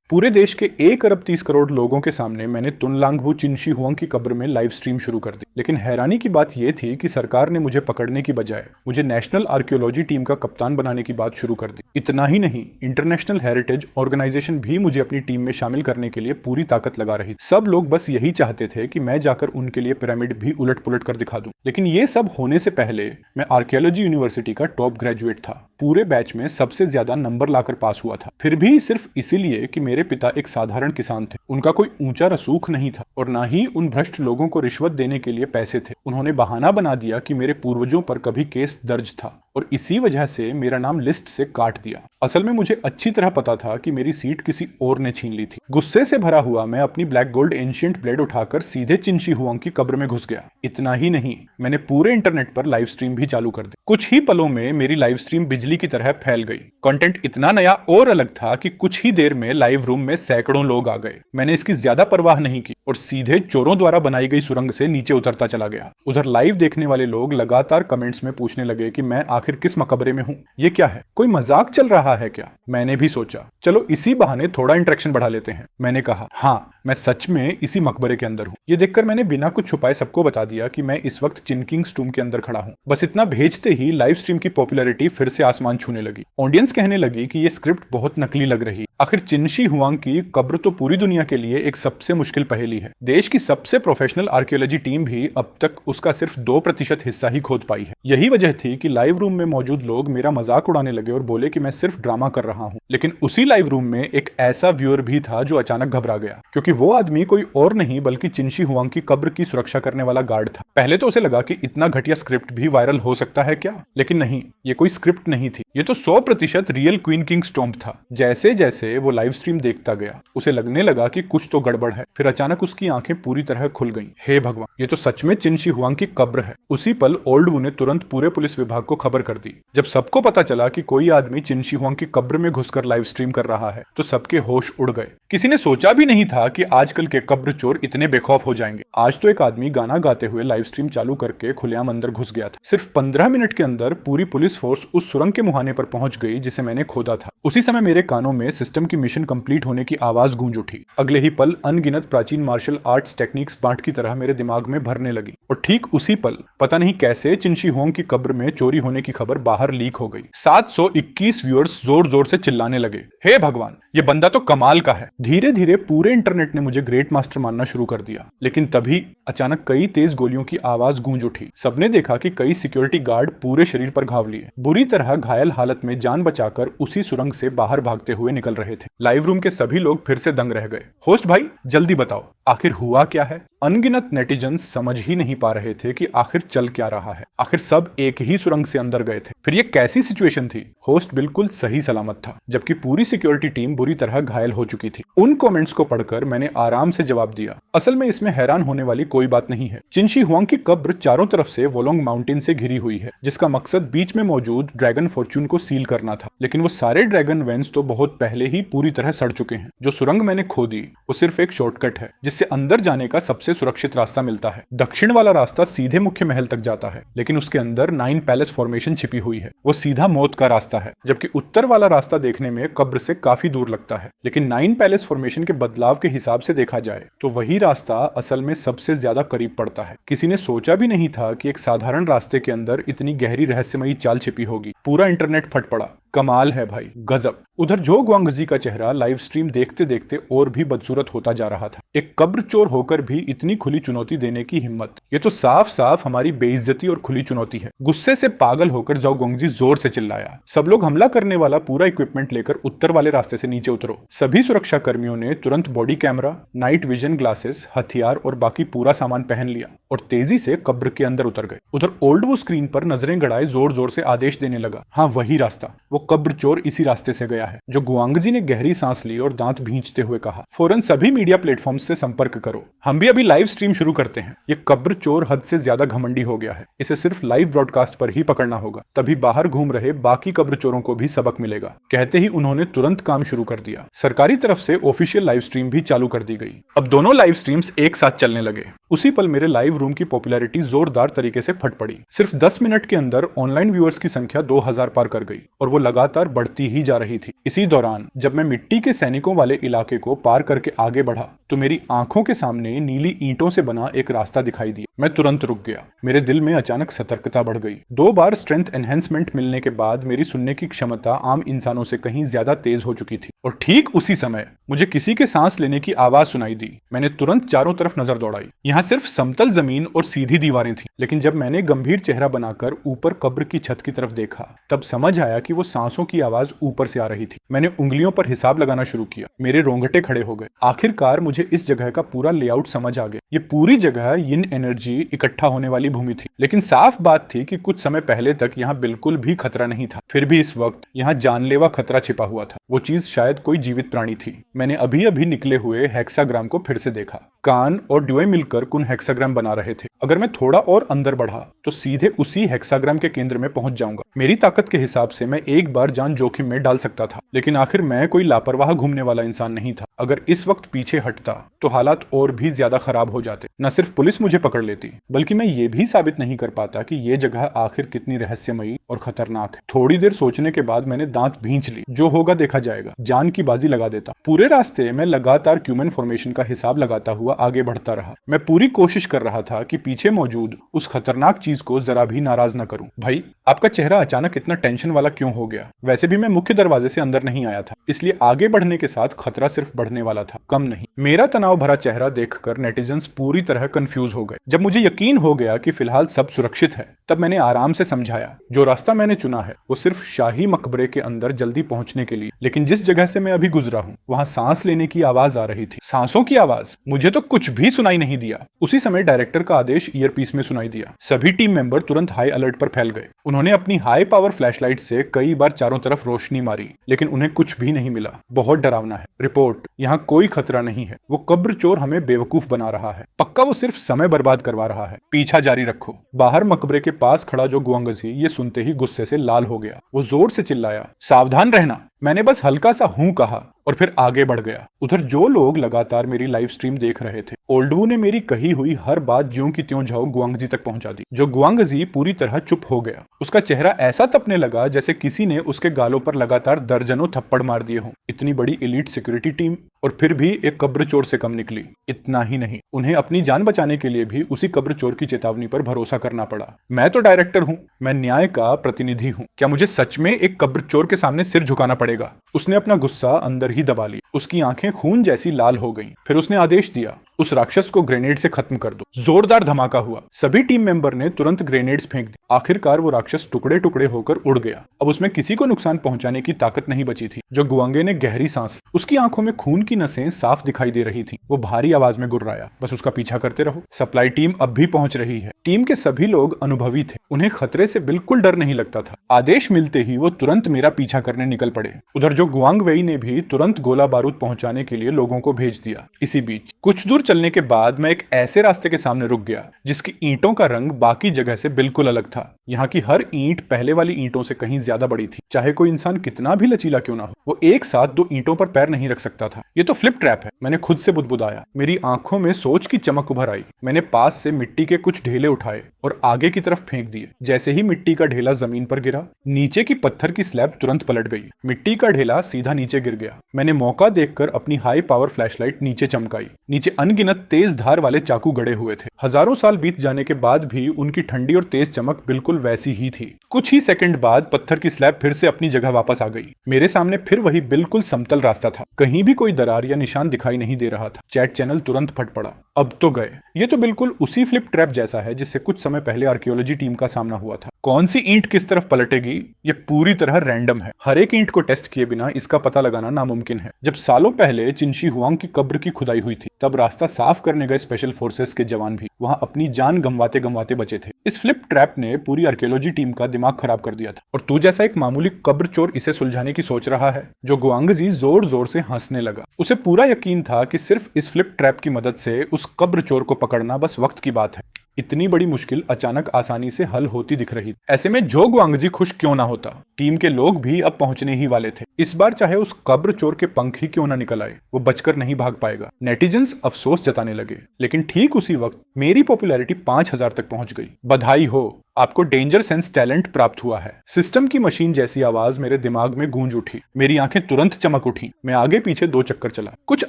पूरे देश के 1 अरब 30 करोड़ लोगों के सामने मैंने तुनलांगवू चिनशी हुआंग की कब्र में लाइव स्ट्रीम शुरू कर दी। लेकिन हैरानी की बात यह थी कि सरकार ने मुझे पकड़ने की बजाय मुझे नेशनल आर्कियोलॉजी टीम का कप्तान बनाने की बात शुरू कर दी। इतना ही नहीं, इंटरनेशनल हेरिटेज ऑर्गेनाइजेशन भी मुझे अपनी टीम में शामिल करने के लिए पूरी ताकत लगा रही। सब लोग बस यही चाहते थे कि मैं जाकर उनके लिए पिरामिड भी उलट पुलट कर दिखा दूं। लेकिन ये सब होने से पहले मैं आर्कियोलॉजी यूनिवर्सिटी का टॉप ग्रेजुएट था। पूरे बैच में सबसे ज्यादा नंबर लाकर पास हुआ था, फिर भी सिर्फ इसीलिए कि मेरे पिता एक साधारण किसान थे। उनका कोई ऊंचा रसूख नहीं था और ना ही उन भ्रष्ट लोगों को रिश्वत देने के लिए पैसे थे। उन्होंने बहाना बना दिया कि मेरे पूर्वजों पर कभी केस दर्ज था और इसी वजह से मेरा नाम लिस्ट से काट दिया। असल में मुझे अच्छी तरह पता था कि मेरी सीट किसी और ने छीन ली थी। गुस्से से भरा हुआ मैं अपनी ब्लैक गोल्ड एंशिएंट ब्लेड उठाकर सीधे चिनशी हुआंग की कब्र में घुस गया। इतना ही नहीं, मैंने पूरे इंटरनेट पर लाइव स्ट्रीम भी चालू कर दी। कुछ ही पलों में मेरी लाइव स्ट्रीम बिजली की तरह फैल गई। कंटेंट इतना नया और अलग था कि कुछ ही देर में लाइव रूम में सैकड़ों लोग आ गए। मैंने इसकी ज्यादा परवाह नहीं की और सीधे चोरों द्वारा बनाई गई सुरंग से नीचे उतरता चला गया। उधर लाइव देखने वाले लोग लगातार कमेंट्स में पूछने लगे कि मैं आखिर किस मकबरे में हूँ, ये क्या है, कोई मजाक चल रहा है क्या। मैंने भी सोचा चलो इसी बहाने थोड़ा इंटरेक्शन बढ़ा लेते हैं। मैंने कहा हाँ, मैं सच में इसी मकबरे के अंदर हूँ। ये देखकर मैंने बिना कुछ छुपाए सबको बता दिया कि मैं इस वक्त चिनकिंग्स टूम के अंदर खड़ा हूँ। बस इतना भेजते ही लाइव स्ट्रीम की पॉपुलैरिटी फिर से आसमान छूने लगी। ऑडियंस कहने लगी कि ये स्क्रिप्ट बहुत नकली लग रही। आखिर चिनशी हुआंग की कब्र तो पूरी दुनिया के लिए एक सबसे मुश्किल पहेली है। देश की सबसे प्रोफेशनल आर्कियोलॉजी टीम भी अब तक उसका सिर्फ 2% हिस्सा ही खोद पाई है। यही वजह थी कि लाइव रूम में मौजूद लोग मेरा मजाक उड़ाने लगे और बोले कि मैं सिर्फ ड्रामा कर रहा हूँ। लेकिन उसी लाइव रूम में एक ऐसा व्यूअर भी था जो अचानक घबरा गया, क्योंकि वो आदमी कोई और नहीं बल्कि चिनशी हुआंग की कब्र की सुरक्षा करने वाला गार्ड था। पहले तो उसे लगा कि इतना घटिया स्क्रिप्ट भी वायरल हो सकता है क्या, लेकिन नहीं, ये कोई स्क्रिप्ट नहीं थी। ये तो 100% रियल क्वीन किंग्स टॉम्ब था। जैसे जैसे वो लाइव स्ट्रीम देखता गया उसे लगने लगा कि कुछ तो गड़बड़ है। फिर अचानक उसकी आंखें पूरी तरह खुल गईं। हे भगवान, ये तो सच में चिनशी हुआंग की कब्र है। उसी पल ओल्ड वू ने तुरंत पूरे पुलिस विभाग को खबर कर दी। जब सबको पता चला कि कोई आदमी चिनशी हुआंग की कब्र में घुसकर लाइव स्ट्रीम कर रहा है तो सबके होश उड़ गए। किसी ने सोचा भी नहीं था कि आजकल के कब्र चोर इतने बेखौफ हो जाएंगे। आज तो एक आदमी गाना गाते हुए लाइव स्ट्रीम चालू करके खुलेआम अंदर घुस गया था। सिर्फ 15 मिनट के अंदर पूरी पुलिस फोर्स उस सुरंग के मुहाने पर पहुंच गई जिसे मैंने खोदा था। उसी समय मेरे कानों में सिस्टम की मिशन कंप्लीट होने की आवाज गूंज उठी। अगले ही पल अनगिनत प्राचीन मार्शल आर्ट्स टेक्निक्स बांट की तरह मेरे दिमाग में भरने लगी और ठीक उसी पल पता नहीं कैसे चिनशी हुआंग की कब्र में चोरी होने की खबर बाहर लीक हो गई। 721 व्यूअर्स जोर जोर से चिल्लाने लगे, हे भगवान, ये बंदा तो कमाल का है। धीरे धीरे पूरे इंटरनेट ने मुझे ग्रेट मास्टर मानना शुरू कर दिया। लेकिन तभी अचानक कई तेज गोलियों की आवाज गूंज उठी। सबने देखा कि कई सिक्योरिटी गार्ड पूरे शरीर पर घाव लिए बुरी तरह घायल हालत में जान बचाकर उसी सुरंग से बाहर भागते हुए निकल रहे थे। लाइव रूम के सभी लोग फिर से दंग रह गए। होस्ट भाई, जल्दी बताओ आखिर हुआ क्या है। अनगिनत नेटिजन्स समझ ही नहीं पा रहे थे कि आखिर चल क्या रहा है। आखिर सब एक ही सुरंग से अंदर गए थे। फिर ये कैसी सिचुएशन थी। होस्ट बिल्कुल सही सलामत था, जबकि पूरी सिक्योरिटी टीम बुरी तरह घायल हो चुकी थी। उन कमेंट्स को पढ़कर मैंने आराम से जवाब दिया, असल में इसमें हैरान होने वाली कोई बात नहीं है। चिनशी हुआंग की कब्र चारों तरफ से वोलोंग माउंटेन से घिरी हुई है, जिसका मकसद बीच में मौजूद ड्रैगन फॉर्च्यून को सील करना था। लेकिन वो सारे ड्रैगन वेंस तो बहुत पहले ही पूरी तरह सड़ चुके हैं। जो सुरंग मैंने खोदी वो सिर्फ एक शॉर्टकट है, जिससे अंदर जाने का सबसे सुरक्षित रास्ता मिलता है। दक्षिण वाला रास्ता सीधे मुख्य महल तक जाता है, लेकिन उसके अंदर 9 पैलेस फॉर्मेशन छिपी हुई है। वो सीधा मौत का रास्ता है। जबकि उत्तर वाला रास्ता देखने में कब्र से काफी दूर लगता है, लेकिन 9 पैलेस फॉर्मेशन के बदलाव के हिसाब से देखा जाए तो वही रास्ता असल में सबसे ज्यादा करीब पड़ता है। किसी ने सोचा भी नहीं था कि एक साधारण रास्ते के अंदर इतनी गहरी रहस्यमयी चाल छिपी होगी। पूरा इंटरनेट फट पड़ा। कमाल है भाई, गजब। उधर जो ग्वांगजी का चेहरा लाइव स्ट्रीम देखते देखते और भी बदसूरत होता जा रहा था। एक कब्र चोर होकर भी इतनी खुली चुनौती देने की हिम्मत, ये तो साफ साफ हमारी बेइज्जती और खुली चुनौती है। गुस्से से पागल होकर जाओ ग्वांगजी जोर से चिल्लाया, सब लोग हमला करने वाला पूरा इक्विपमेंट लेकर उत्तर वाले रास्ते से नीचे उतरो। सभी सुरक्षा कर्मियों ने तुरंत body camera, night vision glasses, हथियार और बाकी पूरा सामान पहन लिया और तेजी से कब्र के अंदर उतर गए। उधर ओल्ड वो स्क्रीन पर नजरें गड़ाए जोर जोर से आदेश देने लगा, हाँ वही रास्ता, वो कब्र चोर इसी रास्ते से गया है। जो गुआंगजी ने गहरी सांस ली और दांत भींचते हुए कहा, फौरन सभी मीडिया प्लेटफॉर्म से संपर्क करो, हम भी अभी लाइव स्ट्रीम शुरू करते हैं। ये कब्र चोर हद से ज्यादा घमंडी हो गया है, इसे सिर्फ लाइव ब्रॉडकास्ट पर ही पकड़ना होगा, तभी बाहर घूम रहे बाकी कब्र चोरों को भी सबक मिलेगा। कहते ही उन्होंने तुरंत काम शुरू कर दिया। सरकारी तरफ से ऑफिशियल लाइव स्ट्रीम भी चालू कर दी गई। अब दोनों लाइव स्ट्रीम्स एक साथ चलने लगे। उसी पल मेरे लाइव रूम की पॉपुलैरिटी जोरदार तरीके से फट पड़ी। सिर्फ 10 मिनट के अंदर ऑनलाइन व्यूअर्स की संख्या 2000 पार कर गई और वो लगातार बढ़ती ही जा रही थी। इसी दौरान जब मैं मिट्टी के सैनिकों वाले इलाके को पार करके आगे बढ़ा तो मेरी आंखों के सामने नीली ईंटों से बना एक रास्ता दिखाई दिया। मैं तुरंत रुक गया। मेरे दिल में अचानक सतर्कता बढ़ गई। 2 बार स्ट्रेंथ एनहेंसमेंट मिलने के बाद मेरी सुनने की क्षमता आम इंसानों से कहीं ज्यादा तेज हो चुकी थी और ठीक उसी समय मुझे किसी के सांस लेने की आवाज सुनाई दी। मैंने तुरंत चारों तरफ नजर दौड़ाई। यहाँ सिर्फ समतल जमीन और सीधी दीवारें थीं, लेकिन जब मैंने गंभीर चेहरा बनाकर ऊपर कब्र की छत की तरफ देखा तब समझ आया कि वो सांसों की आवाज ऊपर से आ रही थी। मैंने उंगलियों पर हिसाब लगाना शुरू किया। मेरे रोंगटे खड़े हो गए। आखिरकार मुझे इस जगह का पूरा लेआउट समझ आ गया। ये पूरी जगह यिन एनर्जी इकट्ठा होने वाली भूमि थी, लेकिन साफ बात थी कि कुछ समय पहले तक यहाँ बिल्कुल भी खतरा नहीं था। फिर भी इस वक्त यहाँ जानलेवा खतरा छिपा हुआ था। वो चीज शायद कोई जीवित प्राणी थी। मैंने अभी अभी निकले हुए हेक्साग्राम को फिर से देखा। कान और ड्यूए मिलकर कुल हेक्साग्राम बना रहे थे। अगर मैं थोड़ा और अंदर बढ़ा तो सीधे उसी हेक्साग्राम के केंद्र में पहुंच जाऊंगा। मेरी ताकत के हिसाब से मैं एक बार जान जोखिम में डाल सकता था, लेकिन आखिर मैं कोई लापरवाह घूमने वाला इंसान नहीं था। अगर इस वक्त पीछे हटता तो हालात और भी ज्यादा खराब हो जाते। न सिर्फ पुलिस मुझे पकड़ लेती, बल्कि मैं ये भी साबित नहीं कर पाता कि ये जगह आखिर कितनी रहस्यमयी और खतरनाक है। थोड़ी देर सोचने के बाद मैंने दांत भींच ली। जो होगा देखा जाएगा, जान की बाजी लगा देता। पूरे रास्ते मैं लगातार क्यूमन फॉर्मेशन का हिसाब लगाता हुआ आगे बढ़ता रहा। मैं पूरी कोशिश कर रहा था कि पीछे मौजूद उस खतरनाक चीज को जरा भी नाराज न करूं। भाई, आपका चेहरा अचानक इतना टेंशन वाला क्यों हो गया? वैसे भी मैं मुख्य दरवाजे से अंदर नहीं आया था, इसलिए आगे बढ़ने के साथ खतरा सिर्फ बढ़ने वाला था, कम नहीं। मेरा तनाव भरा चेहरा देखकर नेटिजन्स पूरी तरह कंफ्यूज हो गए। जब मुझे यकीन हो गया कि फिलहाल सब सुरक्षित है, तब मैंने आराम से समझाया जो रास्ता मैंने चुना है वो सिर्फ शाही मकबरे के अंदर जल्दी पहुंचने के लिए, लेकिन जिस जगह से मैं अभी गुजरा हूं वहां सांस लेने की आवाज आ रही थी। सांसों की आवाज? मुझे तो कुछ भी सुनाई नहीं दिया। उसी समय डायरेक्टर का आदेश ईयरपीस में सुनाई दिया। सभी टीम मेंबर तुरंत हाई अलर्ट पर फैल गए। उन्होंने अपनी हाई पावर फ्लैशलाइट से कई बार चारों तरफ रोशनी मारी, लेकिन उन्हें कुछ भी नहीं मिला। बहुत डरावना है। रिपोर्ट, यहाँ कोई खतरा नहीं है। वो कब्र चोर हमें बेवकूफ बना रहा है। पक्का वो सिर्फ समय बर्बाद करवा रहा है। पीछा जारी रखो। बाहर मकबरे के पास खड़ा जो गुआंगजी ये सुनते ही गुस्से से लाल हो गया। वो जोर से चिल्लाया, सावधान रहना। मैंने बस हल्का सा हूं कहा और फिर आगे बढ़ गया। उधर जो लोग लगातार मेरी लाइव स्ट्रीम देख रहे थे, ओल्डवू ने मेरी कही हुई हर बात ज्यों की त्यों झाओ गुआंगजी तक पहुंचा दी। जो गुआंगजी पूरी तरह चुप हो गया। उसका चेहरा ऐसा तपने लगा जैसे किसी ने उसके गालों पर लगातार दर्जनों थप्पड़ मार दिए हों। इतनी बड़ी एलीट सिक्योरिटी टीम और फिर भी एक कब्र चोर से कम निकली। इतना ही नहीं, उन्हें अपनी जान बचाने के लिए भी उसी कब्र चोर की चेतावनी पर भरोसा करना पड़ा। मैं तो डायरेक्टर हूं, मैं न्याय का प्रतिनिधि हूं। क्या मुझे सच में एक कब्र चोर के सामने सिर झुकाना पड़ेगा? उसने अपना गुस्सा अंदर ही दबा लिया। उसकी आंखें खून जैसी लाल हो गईं। फिर उसने आदेश दिया, उस राक्षस को ग्रेनेड से खत्म कर दो। जोरदार धमाका हुआ। सभी टीम मेंबर ने तुरंत ग्रेनेड्स फेंक दी। आखिरकार वो राक्षस टुकड़े टुकड़े होकर उड़ गया। अब उसमें किसी को नुकसान पहुंचाने की ताकत नहीं बची थी। जो गुआंगे ने गहरी सांस ली। उसकी आंखों में खून की नसें साफ दिखाई दे रही थी। वो भारी आवाज में गुर्राया, बस उसका पीछा करते रहो, सप्लाई टीम अब भी पहुंच रही है। टीम के सभी लोग अनुभवी थे। उन्हें खतरे से बिल्कुल डर नहीं लगता था। आदेश मिलते ही वो तुरंत मेरा पीछा करने निकल पड़े। उधर जो गुआंग वेई ने भी तुरंत गोला बारूद पहुंचाने के लिए लोगों को भेज दिया। इसी बीच कुछ दूर चलने के बाद मैं एक ऐसे रास्ते के सामने रुक गया जिसकी ईंटों का रंग बाकी जगह से बिल्कुल अलग था। यहाँ की हर ईंट पहले वाली ईंटों से कहीं ज्यादा बड़ी थी। चाहे कोई इंसान कितना भी लचीला क्यों ना हो, वो एक साथ 2 ईंटों पर पैर नहीं रख सकता था। ये तो फ्लिप ट्रैप है, मैंने खुद से बुदबुदाया। मेरी आंखों में सोच की चमक उभर आई। मैंने पास से मिट्टी के कुछ ढेले उठाए और आगे की तरफ फेंक दिए। जैसे ही मिट्टी का ढेला जमीन पर गिरा, नीचे की पत्थर की स्लैब तुरंत पलट गई। मिट्टी का ढेला सीधा नीचे गिर गया। मैंने मौका देखकर अपनी हाई पावर फ्लैशलाइट नीचे चमकाई। नीचे अनगिनत तेज धार वाले चाकू गड़े हुए थे। हजारों साल बीत जाने के बाद भी उनकी ठंडी और तेज चमक बिल्कुल वैसी ही थी। कुछ ही सेकंड बाद पत्थर की स्लैब फिर से अपनी जगह वापस आ गई। मेरे सामने फिर वही बिल्कुल समतल रास्ता था। कहीं भी कोई दरार या निशान दिखाई नहीं दे रहा था। चैट चैनल तुरंत फट पड़ा। अब तो गए। ये तो बिल्कुल उसी फ्लिप ट्रैप जैसा है जिससे कुछ समय पहले आर्कियोलॉजी टीम का सामना हुआ था। कौन सी ईंट किस तरफ पलटेगी ये पूरी तरह रैंडम है। हर एक ईंट को टेस्ट किए बिना इसका पता लगाना नामुमकिन है। जब सालों पहले चिंशी हुआंग की कब्र की खुदाई हुई थी, तब रास्ता साफ करने गए स्पेशल फोर्सेस के जवान भी वहां अपनी जान गंवाते गंवाते बचे थे। इस फ्लिप ट्रैप ने पूरी आर्कियोलॉजी टीम का दिमाग खराब कर दिया था। और तू जैसा एक मामूली कब्र चोर इसे सुलझाने की सोच रहा है? जो गुआंगजी जोर जोर से हंसने लगा। उसे पूरा यकीन था कि सिर्फ इस फ्लिप ट्रैप की मदद से उस कब्र चोर को पकड़ना बस वक्त की बात है। इतनी बड़ी मुश्किल अचानक आसानी से हल होती दिख रही। ऐसे में जो गुआंगजी खुश क्यों ना होता। टीम के लोग भी अब पहुंचने ही वाले थे। इस बार चाहे उस कब्र चोर के पंख ही क्यों ना निकल आए, वो बचकर नहीं भाग पाएगा। नेटिजन्स अफसोस जताने लगे। लेकिन ठीक उसी वक्त मेरी पॉपुलैरिटी 5000 तक पहुंच गई। बधाई हो, आपको डेंजर सेंस टैलेंट प्राप्त हुआ है। सिस्टम की मशीन जैसी आवाज मेरे दिमाग में गूंज उठी। मेरी आंखें तुरंत चमक उठी। मैं आगे पीछे 2 चक्कर चला। कुछ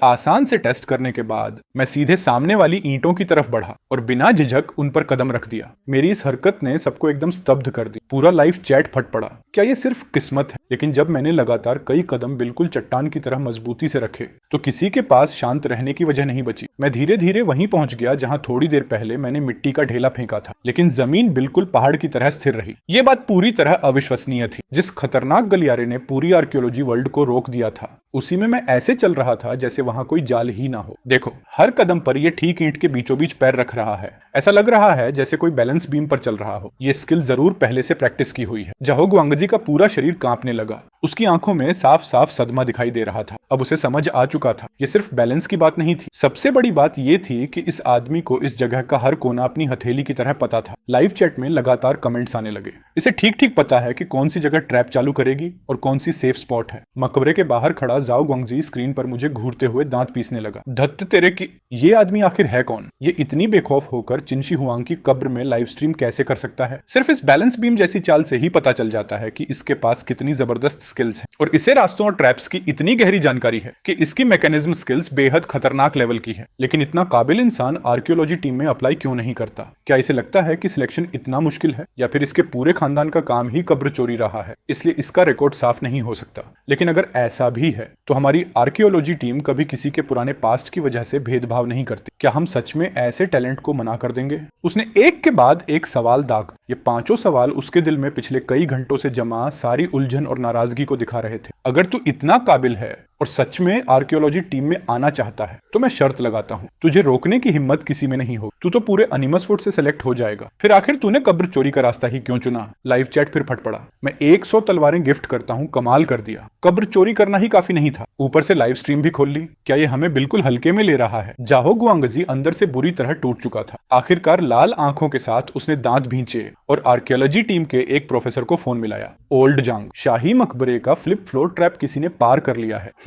आसान से टेस्ट करने के बाद मैं सीधे सामने वाली ईंटों की तरफ बढ़ा और बिना झिझक उन पर कदम रख दिया। मेरी इस हरकत ने सबको एकदम स्तब्ध कर दी। पूरा लाइव चैट फट पड़ा। क्या ये सिर्फ किस्मत है? लेकिन जब मैंने लगातार कई कदम बिल्कुल चट्टान की तरह मजबूती से रखे तो किसी के पास शांत रहने की वजह नहीं बची। मैं धीरे धीरे वहीं पहुंच गया जहां थोड़ी देर पहले मैंने मिट्टी का ढेला फेंका था, लेकिन जमीन बिल्कुल पहाड़ की तरह स्थिर रही। ये बात पूरी तरह अविश्वसनीय थी। जिस खतरनाक गलियारे ने पूरी आर्कियोलॉजी वर्ल्ड को रोक दिया था, उसी में मैं ऐसे चल रहा था जैसे वहां कोई जाल ही ना हो। देखो, हर कदम पर ये ठीक ईंट के बीचों बीच पैर रख रहा है। ऐसा लग रहा है जैसे कोई बैलेंस बीम पर चल रहा हो। ये स्किल जरूर पहले से प्रैक्टिस की हुई है। जाहो गुआंगजी का पूरा शरीर कांपने लगा। उसकी आंखों में साफ साफ सदमा दिखाई दे रहा था। अब उसे समझ आ चुका था, ये सिर्फ बैलेंस की बात नहीं थी। सबसे बड़ी बात ये थी कि इस आदमी को इस जगह का हर कोना अपनी हथेली की तरह पता था। लाइव चैट में लगातार कमेंट्स आने लगे। इसे ठीक ठीक पता है कि कौन सी जगह ट्रैप चालू करेगी और कौन सी सेफ स्पॉट है। मकबरे के बाहर खड़ा जाओ गुआंगजी स्क्रीन पर मुझे घूरते हुए दांत पीसने लगा। धत्त तेरे की, ये आदमी आखिर है कौन? ये इतनी बेखौफ होकर चिनशी हुआंग की कब्र में लाइव स्ट्रीम कैसे कर सकता है? सिर्फ इस बैलेंस बीम जैसी चाल से ही पता चल जाता है कि इसके पास कितनी जबरदस्त स्किल्स हैं और इसे रास्तों और ट्रैप्स की इतनी गहरी जानकारी है कि इसकी मैकेनिज्म स्किल्स बेहद खतरनाक लेवल की है। लेकिन इतना काबिल इंसान आर्कियोलॉजी टीम में अप्लाई क्यों नहीं करता? क्या इसे लगता है कि सिलेक्शन इतना मुश्किल है, या फिर इसके पूरे खानदान का काम ही कब्र चोरी रहा है, इसलिए इसका रिकॉर्ड साफ नहीं हो सकता? लेकिन अगर ऐसा भी है तो हमारी आर्कियोलॉजी टीम कभी किसी के पुराने पास्ट की वजह से भेदभाव नहीं करती। क्या हम सच में ऐसे टैलेंट को मना कर देंगे? उसने एक के बाद एक सवाल दाग। ये 5 सवाल उसके दिल में पिछले कई घंटों से जमा सारी उलझन और नाराजगी को दिखा रहे थे। अगर तू इतना काबिल है और सच में आर्कियोलॉजी टीम में आना चाहता है तो मैं शर्त लगाता हूँ, तुझे रोकने की हिम्मत किसी में नहीं हो। तू तो पूरे अनिमस वोट से सेलेक्ट हो जाएगा। फिर आखिर तूने कब्र चोरी का रास्ता ही क्यों चुना? लाइव चैट फिर फट पड़ा। मैं 100 तलवारें गिफ्ट करता हूँ, कमाल कर दिया। कब्र चोरी करना ही काफी नहीं था, ऊपर से लाइव स्ट्रीम भी खोल ली। क्या ये हमें बिल्कुल हल्के में ले रहा है? जाहो गुआंगजी अंदर से बुरी तरह टूट चुका था। आखिरकार लाल आंखों के साथ उसने दांत भींचे और आर्कियोलॉजी टीम के एक प्रोफेसर को फोन मिलाया। ओल्ड जांग, शाही मकबरे का फ्लिप फ्लोर ट्रैप किसी ने पार कर लिया है।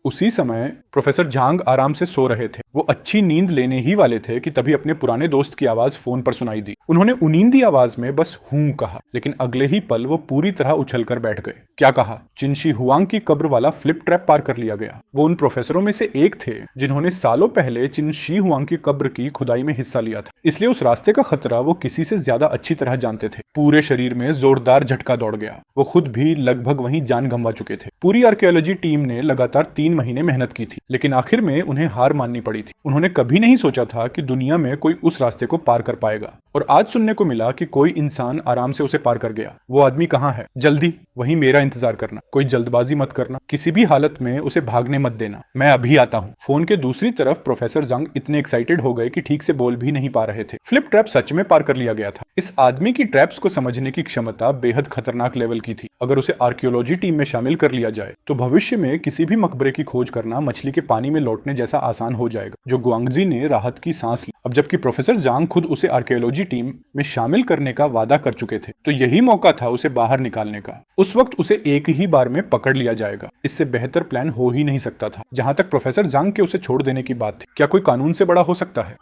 उसी समय प्रोफेसर झांग आराम से सो रहे थे। वो अच्छी नींद लेने ही वाले थे कि तभी अपने पुराने दोस्त की आवाज फोन पर सुनाई दी। उन्होंने उनींदी आवाज में बस हूं कहा, लेकिन अगले ही पल वो पूरी तरह उछलकर बैठ गए। क्या कहा? चिनशी हुआंग की कब्र वाला फ्लिप ट्रैप पार कर लिया गया। वो उन प्रोफेसरों में से एक थे जिन्होंने सालों पहले चिनशी हुआंग की कब्र की खुदाई में हिस्सा लिया था, इसलिए उस रास्ते का खतरा वो किसी से ज्यादा अच्छी तरह जानते थे। पूरे शरीर में जोरदार झटका दौड़ गया। वो खुद भी लगभग वहीं जान गंवा चुके थे। पूरी आर्कियोलॉजी टीम ने लगातार 3 महीने मेहनत की थी, लेकिन आखिर में उन्हें हार माननी पड़ी थी। उन्होंने कभी नहीं सोचा था कि दुनिया में कोई उस रास्ते को पार कर पाएगा, और आज सुनने को मिला कि कोई इंसान आराम से उसे पार कर गया। वो आदमी कहाँ है? जल्दी वहीं मेरा इंतजार करना। कोई जल्दबाजी मत करना, किसी भी हालत में उसे भागने मत देना। मैं अभी आता हूँ। फोन के दूसरी तरफ प्रोफेसर जंग इतने एक्साइटेड हो गए कि ठीक से बोल भी नहीं पा रहे थे। फ्लिप ट्रैप सच में पार कर लिया गया था। इस आदमी की ट्रैप्स को समझने की क्षमता बेहद खतरनाक लेवल की थी। अगर उसे आर्कियोलॉजी टीम में शामिल कर लिया जाए तो भविष्य में किसी भी मकबरे की खोज करना मछली के पानी में लौटने जैसा आसान हो जाएगा। जो गुआंगजी ने राहत की सांस ली। अब जबकि प्रोफेसर जांग खुद उसे आर्कियोलॉजी टीम में शामिल करने का वादा कर चुके थे, तो यही मौका था उसे बाहर निकालने का। उस वक्त उसे एक ही बार में पकड़ लिया जाएगा। इससे बेहतर प्लान हो ही नहीं सकता था। जहां तक प्रोफेसर जांग के उसे छोड़ देने की बात थी, क्या कोई कानून से बड़ा हो सकता है?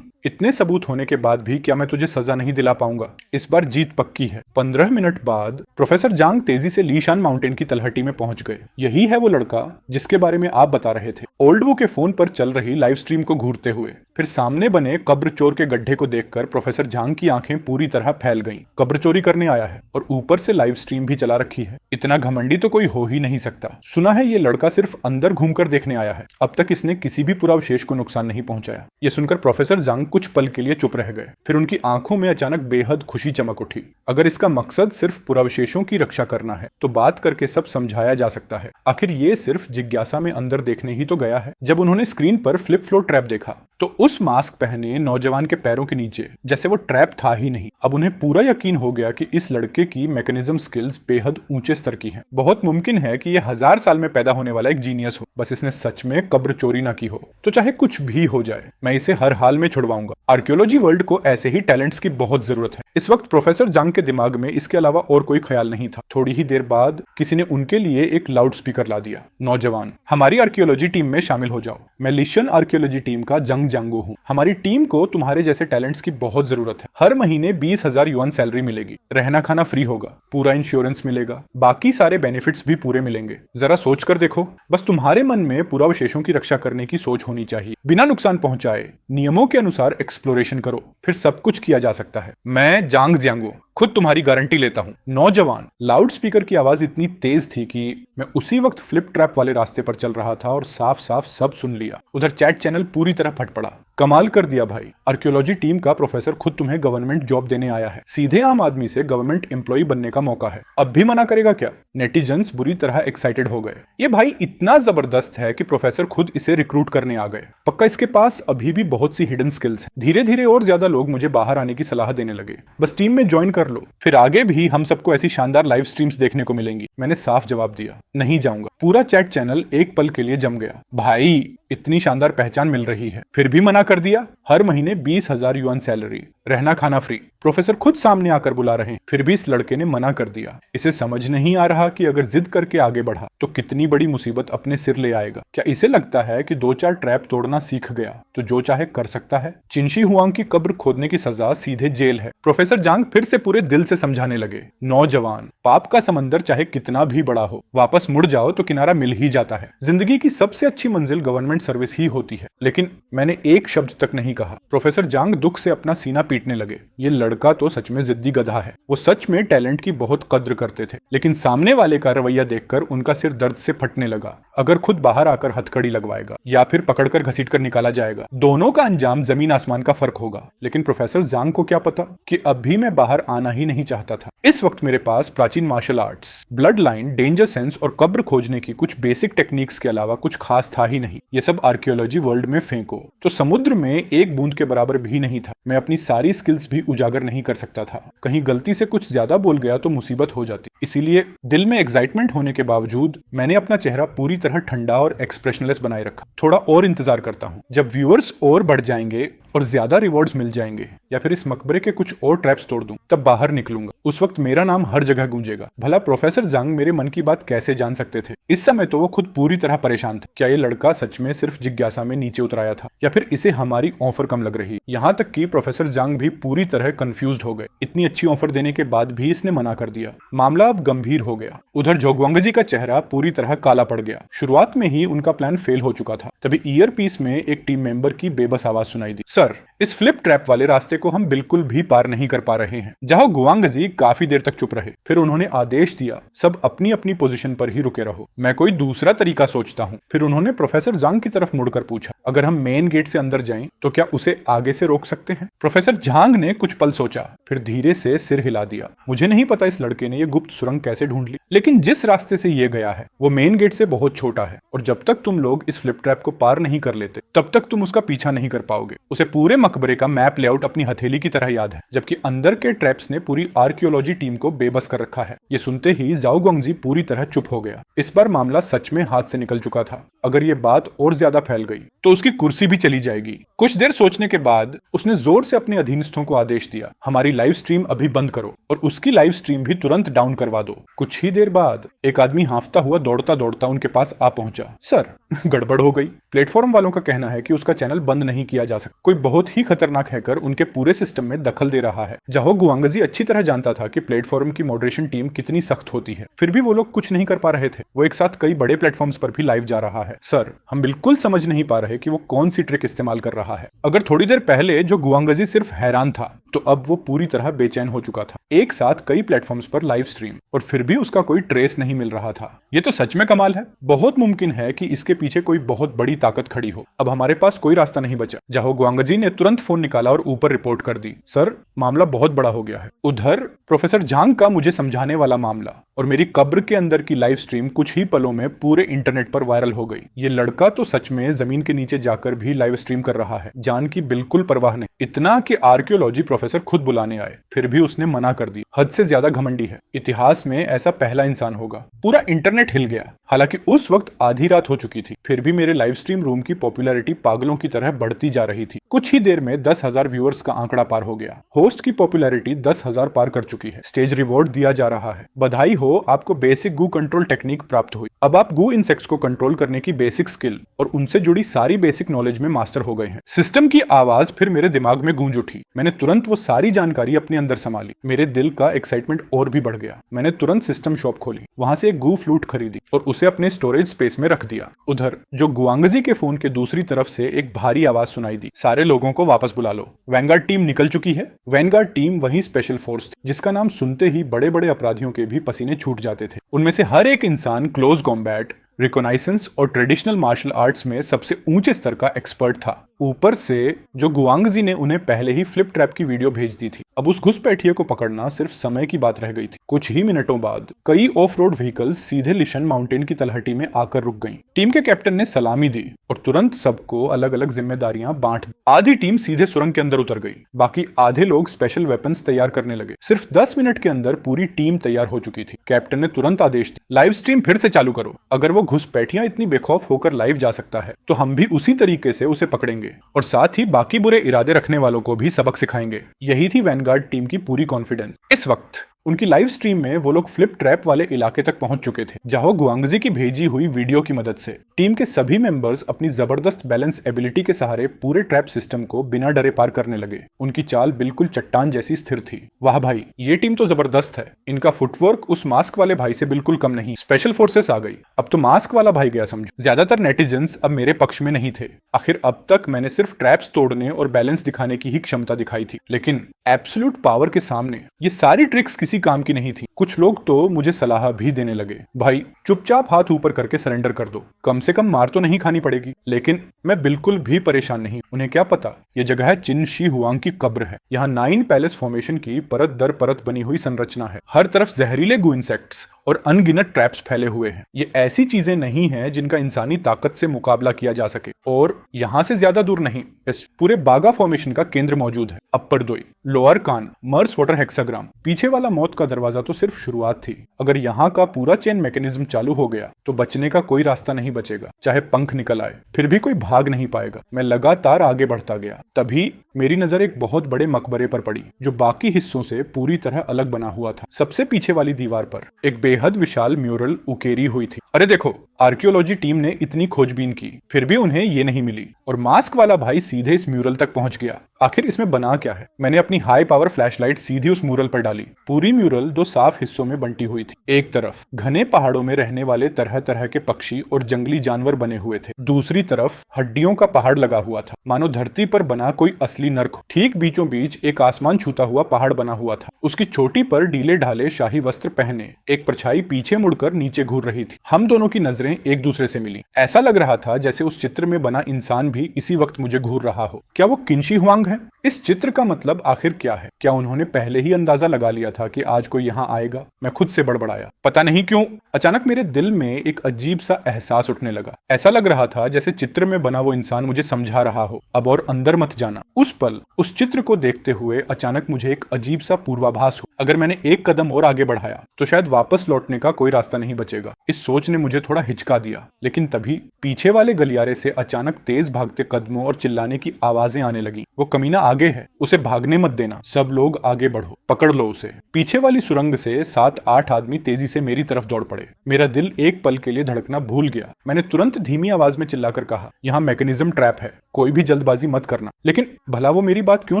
इतने सबूत होने के बाद भी क्या मैं तुझे सजा नहीं दिला पाऊंगा? इस बार जीत पक्की है। 15 मिनट बाद प्रोफेसर जांग तेजी से लीशान माउंटेन की तलहटी में पहुंच गए। यही है वो लड़का जिसके बारे में आप बता रहे थे। ओल्ड वो के फोन पर चल रही लाइव स्ट्रीम को घूरते हुए फिर सामने बने कब्र चोर के गड्ढे को देखकर प्रोफेसर जांग की आंखें पूरी तरह फैल गईं। कब्र चोरी करने आया है और ऊपर से लाइव स्ट्रीम भी चला रखी है। इतना घमंडी तो कोई हो ही नहीं सकता। सुना है ये लड़का सिर्फ अंदर घूमकर देखने आया है। अब तक इसने किसी भी पुरावशेष को नुकसान नहीं पहुंचाया। ये सुनकर प्रोफेसर जांग कुछ पल के लिए चुप रह गए। फिर उनकी आंखों में अचानक बेहद खुशी चमक उठी। अगर इसका मकसद सिर्फ पुरावशेषों की रक्षा करना है तो बात करके सब समझाया जा सकता है। आखिर ये सिर्फ जिज्ञासा में अंदर देखने ही तो गया है। जब उन्होंने स्क्रीन पर फ्लिप फ्लोर ट्रैप देखा तो उस मास्क पहने नौजवान के पैरों के नीचे जैसे वो ट्रैप था ही नहीं। अब उन्हें पूरा यकीन हो गया कि इस लड़के की मैकेनिज्म स्किल्स बेहद ऊंचे स्तर की हैं। बहुत मुमकिन है कि यह 1000 साल में पैदा होने वाला एक जीनियस हो, बस इसने सच में कब्र चोरी ना की हो। तो चाहे कुछ भी हो जाए, मैं इसे हर हाल में छुड़वाऊंगा। जाऊंगा। आर्कियोलॉजी वर्ल्ड को ऐसे ही टैलेंट्स की बहुत जरूरत है। इस वक्त प्रोफेसर जांग के दिमाग में इसके अलावा और कोई ख्याल नहीं था। थोड़ी ही देर बाद किसी ने उनके लिए एक लाउड स्पीकर ला दिया। नौजवान, हमारी आर्कियोलॉजी टीम में शामिल हो जाओ। मैं लिशन आर्कियोलॉजी टीम का जंग जांगो हूँ। हमारी टीम को तुम्हारे जैसे टैलेंट्स की बहुत जरूरत है। हर महीने 20,000 युआन सैलरी मिलेगी, रहना खाना फ्री होगा, पूरा इंश्योरेंस मिलेगा, बाकी सारे बेनिफिट्स भी पूरे मिलेंगे। जरा सोच कर देखो, बस तुम्हारे मन में पुरावशेषों की रक्षा करने की सोच होनी चाहिए। बिना नुकसान पहुंचाए नियमों के अनुसार एक्सप्लोरेशन करो, फिर सब कुछ किया जा सकता है। मैं जांग जियांगो खुद तुम्हारी गारंटी लेता हूँ। नौजवान, लाउड स्पीकर की आवाज इतनी तेज थी कि मैं उसी वक्त फ्लिप ट्रैप वाले रास्ते पर चल रहा था और साफ साफ सब सुन लिया। उधर चैट चैनल पूरी तरह फट पड़ा। कमाल कर दिया भाई, आर्कियोलॉजी टीम का प्रोफेसर खुद तुम्हें गवर्नमेंट जॉब देने आया है। सीधे आम आदमी से गवर्नमेंट एम्प्लॉय बनने का मौका है। अब भी मना करेगा क्या? नेटिजन्स बुरी तरह एक्साइटेड हो गए। ये भाई इतना जबरदस्त है कि प्रोफेसर खुद इसे रिक्रूट करने आ गए। पक्का इसके पास अभी भी बहुत सी हिडन स्किल्स हैं। धीरे धीरे और ज्यादा लोग मुझे बाहर आने की सलाह देने लगे। बस टीम में ज्वाइन कर लो, फिर आगे भी हम सबको ऐसी शानदार लाइव स्ट्रीम्स देखने को मिलेंगी। मैंने साफ जवाब दिया, नहीं जाऊंगा। पूरा चैट चैनल एक पल के लिए जम गया। भाई इतनी शानदार पहचान मिल रही है, फिर भी मना कर दिया। हर महीने 20,000 युआन सैलरी, रहना खाना फ्री। प्रोफेसर खुद सामने आकर बुला रहे हैं, फिर भी इस लड़के ने मना कर दिया। इसे समझ नहीं आ रहा कि अगर जिद करके आगे बढ़ा तो कितनी बड़ी मुसीबत अपने सिर ले आएगा। क्या इसे लगता है कि 2-4 ट्रैप तोड़ना सीख गया तो जो चाहे कर सकता है? चिनशी हुआंग की कब्र खोदने की सजा सीधे जेल है। प्रोफेसर जांग फिर से पूरे दिल से समझाने लगे, नौजवान, पाप का समंदर चाहे कितना भी बड़ा हो, वापस मुड़ जाओ तो किनारा मिल ही जाता है। जिंदगी की सबसे अच्छी मंजिल गवर्नमेंट सर्विस ही होती है। लेकिन मैंने एक शब्द तक नहीं कहा। प्रोफेसर जांग दुख से अपना सीना पीटने लगे। ये लड़का तो सच में जिद्दी गधा है। वो सच में टैलेंट की बहुत कद्र करते थे, लेकिन सामने वाले का रवैया देखकर उनका सिर दर्द से फटने लगा। अगर खुद बाहर आकर हथकड़ी लगवाएगा या फिर पकड़कर घसीट कर निकाला जाएगा, दोनों का अंजाम जमीन आसमान का फर्क होगा। लेकिन प्रोफेसर जांग को क्या पता कि अब भी मैं बाहर आना ही नहीं चाहता था। इस वक्त मेरे पास प्राचीन martial arts, bloodline, danger sense और कब्र खोजने की कुछ बेसिक टेक्निक्स के अलावा कुछ खास था ही नहीं। ये सब आर्कियोलॉजी वर्ल्ड में फेंको तो समुद्र में एक बूंद के बराबर भी नहीं था। मैं अपनी सारी स्किल्स भी उजागर नहीं कर सकता था। कहीं गलती से कुछ ज्यादा बोल गया तो मुसीबत हो जाती। इसीलिए दिल में एक्साइटमेंट होने के बावजूद मैंने अपना चेहरा पूरी तरह ठंडा और एक्सप्रेशनलेस बनाए रखा। थोड़ा और इंतजार करता हूँ, जब व्यूअर्स और बढ़ जाएंगे और ज्यादा रिवॉर्ड्स मिल जाएंगे या फिर इस मकबरे के कुछ और ट्रैप्स तोड़ दूं, तब बाहर निकलूंगा। उस वक्त मेरा नाम हर जगह गूंजेगा। भला प्रोफेसर जांग मेरे मन की बात कैसे जान सकते थे? इस समय तो वो खुद पूरी तरह परेशान थे। क्या ये लड़का सच में सिर्फ जिज्ञासा में नीचे उतर आया था या फिर इसे हमारी ऑफर कम लग रही? यहाँ तक कि प्रोफेसर जांग भी पूरी तरह कंफ्यूज हो गए। इतनी अच्छी ऑफर देने के बाद भी इसने मना कर दिया। मामला अब गंभीर हो गया। उधर जोगवांगजी का चेहरा पूरी तरह काला पड़ गया। शुरुआत में ही उनका प्लान फेल हो चुका था। तभी ईयरपीस में एक टीम मेंबर की बेबस आवाज सुनाई दी, सर, इस फ्लिप ट्रैप वाले रास्ते को हम बिल्कुल भी पार नहीं कर पा रहे हैं। जहां गुआंगजी काफी देर तक चुप रहे, फिर उन्होंने आदेश दिया, सब अपनी अपनी पोजीशन पर ही रुके रहो, मैं कोई दूसरा तरीका सोचता हूँ। फिर उन्होंने प्रोफेसर जांग की तरफ मुड़कर पूछा, अगर हम मेन गेट से अंदर जाएं तो क्या उसे आगे से रोक सकते हैं? प्रोफेसर जांग ने कुछ पल सोचा, फिर धीरे से सिर हिला दिया। मुझे नहीं पता इस लड़के ने ये गुप्त सुरंग कैसे ढूंढ ली, लेकिन जिस रास्ते से ये गया है वो मेन गेट से बहुत छोटा है और जब तक तुम लोग इस फ्लिप ट्रैप को पार नहीं कर लेते तब तक तुम उसका पीछा नहीं कर पाओगे। उसे पूरे मकबरे का मैप लेआउट अपनी हथेली की तरह याद है, जबकि अंदर के ट्रैप्स ने पूरी आर्कियोलॉजी टीम को बेबस कर रखा है। ये सुनते ही जाओ गुआंगजी पूरी तरह चुप हो गया। इस बार मामला सच में हाथ से निकल चुका था। अगर ये बात और ज्यादा फैल गई तो उसकी कुर्सी भी चली जाएगी। कुछ देर सोचने के बाद उसने जोर से अपने अधीनस्थों को आदेश दिया, हमारी लाइव स्ट्रीम अभी बंद करो और उसकी लाइव स्ट्रीम भी तुरंत डाउन करवा दो। कुछ ही देर बाद एक आदमी हांफता हुआ दौड़ता दौड़ता उनके पास आ पहुंचा। सर, गड़बड़ हो गई। प्लेटफॉर्म वालों का कहना है कि उसका चैनल बंद नहीं किया जा सकता। कोई बहुत ही खतरनाक हैकर उनके पूरे सिस्टम में दखल दे रहा है। जाओ गुआंगजी अच्छी तरह जानता था कि प्लेटफॉर्म की मॉडरेशन टीम कितनी सख्त होती है, फिर भी वो लोग कुछ नहीं कर पा रहे थे। वो एक साथ कई बड़े प्लेटफॉर्म्स पर भी लाइव जा रहा है। सर, हम बिल्कुल समझ नहीं पा रहे कि वो कौन सी ट्रिक इस्तेमाल कर रहा है। अगर थोड़ी देर पहले जो गुआंगजी सिर्फ हैरान था तो अब वो पूरी तरह बेचैन हो चुका था। एक साथ कई प्लेटफॉर्म्स पर लाइव स्ट्रीम और फिर भी उसका कोई ट्रेस नहीं मिल रहा था। ये तो सच में कमाल है। बहुत मुमकिन है कि इसके पीछे कोई बहुत बड़ी ताकत खड़ी हो। अब हमारे पास कोई रास्ता नहीं बचा। जाहो गुआंगजी ने तुरंत फोन निकाला और ऊपर रिपोर्ट कर दी, सर, मामला बहुत बड़ा हो गया है। उधर प्रोफेसर जांग का मुझे समझाने वाला मामला और मेरी कब्र के अंदर की लाइव स्ट्रीम कुछ ही पलों में पूरे इंटरनेट पर वायरल हो गई। ये लड़का तो सच में जमीन के नीचे जाकर भी लाइव स्ट्रीम कर रहा है। जान की बिल्कुल परवाह नहीं। इतना कि आर्कियोलॉजी प्रोफेसर प्रोफेसर खुद बुलाने आए, फिर भी उसने मना कर दिया। हद से ज्यादा घमंडी है। इतिहास में ऐसा पहला इंसान होगा। पूरा इंटरनेट हिल गया। हालांकि उस वक्त आधी रात हो चुकी थी, फिर भी मेरे लाइव स्ट्रीम रूम की पॉपुलैरिटी पागलों की तरह बढ़ती जा रही थी। कुछ ही देर में 10,000 व्यूअर्स का आंकड़ा पार हो गया। होस्ट की पॉपुलैरिटी 10,000 पार कर चुकी है। स्टेज रिवॉर्ड दिया जा रहा है। बधाई हो, आपको बेसिक गू कंट्रोल टेक्निक प्राप्त हुई। अब आप गू इंसेक्ट्स को कंट्रोल करने की बेसिक स्किल और उनसे जुड़ी सारी बेसिक नॉलेज में मास्टर हो गए हैं। सिस्टम की आवाज फिर मेरे दिमाग में गूंज उठी। मैंने तुरंत वो सारी जानकारी अपने अंदर संभाली। मेरे दिल का एक्साइटमेंट और भी बढ़ गया। मैंने तुरंत सिस्टम शॉप खोली, वहां से एक गू फ्लूट खरीदी और उसे अपने स्टोरेज स्पेस में रख दिया। उधर जो गुआंगजी के फोन के दूसरी तरफ से एक भारी आवाज सुनाई दी, सारे लोगों को वापस बुला लो, वैनगार्ड टीम निकल चुकी है। वैनगार्ड टीम वही स्पेशल फोर्स थी जिसका नाम सुनते ही बड़े बड़े अपराधियों के भी पसीने छूट जाते थे। उनमें से हर एक इंसान क्लोज कॉम्बैट, रिकोनाइसेंस और ट्रेडिशनल मार्शल आर्ट्स में सबसे ऊंचे स्तर का एक्सपर्ट था। ऊपर से जो गुआंगजी ने उन्हें पहले ही फ्लिप ट्रैप की वीडियो भेज दी थी। अब उस घुसपैठिए को पकड़ना सिर्फ समय की बात रह गई थी। कुछ ही मिनटों बाद कई ऑफ रोड व्हीकल्स सीधे लिशन माउंटेन की तलहटी में आकर रुक गईं। टीम के कैप्टन ने सलामी दी और तुरंत सबको अलग अलग जिम्मेदारियां बांट दी। आधी टीम सीधे सुरंग के अंदर उतर गई, बाकी आधे लोग स्पेशल वेपन्स तैयार करने लगे। सिर्फ 10 मिनट के अंदर पूरी टीम तैयार हो चुकी थी। कैप्टन ने तुरंत आदेश दिया, लाइव स्ट्रीम फिर से चालू करो। अगर वो घुसपैठियां इतनी बेखौफ होकर लाइव जा सकता है तो हम भी उसी तरीके से उसे पकड़ेंगे और साथ ही बाकी बुरे इरादे रखने वालों को भी सबक सिखाएंगे। यही थी वैनगार्ड टीम की पूरी कॉन्फिडेंस। इस वक्त उनकी लाइव स्ट्रीम में वो लोग फ्लिप ट्रैप वाले इलाके तक पहुंच चुके थे, जहां गुआंगजी की भेजी हुई वीडियो की मदद से टीम के सभी मेंबर्स अपनी जबरदस्त बैलेंस एबिलिटी के सहारे पूरे ट्रैप सिस्टम को बिना डरे पार करने लगे। उनकी चाल बिल्कुल चट्टान जैसी स्थिर थी। वाह भाई, ये टीम तो जबरदस्त है। इनका फुटवर्क उस मास्क वाले भाई से बिल्कुल कम नहीं। स्पेशल फोर्सेस आ गई, अब तो मास्क वाला भाई गया समझो। ज्यादातर नेटिजन्स अब मेरे पक्ष में नहीं थे। आखिर अब तक मैंने सिर्फ ट्रैप्स तोड़ने और बैलेंस दिखाने की ही क्षमता दिखाई थी, लेकिन एब्सोल्यूट पावर के सामने ये सारी ट्रिक्स किसी काम की नहीं थी। कुछ लोग तो मुझे सलाह भी देने लगे, भाई चुपचाप हाथ ऊपर करके सरेंडर कर दो, कम से कम मार तो नहीं खानी पड़ेगी। लेकिन मैं बिल्कुल भी परेशान नहीं। उन्हें क्या पता ये जगह है चिन शी हुआंग की कब्र है। यहाँ 9 पैलेस फॉर्मेशन की परत दर परत बनी हुई संरचना है। हर तरफ जहरीले गू इंसेक्ट्स और अनगिनत ट्रैप्स फैले हुए हैं। ये ऐसी चीजें नहीं हैं जिनका इंसानी ताकत से मुकाबला किया जा सके। और यहाँ से ज्यादा दूर नहीं, इस पूरे बागा फॉर्मेशन का केंद्र मौजूद है। अपर दोई, लोअर कान, मर्स वाटर हेक्साग्राम। पीछे वाला मौत का दरवाजा तो सिर्फ शुरुआत थी। अगर यहाँ का पूरा चेन मैकेनिज्म चालू हो गया तो बचने का कोई रास्ता नहीं बचेगा। चाहे पंख निकल आए फिर भी कोई भाग नहीं पाएगा। मैं लगातार आगे बढ़ता गया। तभी मेरी नजर एक बहुत बड़े मकबरे पर पड़ी, जो बाकी हिस्सों से पूरी तरह अलग बना हुआ था। सबसे पीछे वाली दीवार पर एक बेहद विशाल म्यूरल उकेरी हुई थी। अरे देखो, आर्कियोलॉजी टीम ने इतनी खोजबीन की, फिर भी उन्हें ये नहीं मिली और मास्क वाला भाई सीधे इस म्यूरल तक पहुंच गया। आखिर इसमें बना क्या है? मैंने अपनी हाई पावर फ्लैशलाइट सीधी उस म्यूरल पर डाली। पूरी म्यूरल 2 साफ हिस्सों में बंटी हुई थी। एक तरफ घने पहाड़ों में रहने वाले तरह तरह के पक्षी और जंगली जानवर बने हुए थे। दूसरी तरफ हड्डियों का पहाड़ लगा हुआ था, मानो धरती पर बना कोई असली नर्क हो। ठीक बीचों बीच एक आसमान छूता हुआ पहाड़ बना हुआ था। उसकी चोटी पर ढीले ढाले शाही वस्त्र पहने एक परछाई पीछे मुड़कर नीचे घूर रही थी। हम दोनों की नजरें एक दूसरे से मिली। ऐसा लग रहा था जैसे उस चित्र में बना इंसान भी इसी वक्त मुझे घूर रहा हो। क्या वो किन शी हुआंग है? इस चित्र का मतलब आखिर क्या है? क्या उन्होंने पहले ही अंदाजा लगा लिया था कि आज कोई यहाँ आएगा? मैं खुद से बड़बड़ाया। पता नहीं क्यों अचानक मेरे दिल में एक अजीब सा एहसास उठने लगा। ऐसा लग रहा था जैसे चित्र में बना वो इंसान मुझे समझा रहा हो, अब और अंदर मत जाना। उस पल उस चित्र को देखते हुए अचानक मुझे एक अजीब सा पूर्वाभास हुआ। अगर मैंने एक कदम और आगे बढ़ाया तो शायद वापस लौटने का कोई रास्ता नहीं बचेगा। इस सोच ने मुझे थोड़ा हिचका दिया, लेकिन तभी पीछे वाले गलियारे से अचानक तेज भागते कदमों और चिल्लाने की आवाजें आने लगी। वो कमीना आगे है, उसे भागने मत देना। सब लोग आगे बढ़ो, पकड़ लो उसे। पीछे वाली सुरंग से 7-8 आदमी तेजी से मेरी तरफ दौड़ पड़े। मेरा दिल एक पल के लिए धड़कना भूल गया। मैंने तुरंत धीमी आवाज में चिल्लाकर कहा, यहाँ मैकेनिज्म ट्रैप है, कोई भी जल्दबाजी मत करना। लेकिन भला वो मेरी बात क्यों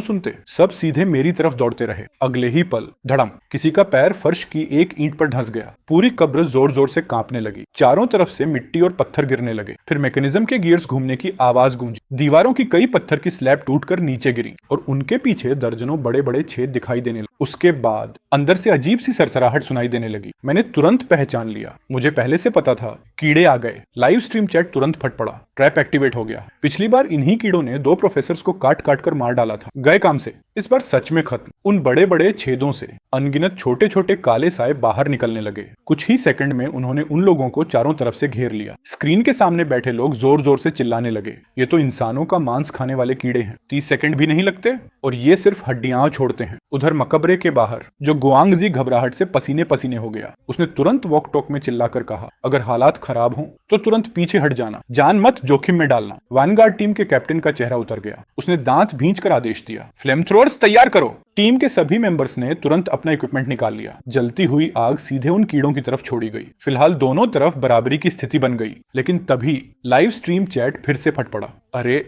सुनते? सब सीधे मेरी तरफ दौड़ते रहे। अगले ही पल धड़म, किसी का पैर फर्श की एक ईंट पर धंस गया। पूरी कब्र जोर जोर से कांपने लगी। चारों तरफ से मिट्टी और पत्थर गिरने लगे। फिर मैकेनिज्म के गियर्स घूमने की आवाज गूंजी। दीवारों की कई पत्थर की स्लैब टूटकर नीचे गिरी और उनके पीछे दर्जनों बड़े बड़े छेद दिखाई देने लगे। उसके बाद अंदर से अजीब सी सरसराहट सुनाई देने लगी। मैंने तुरंत पहचान लिया। मुझे पहले से पता था, कीड़े आ गए। लाइव स्ट्रीम चैट तुरंत फट पड़ा। ट्रैप एक्टिवेट हो गया। पिछली बार इन्हीं कीड़ों ने 2 प्रोफेसर्स को काट काट कर मार डाला था। गए काम से। इस बार सच में खत्म। उन बड़े बड़े छेदों से अनगिनत छोटे छोटे काले साए बाहर निकलने लगे। कुछ ही सेकंड में उन्होंने उन लोगों को चारों तरफ से घेर लिया। स्क्रीन के सामने बैठे लोग जोर जोर से चिल्लाने लगे, ये तो इंसानों का मांस खाने वाले कीड़े हैं, 30 सेकंड भी नहीं लगते और ये सिर्फ हड्डियां छोड़ते हैं। उधर मकबरे के बाहर जो गुआंगजी घबराहट से पसीने पसीने हो गया। उसने तुरंत वॉक टॉक में चिल्लाकर कहा, अगर हालात खराब हों तो तुरंत पीछे हट जाना, जान मत जोखिम में डालना। वैनगार्ड टीम के कैप्टन का चेहरा उतर गया। उसने दांत भींचकर आदेश दिया, फ्लेम थ्रोअर्स तैयार करो। टीम के सभी मेंबर्स ने तुरंत अपना इक्विपमेंट निकाल लिया। जलती हुई आग सीधे उन कीड़ों की तरफ छोड़ी गई। फिलहाल दोनों तरफ बराबरी की स्थिति बन गई, लेकिन तभी लाइव स्ट्रीम चैट फिर से फट पड़ा। अरे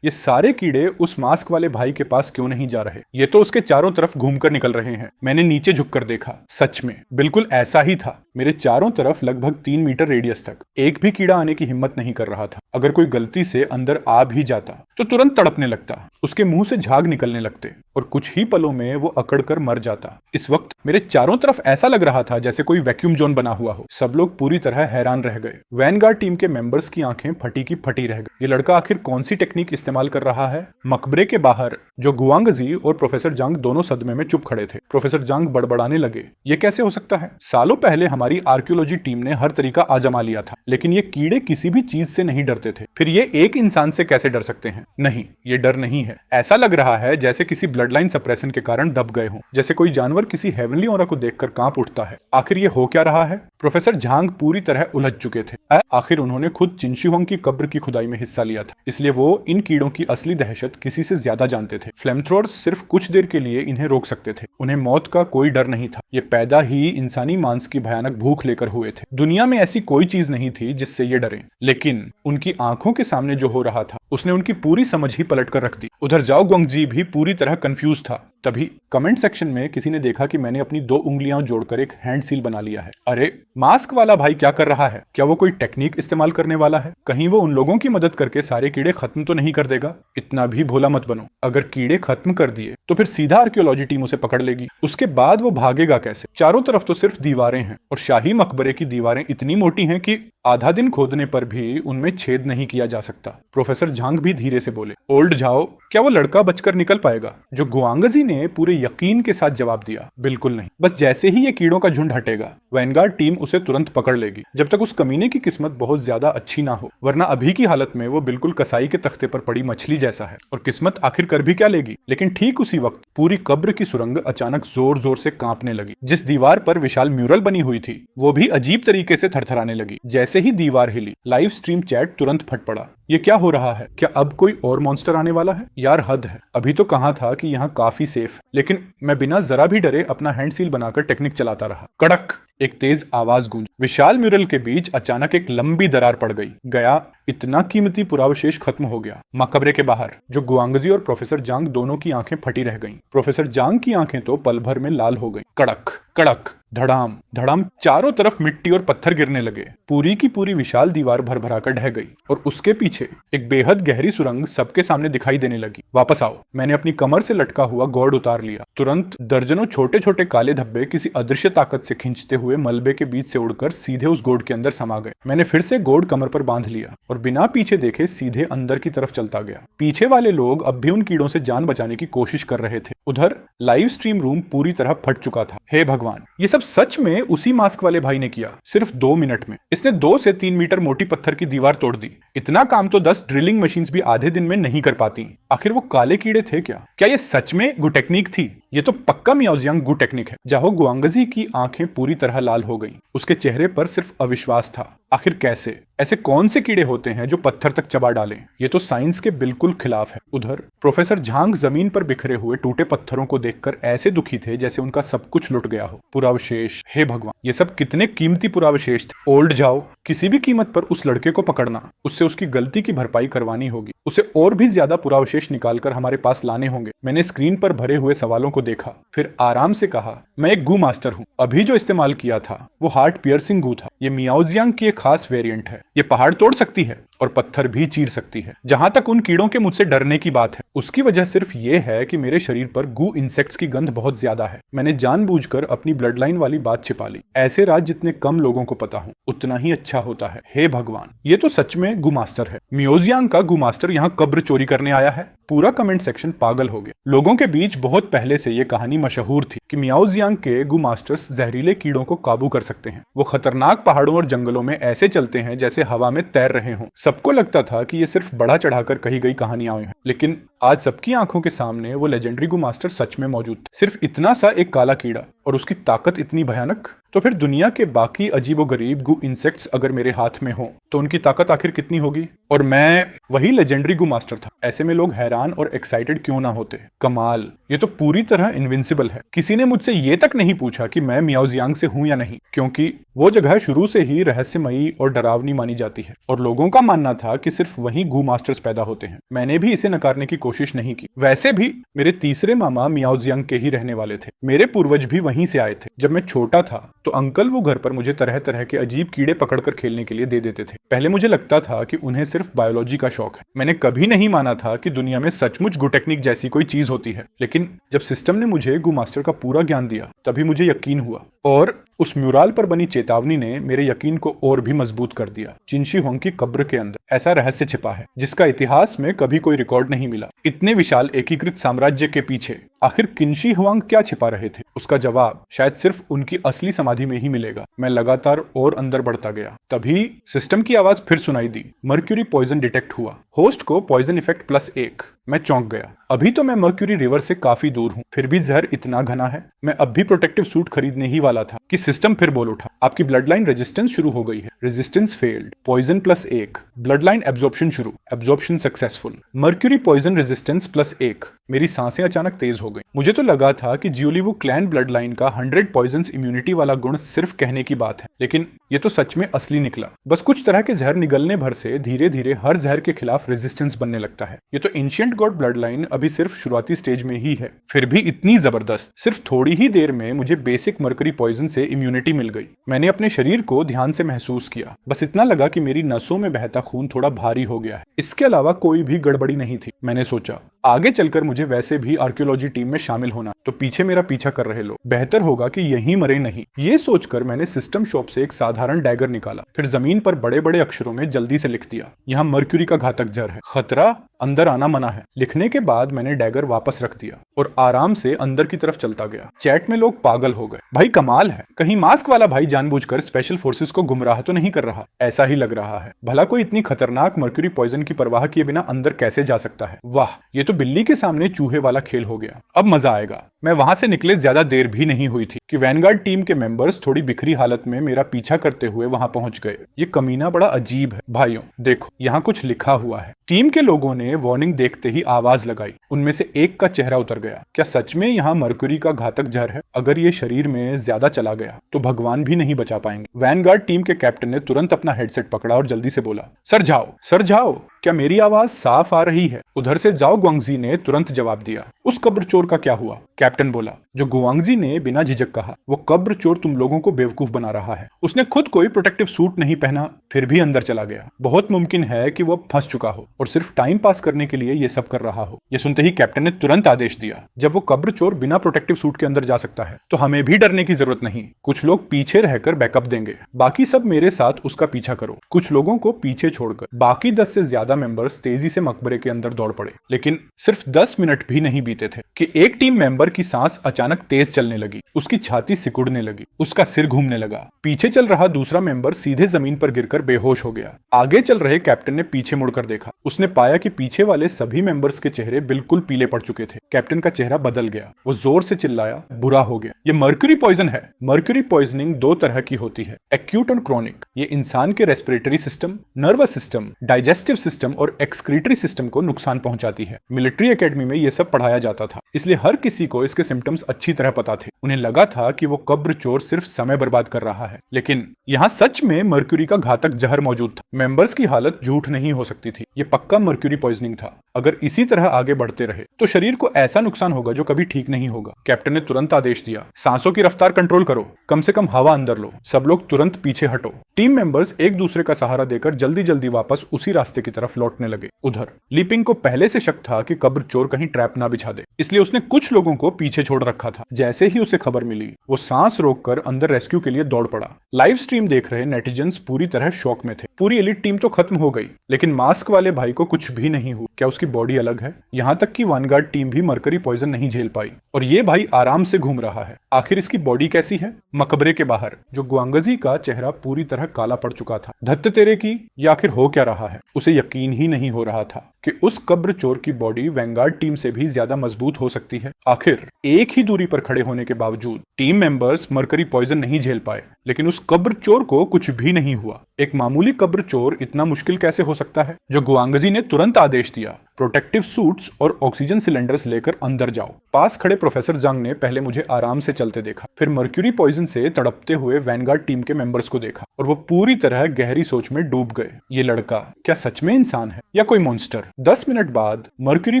ये सारे कीड़े उस मास्क वाले भाई के पास क्यों नहीं जा रहे? ये तो उसके चारों तरफ घूमकर निकल रहे हैं। मैंने नीचे झुककर देखा, सच में बिल्कुल ऐसा ही था। मेरे चारों तरफ लगभग 3 मीटर रेडियस तक एक भी कीड़ा आने की हिम्मत नहीं कर रहा था। अगर कोई गलती से अंदर आ भी जाता तो तुरंत तड़पने लगता, उसके मुंह से झाग निकलने लगते और कुछ ही पलों में वो अकड़ कर मर जाता। इस वक्त मेरे चारों तरफ ऐसा लग रहा था जैसे कोई वैक्यूम जोन बना हुआ हो। सब लोग पूरी तरह हैरान रह गए। वैनगार्ड टीम के मेंबर्स की आंखें फटी की फटी रह गई। ये लड़का आखिर कौन सी टेक्निक इस्तेमाल कर रहा है? मकबरे के बाहर जो गुआंगजी और प्रोफेसर जांग दोनों सदमे में चुप खड़े थे। प्रोफेसर जांग बड़बड़ाने लगे, ये कैसे हो सकता है? सालों पहले हमारी आर्कियोलॉजी टीम ने हर तरीका आजमा लिया था, लेकिन ये कीड़े किसी भी चीज से नहीं डरते थे। फिर ये एक इंसान से कैसे डर सकते हैं? नहीं, ये डर नहीं है। ऐसा लग रहा है जैसे किसी ब्लड लाइन सप्रेशन के कारण दब गए हों, जैसे कोई जानवर किसी हेवनली ऑरा को देखकर कांप उठता है। आखिर ये हो क्या रहा है? प्रोफेसर झांग पूरी तरह उलझ चुके थे। आखिर उन्होंने खुद चिंशी हुआंग की कब्र की खुदाई में हिस्सा लिया था, इसलिए वो इन कीड़ों की असली दहशत किसी से ज्यादा जानते थे। फ्लेम थ्रोअर्स सिर्फ कुछ देर के लिए इन्हें रोक सकते थे। उन्हें मौत का कोई डर नहीं था। ये पैदा ही इंसानी मांस की भयानक भूख लेकर हुए थे। दुनिया में ऐसी कोई चीज नहीं थी जिससे ये डरे, लेकिन उनकी आंखों के सामने जो हो रहा था उसने उनकी पूरी समझ ही पलट कर रख दी। उधर जाओ गुआंगजी भी पूरी तरह कंफ्यूज था। तभी कमेंट सेक्शन में किसी ने देखा कि मैंने अपनी 2 उंगलियां जोड़कर एक हैंड सील बना लिया है। अरे मास्क वाला भाई क्या कर रहा है? क्या वो कोई टेक्निक इस्तेमाल करने वाला है? कहीं वो उन लोगों की मदद करके सारे कीड़े खत्म तो नहीं कर देगा? इतना भी भोला मत बनो। अगर कीड़े खत्म कर दिए तो फिर सीधा आर्कियोलॉजी टीम उसे पकड़ लेगी। उसके बाद वो भागेगा कैसे? चारों तरफ तो सिर्फ दीवारें हैं और शाही मकबरे की दीवारें इतनी मोटी हैं कि आधा दिन खोदने पर भी उनमें छेद नहीं किया जा सकता। प्रोफेसर झांग भी धीरे से बोले, ओल्ड जाओ, क्या वो लड़का बचकर निकल पाएगा? जो गुआंगजी ने पूरे यकीन के साथ जवाब दिया, बिल्कुल नहीं। बस जैसे ही ये कीड़ों का झुंड हटेगा वैनगार्ड टीम उसे तुरंत पकड़ लेगी, जब तक उस कमीने की किस्मत बहुत ज्यादा अच्छी ना हो, वरना अभी की हालत में वो बिल्कुल कसाई के तख्ते पर पड़ी मछली जैसा है। और किस्मत आखिर कर भी क्या लेगी? लेकिन ठीक उसी वक्त पूरी कब्र की सुरंग अचानक जोर जोर से कांपने लगी। जिस दीवार पर विशाल म्यूरल बनी हुई थी वो भी अजीब तरीके से थरथराने लगी। जैसे ही दीवार हिली, लाइव स्ट्रीम चैट तुरंत फट पड़ा। ये क्या हो रहा है? क्या अब कोई और मॉन्स्टर आने वाला है? यार हद है। अभी तो कहा था कि यहाँ काफी सेफ है, लेकिन मैं बिना जरा भी डरे अपना हैंड सील बनाकर टेक्निक चलाता रहा। कड़क एक तेज आवाज गूंजी। विशाल म्यूरल के बीच अचानक एक लंबी दरार पड़ गई। गया इतना कीमती पुरावशेष खत्म हो गया। मकबरे के बाहर जो गुआंगजी और प्रोफेसर जांग दोनों की आंखें फटी रह गईं। प्रोफेसर जांग की आंखें तो पल भर में लाल हो गईं। कड़क कड़क धड़ाम धड़ाम चारों तरफ मिट्टी और पत्थर गिरने लगे। पूरी की पूरी विशाल दीवार भर-भराकर ढह गई और उसके पीछे एक बेहद गहरी सुरंग सबके सामने दिखाई देने लगी। वापस आओ। मैंने अपनी कमर से लटका हुआ गॉर्ड उतार लिया। तुरंत दर्जनों छोटे छोटे काले धब्बे किसी अदृश्य ताकत से खींचते हुए मलबे के बीच से उड़कर सीधे उस गोड के अंदर समा गए। मैंने फिर से गोड कमर पर बांध लिया और बिना पीछे देखे सीधे अंदर की तरफ चलता गया। पीछे वाले लोग अब भी उन कीड़ों से जान बचाने की कोशिश कर रहे थे। उधर लाइव स्ट्रीम रूम पूरी तरह फट चुका था। हे भगवान, ये सब सच में उसी मास्क वाले भाई ने किया। सिर्फ 2 मिनट में इसने 2 से 3 मीटर मोटी पत्थर की दीवार तोड़ दी। इतना काम तो 10 ड्रिलिंग मशीन्स भी आधे दिन में नहीं कर पाती। आखिर वो काले कीड़े थे क्या? क्या ये सच में गु टेक्निक थी? ये तो पक्का मियाओजियांग गु टेक्निक है। जाहो गुआंगजी की आंखें पूरी तरह लाल हो गईं। उसके चेहरे पर सिर्फ अविश्वास था। आखिर कैसे? ऐसे कौन से कीड़े होते हैं जो पत्थर तक चबा डालें? ये तो साइंस के बिल्कुल खिलाफ है। उधर प्रोफेसर झांग जमीन पर बिखरे हुए टूटे पत्थरों को देखकर ऐसे दुखी थे जैसे उनका सब कुछ लुट गया हो। पुरावशेष, हे भगवान, ये सब कितने कीमती पुरावशेष थे। ओल्ड जाओ, किसी भी कीमत पर उस लड़के को पकड़ना। उससे उसकी गलती की भरपाई करवानी होगी। उसे और भी ज्यादा पुरावशेष निकालकर हमारे पास लाने होंगे। मैंने स्क्रीन पर भरे हुए सवालों को देखा, फिर आराम से कहा, मैं एक गू मास्टर हूँ। अभी जो इस्तेमाल किया था वो हार्ट पियर्सिंग गू था। ये मियाओजियांग की एक खास वेरिएंट है। ये पहाड़ तोड़ सकती है और पत्थर भी चीर सकती है। जहां तक उन कीड़ों के मुझसे डरने की बात है, उसकी वजह सिर्फ ये है कि मेरे शरीर पर गू इंसेक्ट्स की गंध बहुत ज्यादा है। मैंने जानबूझकर अपनी ब्लड लाइन वाली बात छिपा ली। ऐसे राज जितने कम लोगों को पता हो उतना ही अच्छा होता है। हे भगवान, ये तो सच में गू मास्टर है। मियाओजियांग का गू मास्टर यहाँ कब्र चोरी करने आया है। पूरा कमेंट सेक्शन पागल हो गया। लोगों के बीच बहुत पहले से से ये कहानी मशहूर थी कि मियाओजियांग के गू मास्टर्स जहरीले कीड़ों को काबू कर सकते हैं। वो खतरनाक पहाड़ों और जंगलों में ऐसे चलते हैं जैसे हवा में तैर रहे हों। सबको लगता था कि ये सिर्फ बढ़ा चढ़ाकर कही गई कहानियां हैं, लेकिन आज सबकी आंखों के सामने वो लेजेंडरी गू मास्टर सच में मौजूद थे। सिर्फ इतना सा एक काला कीड़ा और उसकी ताकत इतनी भयानक। तो फिर दुनिया के बाकी अजीबोगरीब गू इंसेक्ट्स अगर मेरे हाथ में हो तो उनकी ताकत आखिर कितनी होगी? और मैं वही लेजेंडरी गू मास्टर था। ऐसे में लोग हैरान और एक्साइटेड क्यों ना होते? कमाल, ये तो पूरी तरह इनविंसिबल है। किसी ने मुझसे ये तक नहीं पूछा कि मैं मियाओजियांग से हूं या नहीं, क्योंकि वो जगह शुरू से ही रहस्यमयी और डरावनी मानी जाती है और लोगों का मानना था कि सिर्फ वहीं गू मास्टर्स पैदा होते हैं। मैंने भी इसे नकारने की कोशिश नहीं की। वैसे भी मेरे तीसरे मामा मियाओजियांग के ही रहने वाले थे। मेरे पूर्वज भी वहीं से आए थे। जब मैं छोटा था तो अंकल वो घर पर मुझे तरह तरह के अजीब कीड़े पकड़कर खेलने के लिए दे देते थे। पहले मुझे लगता था कि उन्हें सिर्फ बायोलॉजी का शौक है। मैंने कभी नहीं माना था कि दुनिया में सचमुच गू टेक्निक जैसी कोई चीज होती है। लेकिन जब सिस्टम ने मुझे गू मास्टर का पूरा ज्ञान दिया तभी मुझे यकीन हुआ, और उस म्यूराल पर बनी चेतावनी ने मेरे यकीन को और भी मजबूत कर दिया। चिनशी हुआंग की कब्र के अंदर ऐसा रहस्य छिपा है जिसका इतिहास में कभी कोई रिकॉर्ड नहीं मिला। इतने विशाल एकीकृत साम्राज्य के पीछे आखिर चिनशी हुआंग क्या छिपा रहे थे? उसका जवाब शायद सिर्फ उनकी असली समाधि में ही मिलेगा। मैं लगातार और अंदर बढ़ता गया। तभी सिस्टम की आवाज फिर सुनाई दी। मर्क्यूरी पॉइजन डिटेक्ट हुआ। होस्ट को पॉइजन इफेक्ट +1। मैं चौंक गया। अभी तो मैं मर्क्यूरी रिवर से काफी दूर हूँ, फिर भी जहर इतना घना है। मैं अब भी प्रोटेक्टिव सूट खरीदने ही वाला था कि सिस्टम फिर बोल उठा, आपकी ब्लड लाइन रेजिस्टेंस शुरू हो गई है। Resistance failed. Poison +1। Blood line absorption शुरू। Absorption successful. Mercury poison resistance +1। मेरी सांसें अचानक तेज हो गई। मुझे तो लगा था कि जियोलीवू क्लैन ब्लड लाइन का 100 पॉइजन्स इम्यूनिटी वाला गुण सिर्फ कहने की बात है, लेकिन ये तो सच में असली निकला। बस कुछ तरह के जहर निगलने भर से धीरे धीरे हर जहर के खिलाफ रेजिस्टेंस बनने लगता है। ये तो एंशिएंट गॉड ब्लड लाइन अभी सिर्फ शुरुआती स्टेज में ही है, फिर भी इतनी जबरदस्त। सिर्फ थोड़ी ही देर में मुझे बेसिक मर्करी पॉइजन से इम्यूनिटी मिल गई। मैंने अपने शरीर को ध्यान से महसूस किया। बस इतना लगा कि मेरी नसों में बहता खून थोड़ा भारी हो गया है। इसके अलावा कोई भी गड़बड़ी नहीं थी। मैंने सोचा, आगे चलकर मुझे वैसे भी आर्कियोलॉजी टीम में शामिल होना, तो पीछे मेरा पीछा कर रहे लोग बेहतर होगा कि यहीं मरे नहीं। ये सोचकर मैंने सिस्टम शॉप से एक साधारण डैगर निकाला, फिर जमीन पर बड़े बड़े अक्षरों में जल्दी से लिख दिया, यहाँ मर्क्यूरी का घातक जहर है, खतरा, अंदर आना मना है। लिखने के बाद मैंने डैगर वापस रख दिया और आराम से अंदर की तरफ चलता गया। चैट में लोग पागल हो गए। भाई कमाल है, कहीं मास्क वाला भाई जानबूझकर स्पेशल फोर्सेस को गुमराह तो नहीं कर रहा? ऐसा ही लग रहा है। भला कोई इतनी खतरनाक मर्क्यूरी पॉइजन की परवाह किए बिना अंदर कैसे जा सकता है? वाह, ये तो बिल्ली के सामने चूहे वाला खेल हो गया। अब मजा आएगा। मैं वहां से निकले ज्यादा देर भी नहीं हुई थी कि वैनगार्ड टीम के मेंबर्स थोड़ी बिखरी हालत में मेरा पीछा करते हुए वहां पहुंच गए। ये कमीना बड़ा अजीब है। भाइयों देखो, यहाँ कुछ लिखा हुआ है। टीम के लोगों ने वार्निंग देखते ही आवाज लगाई। उनमें से एक का चेहरा उतर गया। क्या सच में यहाँ मर्क्यूरी का घातक जहर है? अगर ये शरीर में ज्यादा चला गया तो भगवान भी नहीं बचा पाएंगे। वैनगार्ड टीम के कैप्टन ने तुरंत अपना हेडसेट पकड़ा और जल्दी से बोला, सर जाओ, सर जाओ। क्या मेरी आवाज साफ आ रही है? उधर से जाओ ग्वांगजी ने तुरंत जवाब दिया। उस कब्र चोर का क्या हुआ? कैप्टन बोला। जो गुआंगजी ने बिना झिझक कहा, वो कब्र चोर तुम लोगों को बेवकूफ बना रहा है। उसने खुद कोई प्रोटेक्टिव सूट नहीं पहना, फिर भी अंदर चला गया। बहुत मुमकिन है कि वो फंस चुका हो और सिर्फ टाइम पास करने के लिए ये सब कर रहा हो। ये सुनते ही कैप्टन ने तुरंत आदेश दिया, जब वो कब्र चोर बिना प्रोटेक्टिव सूट के अंदर जा सकता है तो हमें भी डरने की जरूरत नहीं। कुछ लोग पीछे रहकर बैकअप देंगे, बाकी सब मेरे साथ उसका पीछा करो। कुछ लोगों को पीछे छोड़कर बाकी 10 से ज्यादा मेंबर्स तेजी से मकबरे के अंदर दौड़ पड़े। लेकिन सिर्फ 10 मिनट भी नहीं बीते थे कि एक टीम मेंबर की सांस अचानक तेज चलने लगी। उसकी छाती सिकुड़ने लगी, उसका सिर घूमने लगा। पीछे चल रहा दूसरा मेंबर सीधे जमीन पर गिरकर बेहोश हो गया। आगे चल रहे कैप्टन ने पीछे मुड़कर देखा। उसने पाया कि पीछे वाले सभी मेंबर्स के चेहरे बिल्कुल पीले पड़ चुके थे। कैप्टन का चेहरा बदल गया। वो जोर से चिल्लाया, बुरा हो गया, ये मर्क्यूरी पॉइजन है। मर्क्यूरी पॉइजनिंग 2 तरह की होती है, एक्यूट और क्रोनिक। ये इंसान के respiratory system, nervous system, digestive system और एक्सक्रीटरी सिस्टम को नुकसान पहुंचाती है। मिलिट्री एकेडमी में ये सब पढ़ाया जाता था, इसलिए हर किसी को इसके सिम्टम्स अच्छी तरह पता थे। उन्हें लगा था कि वो कब्र चोर सिर्फ समय बर्बाद कर रहा है, लेकिन यहाँ सच में मर्क्यूरी का घातक जहर मौजूद था। मेंबर्स की हालत झूठ नहीं हो सकती थी। ये पक्का मर्क्यूरी पॉइजनिंग था। अगर इसी तरह आगे बढ़ते रहे तो शरीर को ऐसा नुकसान होगा जो कभी ठीक नहीं होगा। कैप्टन ने तुरंत आदेश दिया, सांसों की रफ्तार कंट्रोल करो, कम से कम हवा अंदर लो। सब लोग तुरंत पीछे हटो। टीम मेंबर्स एक दूसरे का सहारा देकर जल्दी जल्दी वापस उसी रास्ते की तरफ लौटने लगे। उधर लीपिंग को पहले से शक था कि कब्र चोर कहीं ट्रैप ना बिछा दे, इसलिए उसने कुछ लोगों को पीछे छोड़ रखा था। जैसे ही उसे खबर मिली, वो सांस रोककर अंदर रेस्क्यू के लिए दौड़ पड़ा। लाइव स्ट्रीम देख रहे नेटिजन्स पूरी तरह शॉक में थे। पूरी एलिट टीम तो खत्म हो गई, लेकिन मास्क वाले भाई को कुछ भी नहीं हुआ। क्या उसकी बॉडी अलग है। यहाँ तक कि वैनगार्ड टीम भी मरकरी पॉइजन नहीं झेल पाई और ये भाई आराम से घूम रहा है। आखिर इसकी बॉडी कैसी है? मकबरे के बाहर जो गुआंगजी का चेहरा पूरी तरह काला पड़ चुका था। धत्त तेरे की, या आखिर हो क्या रहा है? उसे यकीन ही नहीं हो रहा था कि उस कब्र चोर की बॉडी वैनगार्ड टीम से भी ज्यादा मजबूत हो सकती है। आखिर एक ही दूरी पर खड़े होने के बावजूद टीम मेंबर्स मरकरी पॉइजन नहीं झेल पाए, लेकिन उस कब्र चोर को कुछ भी नहीं हुआ। एक मामूली कब्र चोर इतना मुश्किल कैसे हो सकता है? जो गुआंगजी ने तुरंत आदेश दिया, प्रोटेक्टिव सूट्स और ऑक्सीजन सिलेंडर्स लेकर अंदर जाओ। पास खड़े प्रोफेसर जंग ने पहले मुझे आराम से चलते देखा, फिर मर्क्यूरी पॉइजन से तड़पते हुए वैनगार्ड टीम के मेंबर्स को देखा और वो पूरी तरह गहरी सोच में डूब गए। ये लड़का क्या सच में इंसान है या कोई मॉन्स्टर? 10 मिनट बाद मर्क्यूरी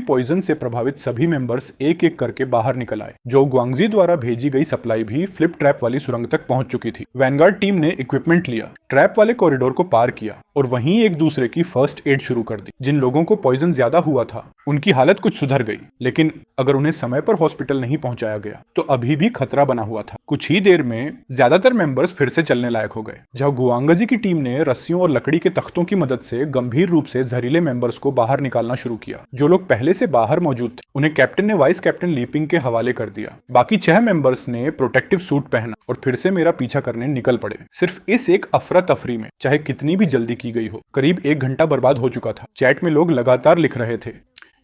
पॉइजन से प्रभावित सभी मेंबर्स एक एक करके बाहर निकल आए। जो गुआंगजी द्वारा भेजी गई सप्लाई भी फ्लिप ट्रैप वाली सुरंग तक पहुंच चुकी थी। वैनगार्ड टीम ने इक्विपमेंट लिया, ट्रैप वाले कॉरिडोर को पार किया और वहीं एक दूसरे की फर्स्ट एड शुरू कर दी। जिन लोगों को पॉइजन ज्यादा हुआ था उनकी हालत कुछ सुधर गई, लेकिन अगर उन्हें समय पर हॉस्पिटल नहीं पहुंचाया गया तो अभी भी खतरा बना हुआ था। कुछ ही देर में ज्यादातर मेंबर्स फिर से चलने लायक हो गए। जहां गुआंगजी की टीम ने रस्सियों और लकड़ी के तख्तों की मदद से गंभीर रूप से जहरीले मेंबर्स को बाहर निकालना शुरू किया। जो लोग पहले से बाहर मौजूद थे उन्हें कैप्टन ने वाइस कैप्टन लीपिंग के हवाले कर दिया। बाकी 6 मेंबर्स ने प्रोटेक्टिव सूट पहना और फिर से मेरा पीछा करने निकल पड़े। सिर्फ इस एक अफरा तफरी में चाहे कितनी भी जल्दी की गई हो, करीब 1 घंटा बर्बाद हो चुका था। चैट में लोग लगातार लिख रहे थे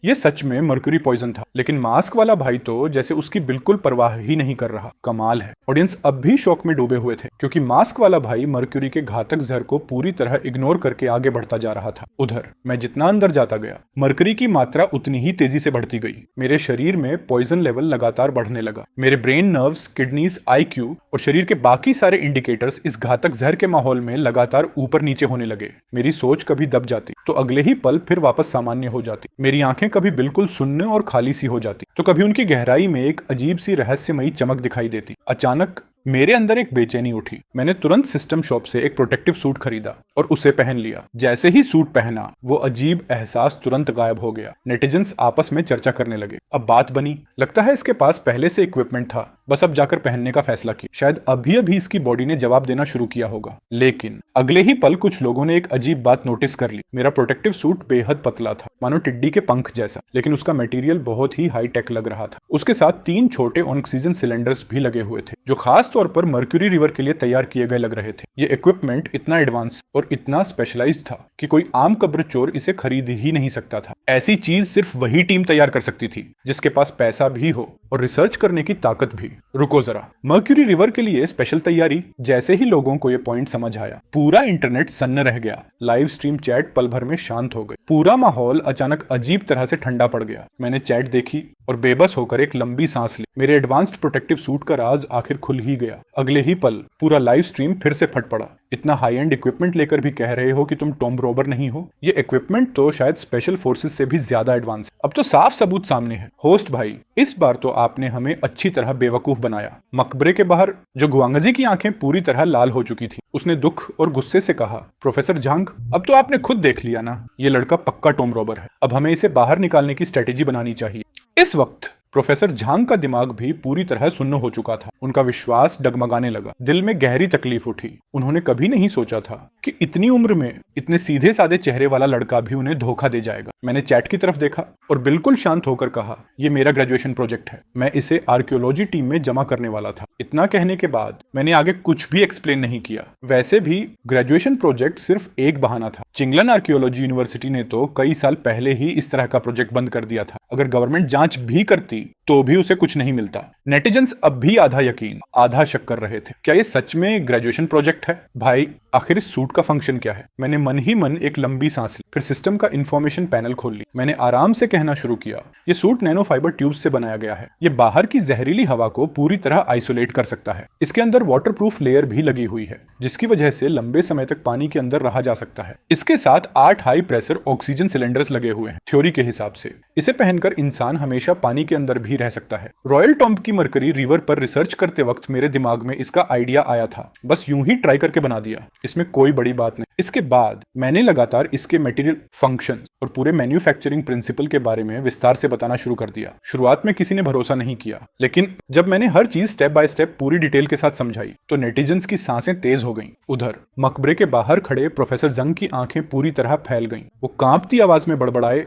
ये सच में मर्क्यूरी पॉइजन था, लेकिन मास्क वाला भाई तो जैसे उसकी बिल्कुल परवाह ही नहीं कर रहा। कमाल है। ऑडियंस अब भी शौक में डूबे हुए थे क्योंकि मास्क वाला भाई मर्क्यूरी के घातक जहर को पूरी तरह इग्नोर करके आगे बढ़ता जा रहा था। उधर मैं जितना अंदर जाता गया मर्क्यूरी की मात्रा उतनी ही तेजी से बढ़ती गई। मेरे शरीर में पॉइजन लेवल लगातार बढ़ने लगा। मेरे ब्रेन, नर्व्स, किडनीज, IQ और शरीर के बाकी सारे इंडिकेटर्स इस घातक जहर के माहौल में लगातार ऊपर नीचे होने लगे। मेरी सोच कभी दब जाती तो अगले ही पल फिर वापस सामान्य हो जाती। मेरी आंखें कभी बिल्कुल सुन्न और खाली सी हो जाती तो कभी उनकी गहराई में एक अजीब सी रहस्यमयी चमक दिखाई देती। अचानक मेरे अंदर एक बेचैनी उठी। मैंने तुरंत सिस्टम शॉप से एक प्रोटेक्टिव सूट खरीदा और उसे पहन लिया। जैसे ही सूट पहना वो अजीब एहसास तुरंत गायब हो गया। नेटिजन्स आपस में चर्चा करने लगे। अब बात बनी, लगता है इसके पास पहले से इक्विपमेंट था, बस अब जाकर पहनने का फैसला किया। शायद अभी अभी इसकी बॉडी ने जवाब देना शुरू किया होगा। लेकिन अगले ही पल कुछ लोगों ने एक अजीब बात नोटिस कर ली। मेरा प्रोटेक्टिव सूट बेहद पतला था, मानो टिड्डी के पंख जैसा, लेकिन उसका मटेरियल बहुत ही हाई टेक लग रहा था। उसके साथ 3 छोटे ऑक्सीजन सिलेंडर्स भी लगे हुए थे जो खास तौर पर मर्क्यूरी रिवर के लिए तैयार किए गए लग रहे थे। ये इक्विपमेंट इतना एडवांस और इतना स्पेशलाइज्ड था कि कोई आम कब्र चोर इसे खरीद ही नहीं सकता था। ऐसी चीज सिर्फ वही टीम तैयार कर सकती थी जिसके पास पैसा भी हो और रिसर्च करने की ताकत भी। रुको जरा, मर्क्यूरी रिवर के लिए स्पेशल तैयारी? जैसे ही लोगों को ये पॉइंट समझ आया पूरा इंटरनेट सन्न रह गया। लाइव स्ट्रीम चैट पल भर में शांत हो गई। पूरा माहौल अचानक अजीब तरह से ठंडा पड़ गया। मैंने चैट देखी और बेबस होकर एक लंबी सांस ली। मेरे एडवांस्ड प्रोटेक्टिव सूट का राज आखिर खुल ही गया। अगले ही पल पूरा लाइव स्ट्रीम फिर से फट पड़ा। इतना हाई एंड इक्विपमेंट लेकर भी कह रहे हो कि तुम टॉम रॉबर नहीं हो? ये इक्विपमेंट तो शायद स्पेशल फोर्सेस से भी ज्यादा एडवांस है। अब तो साफ सबूत सामने है। होस्ट भाई, इस बार तो आपने हमें अच्छी तरह बेवकूफ बनाया। मकबरे के बाहर जो गुआंगजी की आंखें पूरी तरह लाल हो चुकी थी, उसने दुख और गुस्से से कहा, प्रोफेसर झांग, अब तो आपने खुद देख लिया ना, ये लड़का पक्का टॉम रॉबर है। अब हमें इसे बाहर निकालने की स्ट्रेटेजी बनानी चाहिए। इस वक्त प्रोफेसर झांग का दिमाग भी पूरी तरह सुन्न हो चुका था। उनका विश्वास डगमगाने लगा। दिल में गहरी तकलीफ उठी। उन्होंने कभी नहीं सोचा था कि इतनी उम्र में इतने सीधे साधे चेहरे वाला लड़का भी उन्हें धोखा दे जाएगा। मैंने चैट की तरफ देखा और बिल्कुल शांत होकर कहा, ये मेरा ग्रेजुएशन प्रोजेक्ट है, मैं इसे आर्कियोलॉजी टीम में जमा करने वाला था। इतना कहने के बाद मैंने आगे कुछ भी एक्सप्लेन नहीं किया। वैसे भी ग्रेजुएशन प्रोजेक्ट सिर्फ एक बहाना था। चिंगलन आर्कियोलॉजी यूनिवर्सिटी ने तो कई साल पहले ही इस तरह का प्रोजेक्ट बंद कर दिया था। अगर गवर्नमेंट जांच भी करती तो भी उसे कुछ नहीं मिलता। नेटिजन्स अब भी आधा यकीन आधा शक कर रहे थे। क्या ये सच में ग्रेजुएशन प्रोजेक्ट है? भाई, आखिर इस सूट का फंक्शन क्या है? मैंने मन ही मन एक लंबी सांस ली, फिर सिस्टम का इंफॉर्मेशन पैनल खोल ली। मैंने आराम से कहना शुरू किया, ये सूट नैनो फाइबर ट्यूब से बनाया गया है। ये बाहर की जहरीली हवा को पूरी तरह आइसोलेट कर सकता है। इसके अंदर वाटरप्रूफ लेयर भी लगी हुई है जिसकी वजह से लंबे समय तक पानी के अंदर रहा जा सकता है। इसके साथ 8 हाई प्रेशर ऑक्सीजन सिलेंडर्स लगे हुए हैं। थ्योरी के हिसाब से इसे पहनकर इंसान हमेशा पानी के अंदर भी रह सकता है। रॉयल टॉम्ब की मरकरी रिवर पर रिसर्च करते वक्त मेरे दिमाग में इसका आइडिया आया था। बस यूं ही ट्राई करके बना दिया। इसमें कोई बड़ी बात नहीं। इसके बाद मैंने लगातार इसके मटेरियल फंक्शंस और पूरे मैन्युफैक्चरिंग प्रिंसिपल के बारे में विस्तार से बताना शुरू कर दिया। शुरुआत में किसी ने भरोसा नहीं किया, लेकिन जब मैंने हर चीज स्टेप बाय स्टेप पूरी डिटेल के साथ समझाई तो नेटिजन्स की सांसें तेज हो गईं। उधर मकबरे के बाहर खड़े प्रोफेसर जंग की आंखें पूरी तरह फैल गईं। वो कांपती आवाज में बड़बड़ाए,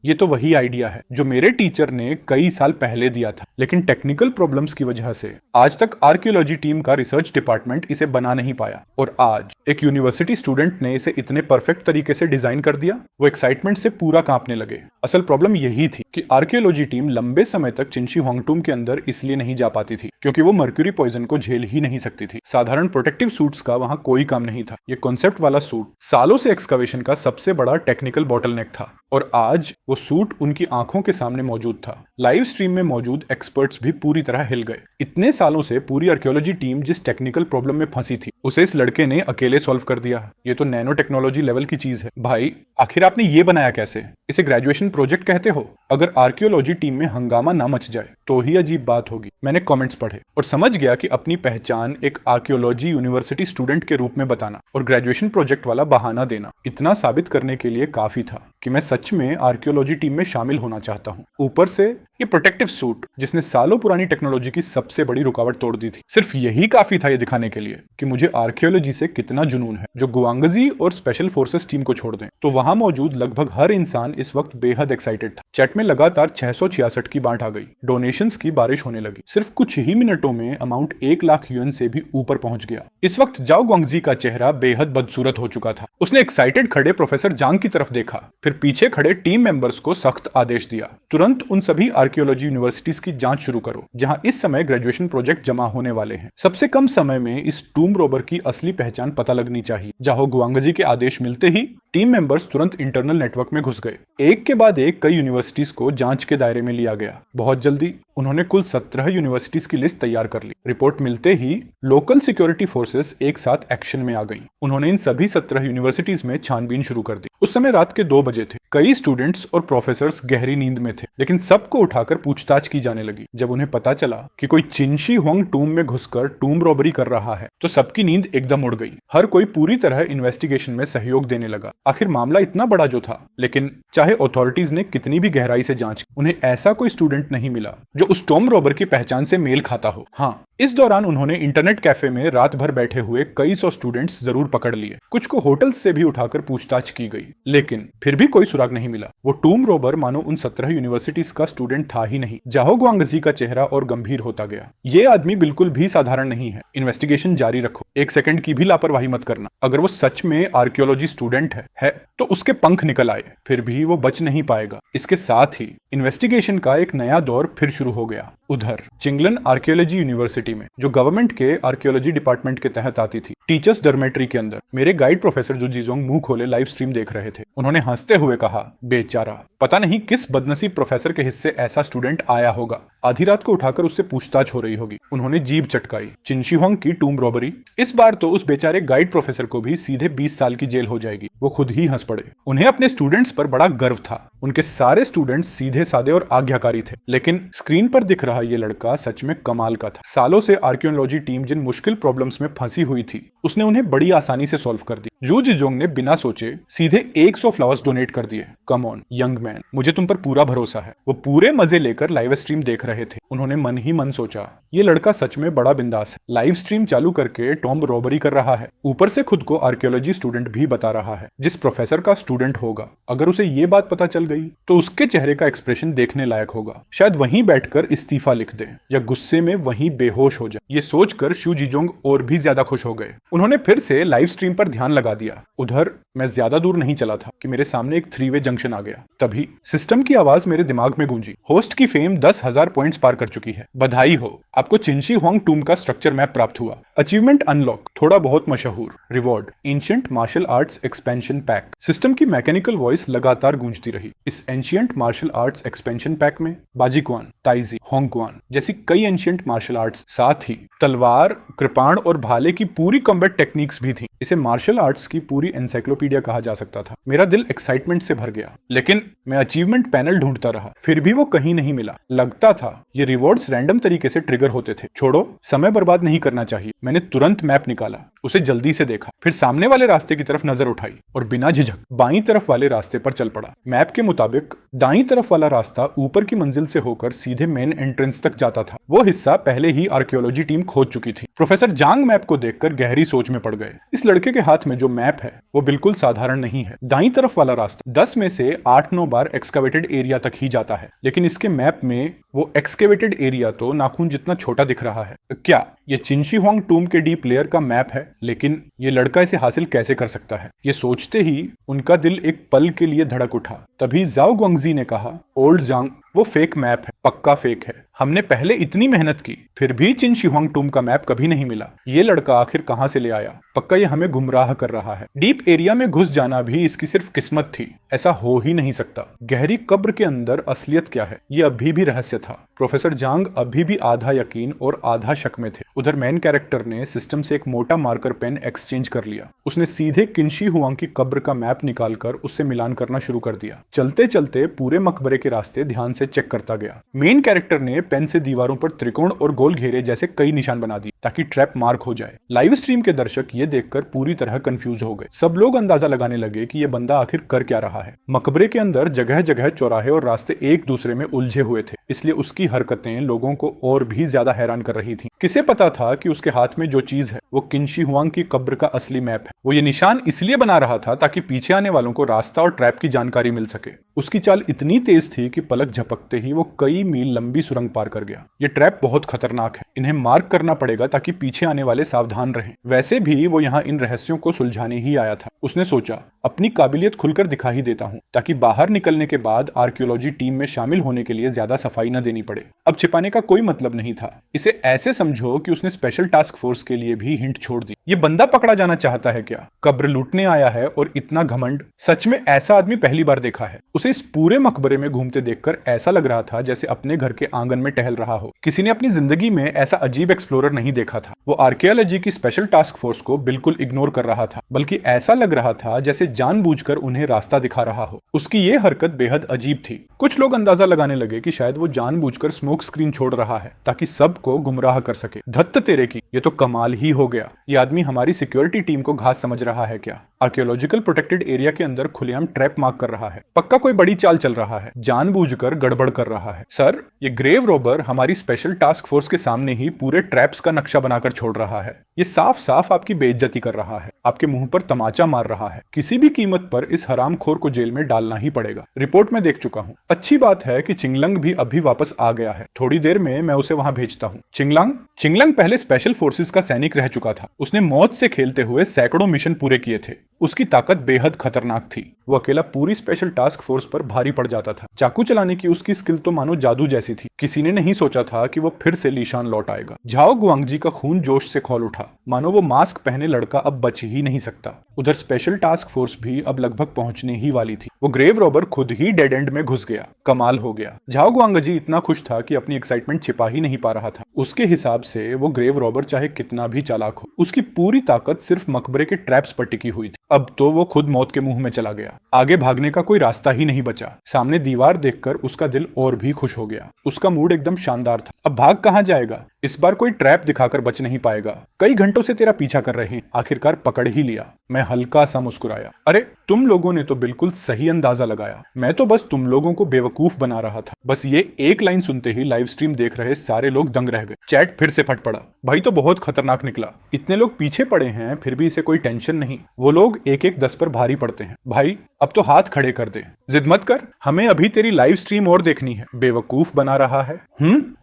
ये तो वही आइडिया है जो मेरे टीचर ने कई साल पहले दिया था, लेकिन टेक्निकल प्रॉब्लम्स की वजह से आज तक आर्कियोलॉजी टीम का रिसर्च डिपार्टमेंट इसे बना नहीं पाया, और आज एक यूनिवर्सिटी स्टूडेंट ने इसे इतने परफेक्ट तरीके से डिजाइन कर दिया। वो एक्साइटमेंट से पूरा कांपने लगे। असल प्रॉब्लम यही थी कि आर्कियोलॉजी टीम लंबे समय तक चिंशी हुआंगटूम के अंदर इसलिए नहीं जा पाती थी क्योंकि वो मर्क्यूरी पॉइजन को झेल ही नहीं सकती थी। साधारण प्रोटेक्टिव सूट्स का वहां कोई काम नहीं था। ये कॉन्सेप्ट वाला सूट सालों से एक्सकवेशन का सबसे बड़ा टेक्निकल बॉटलनेक था, और आज वो सूट उनकी आंखों के सामने मौजूद था। लाइव स्ट्रीम में मौजूद एक्सपर्ट्स भी पूरी तरह हिल गए। इतने सालों से पूरी आर्कियोलॉजी टीम जिस टेक्निकल प्रॉब्लम में फंसी थी उसे इस लड़के ने अकेले सॉल्व कर दिया। ये तो नैनो टेक्नोलॉजी लेवल की चीज है। भाई, आखिर आपने ये बनाया कैसे? इसे ग्रेजुएशन प्रोजेक्ट कहते हो? अगर आर्कियोलॉजी टीम में हंगामा ना मच जाए तो ही अजीब बात होगी। मैंने कमेंट्स पढ़े और समझ गया कि अपनी पहचान एक आर्कियोलॉजी यूनिवर्सिटी स्टूडेंट के रूप में बताना और ग्रेजुएशन प्रोजेक्ट वाला बहाना देना इतना साबित करने के लिए काफी था कि मैं सच में आर्कियोलॉजी टीम में शामिल होना चाहता हूँ। ऊपर से ये प्रोटेक्टिव सूट जिसने सालों पुरानी टेक्नोलॉजी की सबसे बड़ी रुकावट तोड़ दी थी। सिर्फ यही काफी था ये दिखाने के लिए कि मुझे आर्कियोलॉजी से कितना जुनून है। जो गुआंगजी और स्पेशल फोर्सेस टीम को छोड़ दें तो वहां मौजूद लगभग हर इंसान इस वक्त बेहद एक्साइटेड था। चैट में लगातार 666 की बांट आ गई। डोनेशंस की बारिश होने लगी। सिर्फ कुछ ही मिनटों में अमाउंट 1 लाख यूएन से भी ऊपर पहुंच गया। इस वक्त जाओ गुआंगजी का चेहरा बेहद बदसूरत हो चुका था। उसने एक्साइटेड खड़े प्रोफेसर जांग की तरफ देखा, फिर पीछे खड़े टीम मेंबर्स को सख्त आदेश दिया, तुरंत उन सभी आर्कियोलॉजी यूनिवर्सिटीज की जांच शुरू करो जहां इस समय ग्रेजुएशन प्रोजेक्ट जमा होने वाले हैं। सबसे कम समय में इस टूम रोबर की असली पहचान पता लगनी चाहिए। जाओ गुआंगजी के आदेश मिलते ही टीम मेंबर्स तुरंत इंटरनल नेटवर्क में घुस गए। एक के बाद एक कई यूनिवर्सिटीज को जांच के दायरे में लिया गया। बहुत जल्दी उन्होंने कुल 17 यूनिवर्सिटीज की लिस्ट तैयार कर ली। रिपोर्ट मिलते ही लोकल सिक्योरिटी फोर्सेस एक साथ एक्शन में आ गईं। उन्होंने इन सभी 17 यूनिवर्सिटीज में छानबीन शुरू कर दी। उस समय रात के 2 बजे थे। कई स्टूडेंट्स और प्रोफेसर्स गहरी नींद में थे, लेकिन सबको उठाकर पूछताछ की जाने लगी। जब उन्हें पता चला कि कोई चिंशी हुआंगटूम में घुसकर टूम रॉबरी कर रहा है तो सबकी नींद एकदम उड़ गई। हर कोई पूरी तरह इन्वेस्टिगेशन में सहयोग देने लगा। आखिर मामला इतना बड़ा जो था, लेकिन चाहे अथॉरिटीज ने कितनी भी गहराई से जांच की, उन्हें ऐसा कोई स्टूडेंट नहीं मिला जो उस टॉम रॉबर की पहचान से मेल खाता हो। हाँ, इस दौरान उन्होंने इंटरनेट कैफे में रात भर बैठे हुए कई सौ स्टूडेंट्स जरूर पकड़ लिए। कुछ को होटल से भी उठाकर पूछताछ की गई, लेकिन फिर भी कोई सुराग नहीं मिला। वो टूम रॉबर मानो उन 17 यूनिवर्सिटीज का स्टूडेंट था ही नहीं। जाहो गुआंगजी का चेहरा और गंभीर होता गया। ये आदमी बिल्कुल भी साधारण नहीं है। इन्वेस्टिगेशन जारी रखो, 1 सेकंड की भी लापरवाही मत करना। अगर वो सच में आर्कियोलॉजी स्टूडेंट है तो उसके पंख निकल आए, फिर भी वो बच नहीं पाएगा। इसके साथ ही इन्वेस्टिगेशन का एक नया दौर फिर शुरू हो गया। उधर चिंगलन आर्कियोलॉजी यूनिवर्सिटी में, जो गवर्नमेंट के आर्कियोलॉजी डिपार्टमेंट के तहत आती थी, टीचर्स डॉर्मेट्री के अंदर मेरे गाइड प्रोफेसर जो जीजोंग मुंह खोले लाइव स्ट्रीम देख रहे थे। उन्होंने हंसते हुए कहा, बेचारा, पता नहीं किस बदनसीब प्रोफेसर के हिस्से ऐसा स्टूडेंट आया होगा। आधी रात को उठाकर उससे पूछताछ हो रही होगी। उन्होंने जीभ चटकाई। चिंशी हुआंग की टूम रॉबरी, इस बार तो उस बेचारे गाइड प्रोफेसर को भी सीधे 20 साल की जेल हो जाएगी। वो खुद ही हंस पड़े। उन्हें अपने स्टूडेंट्स पर बड़ा गर्व था। उनके सारे स्टूडेंट्स सीधे साधे और आज्ञाकारी थे, लेकिन स्क्रीन पर दिख रहा ये लड़का सच में कमाल का था। सालों से आर्कियोलॉजी टीम जिन मुश्किल प्रॉब्लम्स में फंसी हुई थी, उसने उन्हें बड़ी आसानी से सॉल्व कर दी। जू जिजोंग ने बिना सोचे सीधे 100 फ्लावर्स डोनेट कर दिए। कम ऑन यंग मैन, मुझे तुम पर पूरा भरोसा है। वो पूरे मजे लेकर लाइव स्ट्रीम देख रहे थे। उन्होंने मन ही मन सोचा, ये लड़का सच में बड़ा बिंदास है। लाइव स्ट्रीम चालू करके टॉम रॉबरी कर रहा है, ऊपर से खुद को आर्कियोलॉजी स्टूडेंट भी बता रहा है। जिस प्रोफेसर का स्टूडेंट होगा, अगर उसे ये बात पता चल गई तो उसके चेहरे का एक्सप्रेशन देखने लायक होगा। शायद वहीं बैठकर इस्तीफा लिख दे या गुस्से में वहीं बेहोश हो जाए। ये सोचकर शू जिजोंग और भी ज्यादा खुश हो गए। उन्होंने फिर से लाइव स्ट्रीम पर ध्यान लगा दिया। उधर मैं ज्यादा दूर नहीं चला था कि मेरे सामने एक 3 वे जंक्शन आ गया। तभी सिस्टम की आवाज मेरे दिमाग में गूंजी। होस्ट की फेम 10,000 पॉइंट्स पार कर चुकी है। बधाई हो, आपको चिंशी हुआंगटूम का स्ट्रक्चर मैप प्राप्त हुआ। अचीवमेंट अनलॉक, थोड़ा बहुत मशहूर। Reward, ancient martial arts expansion pack. System की मैकेनिकल वॉइस लगातार गूंजती रही। इस ancient martial arts expansion pack में बाजीक्वान, ताइजी, होंगक्वान जैसी कई एंशियंट मार्शल आर्ट्स, साथ ही तलवार, कृपाण और भाले की पूरी कॉम्बैट टेक्निक्स भी थी। इसे मार्शल आर्ट्स की पूरी एनसाइक्लोपीडिया कहा जा सकता था। मेरा दिल एक्साइटमेंट से भर गया, लेकिन मैं अचीवमेंट पैनल ढूंढता रहा, फिर भी वो कहीं नहीं मिला। लगता था ये रिवॉर्ड्स रैंडम तरीके से ट्रिगर होते थे। छोड़ो, समय बर्बाद नहीं करना चाहिए। मैंने तुरंत मैप निकाला, उसे जल्दी से देखा, फिर सामने वाले रास्ते की तरफ नजर उठाई और बिना झिझक बाईं तरफ वाले रास्ते पर चल पड़ा। मैप के मुताबिक दाईं तरफ वाला रास्ता ऊपर की मंजिल से होकर सीधे मेन एंट्रेंस तक जाता था। वो हिस्सा पहले ही आर्कियोलॉजी टीम खोज चुकी थी। प्रोफेसर जांग मैप को देखकर गहरी सोच में पड़ गए। इस लड़के के हाथ में जो मैप है वो बिल्कुल साधारण नहीं है। दाईं तरफ वाला रास्ता 10 में से 8-9 बार एक्सकवेटेड एरिया तक ही जाता है, लेकिन इसके मैप में वो एक्सकेवेटेड एरिया तो नाखून जितना छोटा दिख रहा है। क्या ये चिनशी हुआंग टूम के डीप लेयर का मैप है? लेकिन ये लड़का इसे हासिल कैसे कर सकता है? ये सोचते ही उनका दिल एक पल के लिए धड़क उठा। तभी जाओ गुआंगजी ने कहा, ओल्ड जांग, वो फेक मैप है, पक्का फेक है। हमने पहले इतनी मेहनत की, फिर भी चिनशी हुआंग टूम का मैप कभी नहीं मिला। ये लड़का आखिर कहां से ले आया? पक्का ये हमें गुमराह कर रहा है। डीप एरिया में घुस जाना भी इसकी सिर्फ किस्मत थी, ऐसा हो ही नहीं सकता। गहरी कब्र के अंदर असलियत क्या है, ये अभी भी रहस्य था। प्रोफेसर जांग अभी भी आधा यकीन और आधा शक में थे। उधर मेन कैरेक्टर ने सिस्टम से एक मोटा मार्कर पेन एक्सचेंज कर लिया। उसने सीधे किनशी हुआंग की कब्र का मैप निकालकर उससे मिलान करना शुरू कर दिया। चलते चलते पूरे मकबरे के रास्ते ध्यान से चेक करता गया। मेन कैरेक्टर ने पेन से दीवारों पर त्रिकोण और गोल घेरे जैसे कई निशान बना दिए ताकि ट्रैप मार्क हो जाए। लाइव स्ट्रीम के दर्शक ये देखकर पूरी तरह कंफ्यूज हो गए। सब लोग अंदाजा लगाने लगे कि ये बंदा आखिर कर क्या रहा है। मकबरे के अंदर जगह जगह चौराहे और रास्ते एक दूसरे में उलझे हुए थे, इसलिए उसकी हरकतें लोगों को और भी ज्यादा हैरान कर रही थीं। किसे पता था कि उसके हाथ में जो चीज है वो किनशी हुआंग की कब्र का असली मैप है। वो ये निशान इसलिए बना रहा था ताकि पीछे आने वालों को रास्ता और ट्रैप की जानकारी मिल सके। उसकी चाल इतनी तेज थी कि पलक झपकते ही वो कई मील लंबी सुरंग पार कर गया। ये ट्रैप बहुत खतरनाक है, इन्हें मार्क करना पड़ेगा ताकि पीछे आने वाले सावधान रहें। वैसे भी वो यहाँ इन रहस्यों को सुलझाने ही आया था। उसने सोचा, अपनी काबिलियत खुलकर दिखा ही देता हूँ ताकि बाहर निकलने के बाद आर्कियोलॉजी टीम में शामिल होने के लिए ज्यादा सफाई न देनी पड़े। अब छिपाने का कोई मतलब नहीं था। इसे ऐसे समझो कि उसने स्पेशल टास्क फोर्स के लिए भी हिंट छोड़ दी। ये बंदा पकड़ा जाना चाहता है क्या? कब्र लूटने आया है और इतना घमंड? सच में ऐसा आदमी पहली बार देखा है। उसे इस पूरे मकबरे में घूमते देखकर ऐसा लग रहा था जैसे अपने घर के आंगन में टहल रहा हो। किसी ने अपनी जिंदगी में ऐसा अजीब एक्सप्लोरर नहीं देखा था। वो आर्कियोलॉजी की स्पेशल टास्क फोर्स को बिल्कुल इग्नोर कर रहा था, बल्कि ऐसा लग रहा था जैसे जानबूझकर उन्हें रास्ता दिखा रहा हो। उसकी ये हरकत बेहद अजीब थी। कुछ लोग अंदाजा लगाने लगे कि शायद वो जानबूझकर स्मोक स्क्रीन छोड़ रहा है ताकि सबको गुमराह कर सके। धत्त तेरे की, ये तो कमाल ही हो गया। ये आदमी हमारी सिक्योरिटी टीम को घास समझ रहा है क्या? आर्कियोलॉजिकल प्रोटेक्टेड एरिया के अंदर खुलेआम ट्रैप मार्क कर रहा है। पक्का कोई बड़ी चाल चल रहा है, जानबूझकर गड़बड़ कर रहा है। सर, ये ग्रेव रॉबर हमारी स्पेशल टास्क फोर्स के सामने ही पूरे ट्रैप्स का नक्शा बनाकर छोड़ रहा है। ये साफ साफ आपकी बेइज्जती कर रहा है, आपके मुंह पर तमाचा मार रहा है। किसी भी कीमत पर इस हरामखोर को जेल में डालना ही पड़ेगा। रिपोर्ट में देख चुका हूँ। अच्छी बात है कि चिंगलंग भी अभी वापस आ गया है। थोड़ी देर में मैं उसे वहां भेजता हूँ। चिंगलंग पहले स्पेशल फोर्सेस का सैनिक रह चुका था। उसने मौत से खेलते हुए सैकड़ों मिशन पूरे किए थे। उसकी ताकत बेहद खतरनाक थी। वो अकेला पूरी स्पेशल टास्क फोर्स पर भारी पड़ जाता था। चाकू चलाने की उसकी स्किल तो मानो जादू जैसी थी। किसी ने नहीं सोचा था कि वो फिर से लीशान लौट आएगा। झाओ गुआंगजी का खून जोश से खौल उठा, मानो वो मास्क पहने लड़का अब बच ही नहीं सकता। उधर स्पेशल टास्क फोर्स भी अब लगभग पहुंचने ही वाली थी। वो ग्रेव रॉबर खुद ही डेड एंड में घुस गया। कमाल हो गया। झाओ गुआंगजी इतना खुश था कि अपनी एक्साइटमेंट छिपा ही नहीं पा रहा था। उसके हिसाब से वो ग्रेव रॉबर चाहे कितना भी चालाक हो, उसकी पूरी ताकत सिर्फ मकबरे के ट्रैप्स पर टिकी हुई थी। अब तो वो खुद मौत के मुंह में चला गया। आगे भागने का कोई रास्ता ही नहीं बचा। सामने दीवार देखकर उसका दिल और भी खुश हो गया। उसका मूड एकदम शानदार था। अब भाग कहां जाएगा? इस बार कोई ट्रैप दिखाकर बच नहीं पाएगा। कई घंटों से तेरा पीछा कर रहे हैं, आखिरकार पकड़ ही लिया। मैं हल्का सा मुस्कुराया। अरे, तुम लोगों ने तो बिल्कुल सही अंदाजा लगाया। मैं तो बस तुम लोगों को बेवकूफ बना रहा था। बस ये एक लाइन सुनते ही लाइव स्ट्रीम देख रहे सारे लोग दंग रह गए। चैट फिर से फट पड़ा। भाई तो बहुत खतरनाक निकला। इतने लोग पीछे पड़े हैं फिर भी इसे कोई टेंशन नहीं। वो लोग एक एक 10 पर भारी पड़ते हैं। भाई अब तो हाथ खड़े कर दे। जिद मत कर, हमें अभी तेरी लाइव स्ट्रीम और देखनी है। बेवकूफ बना रहा है।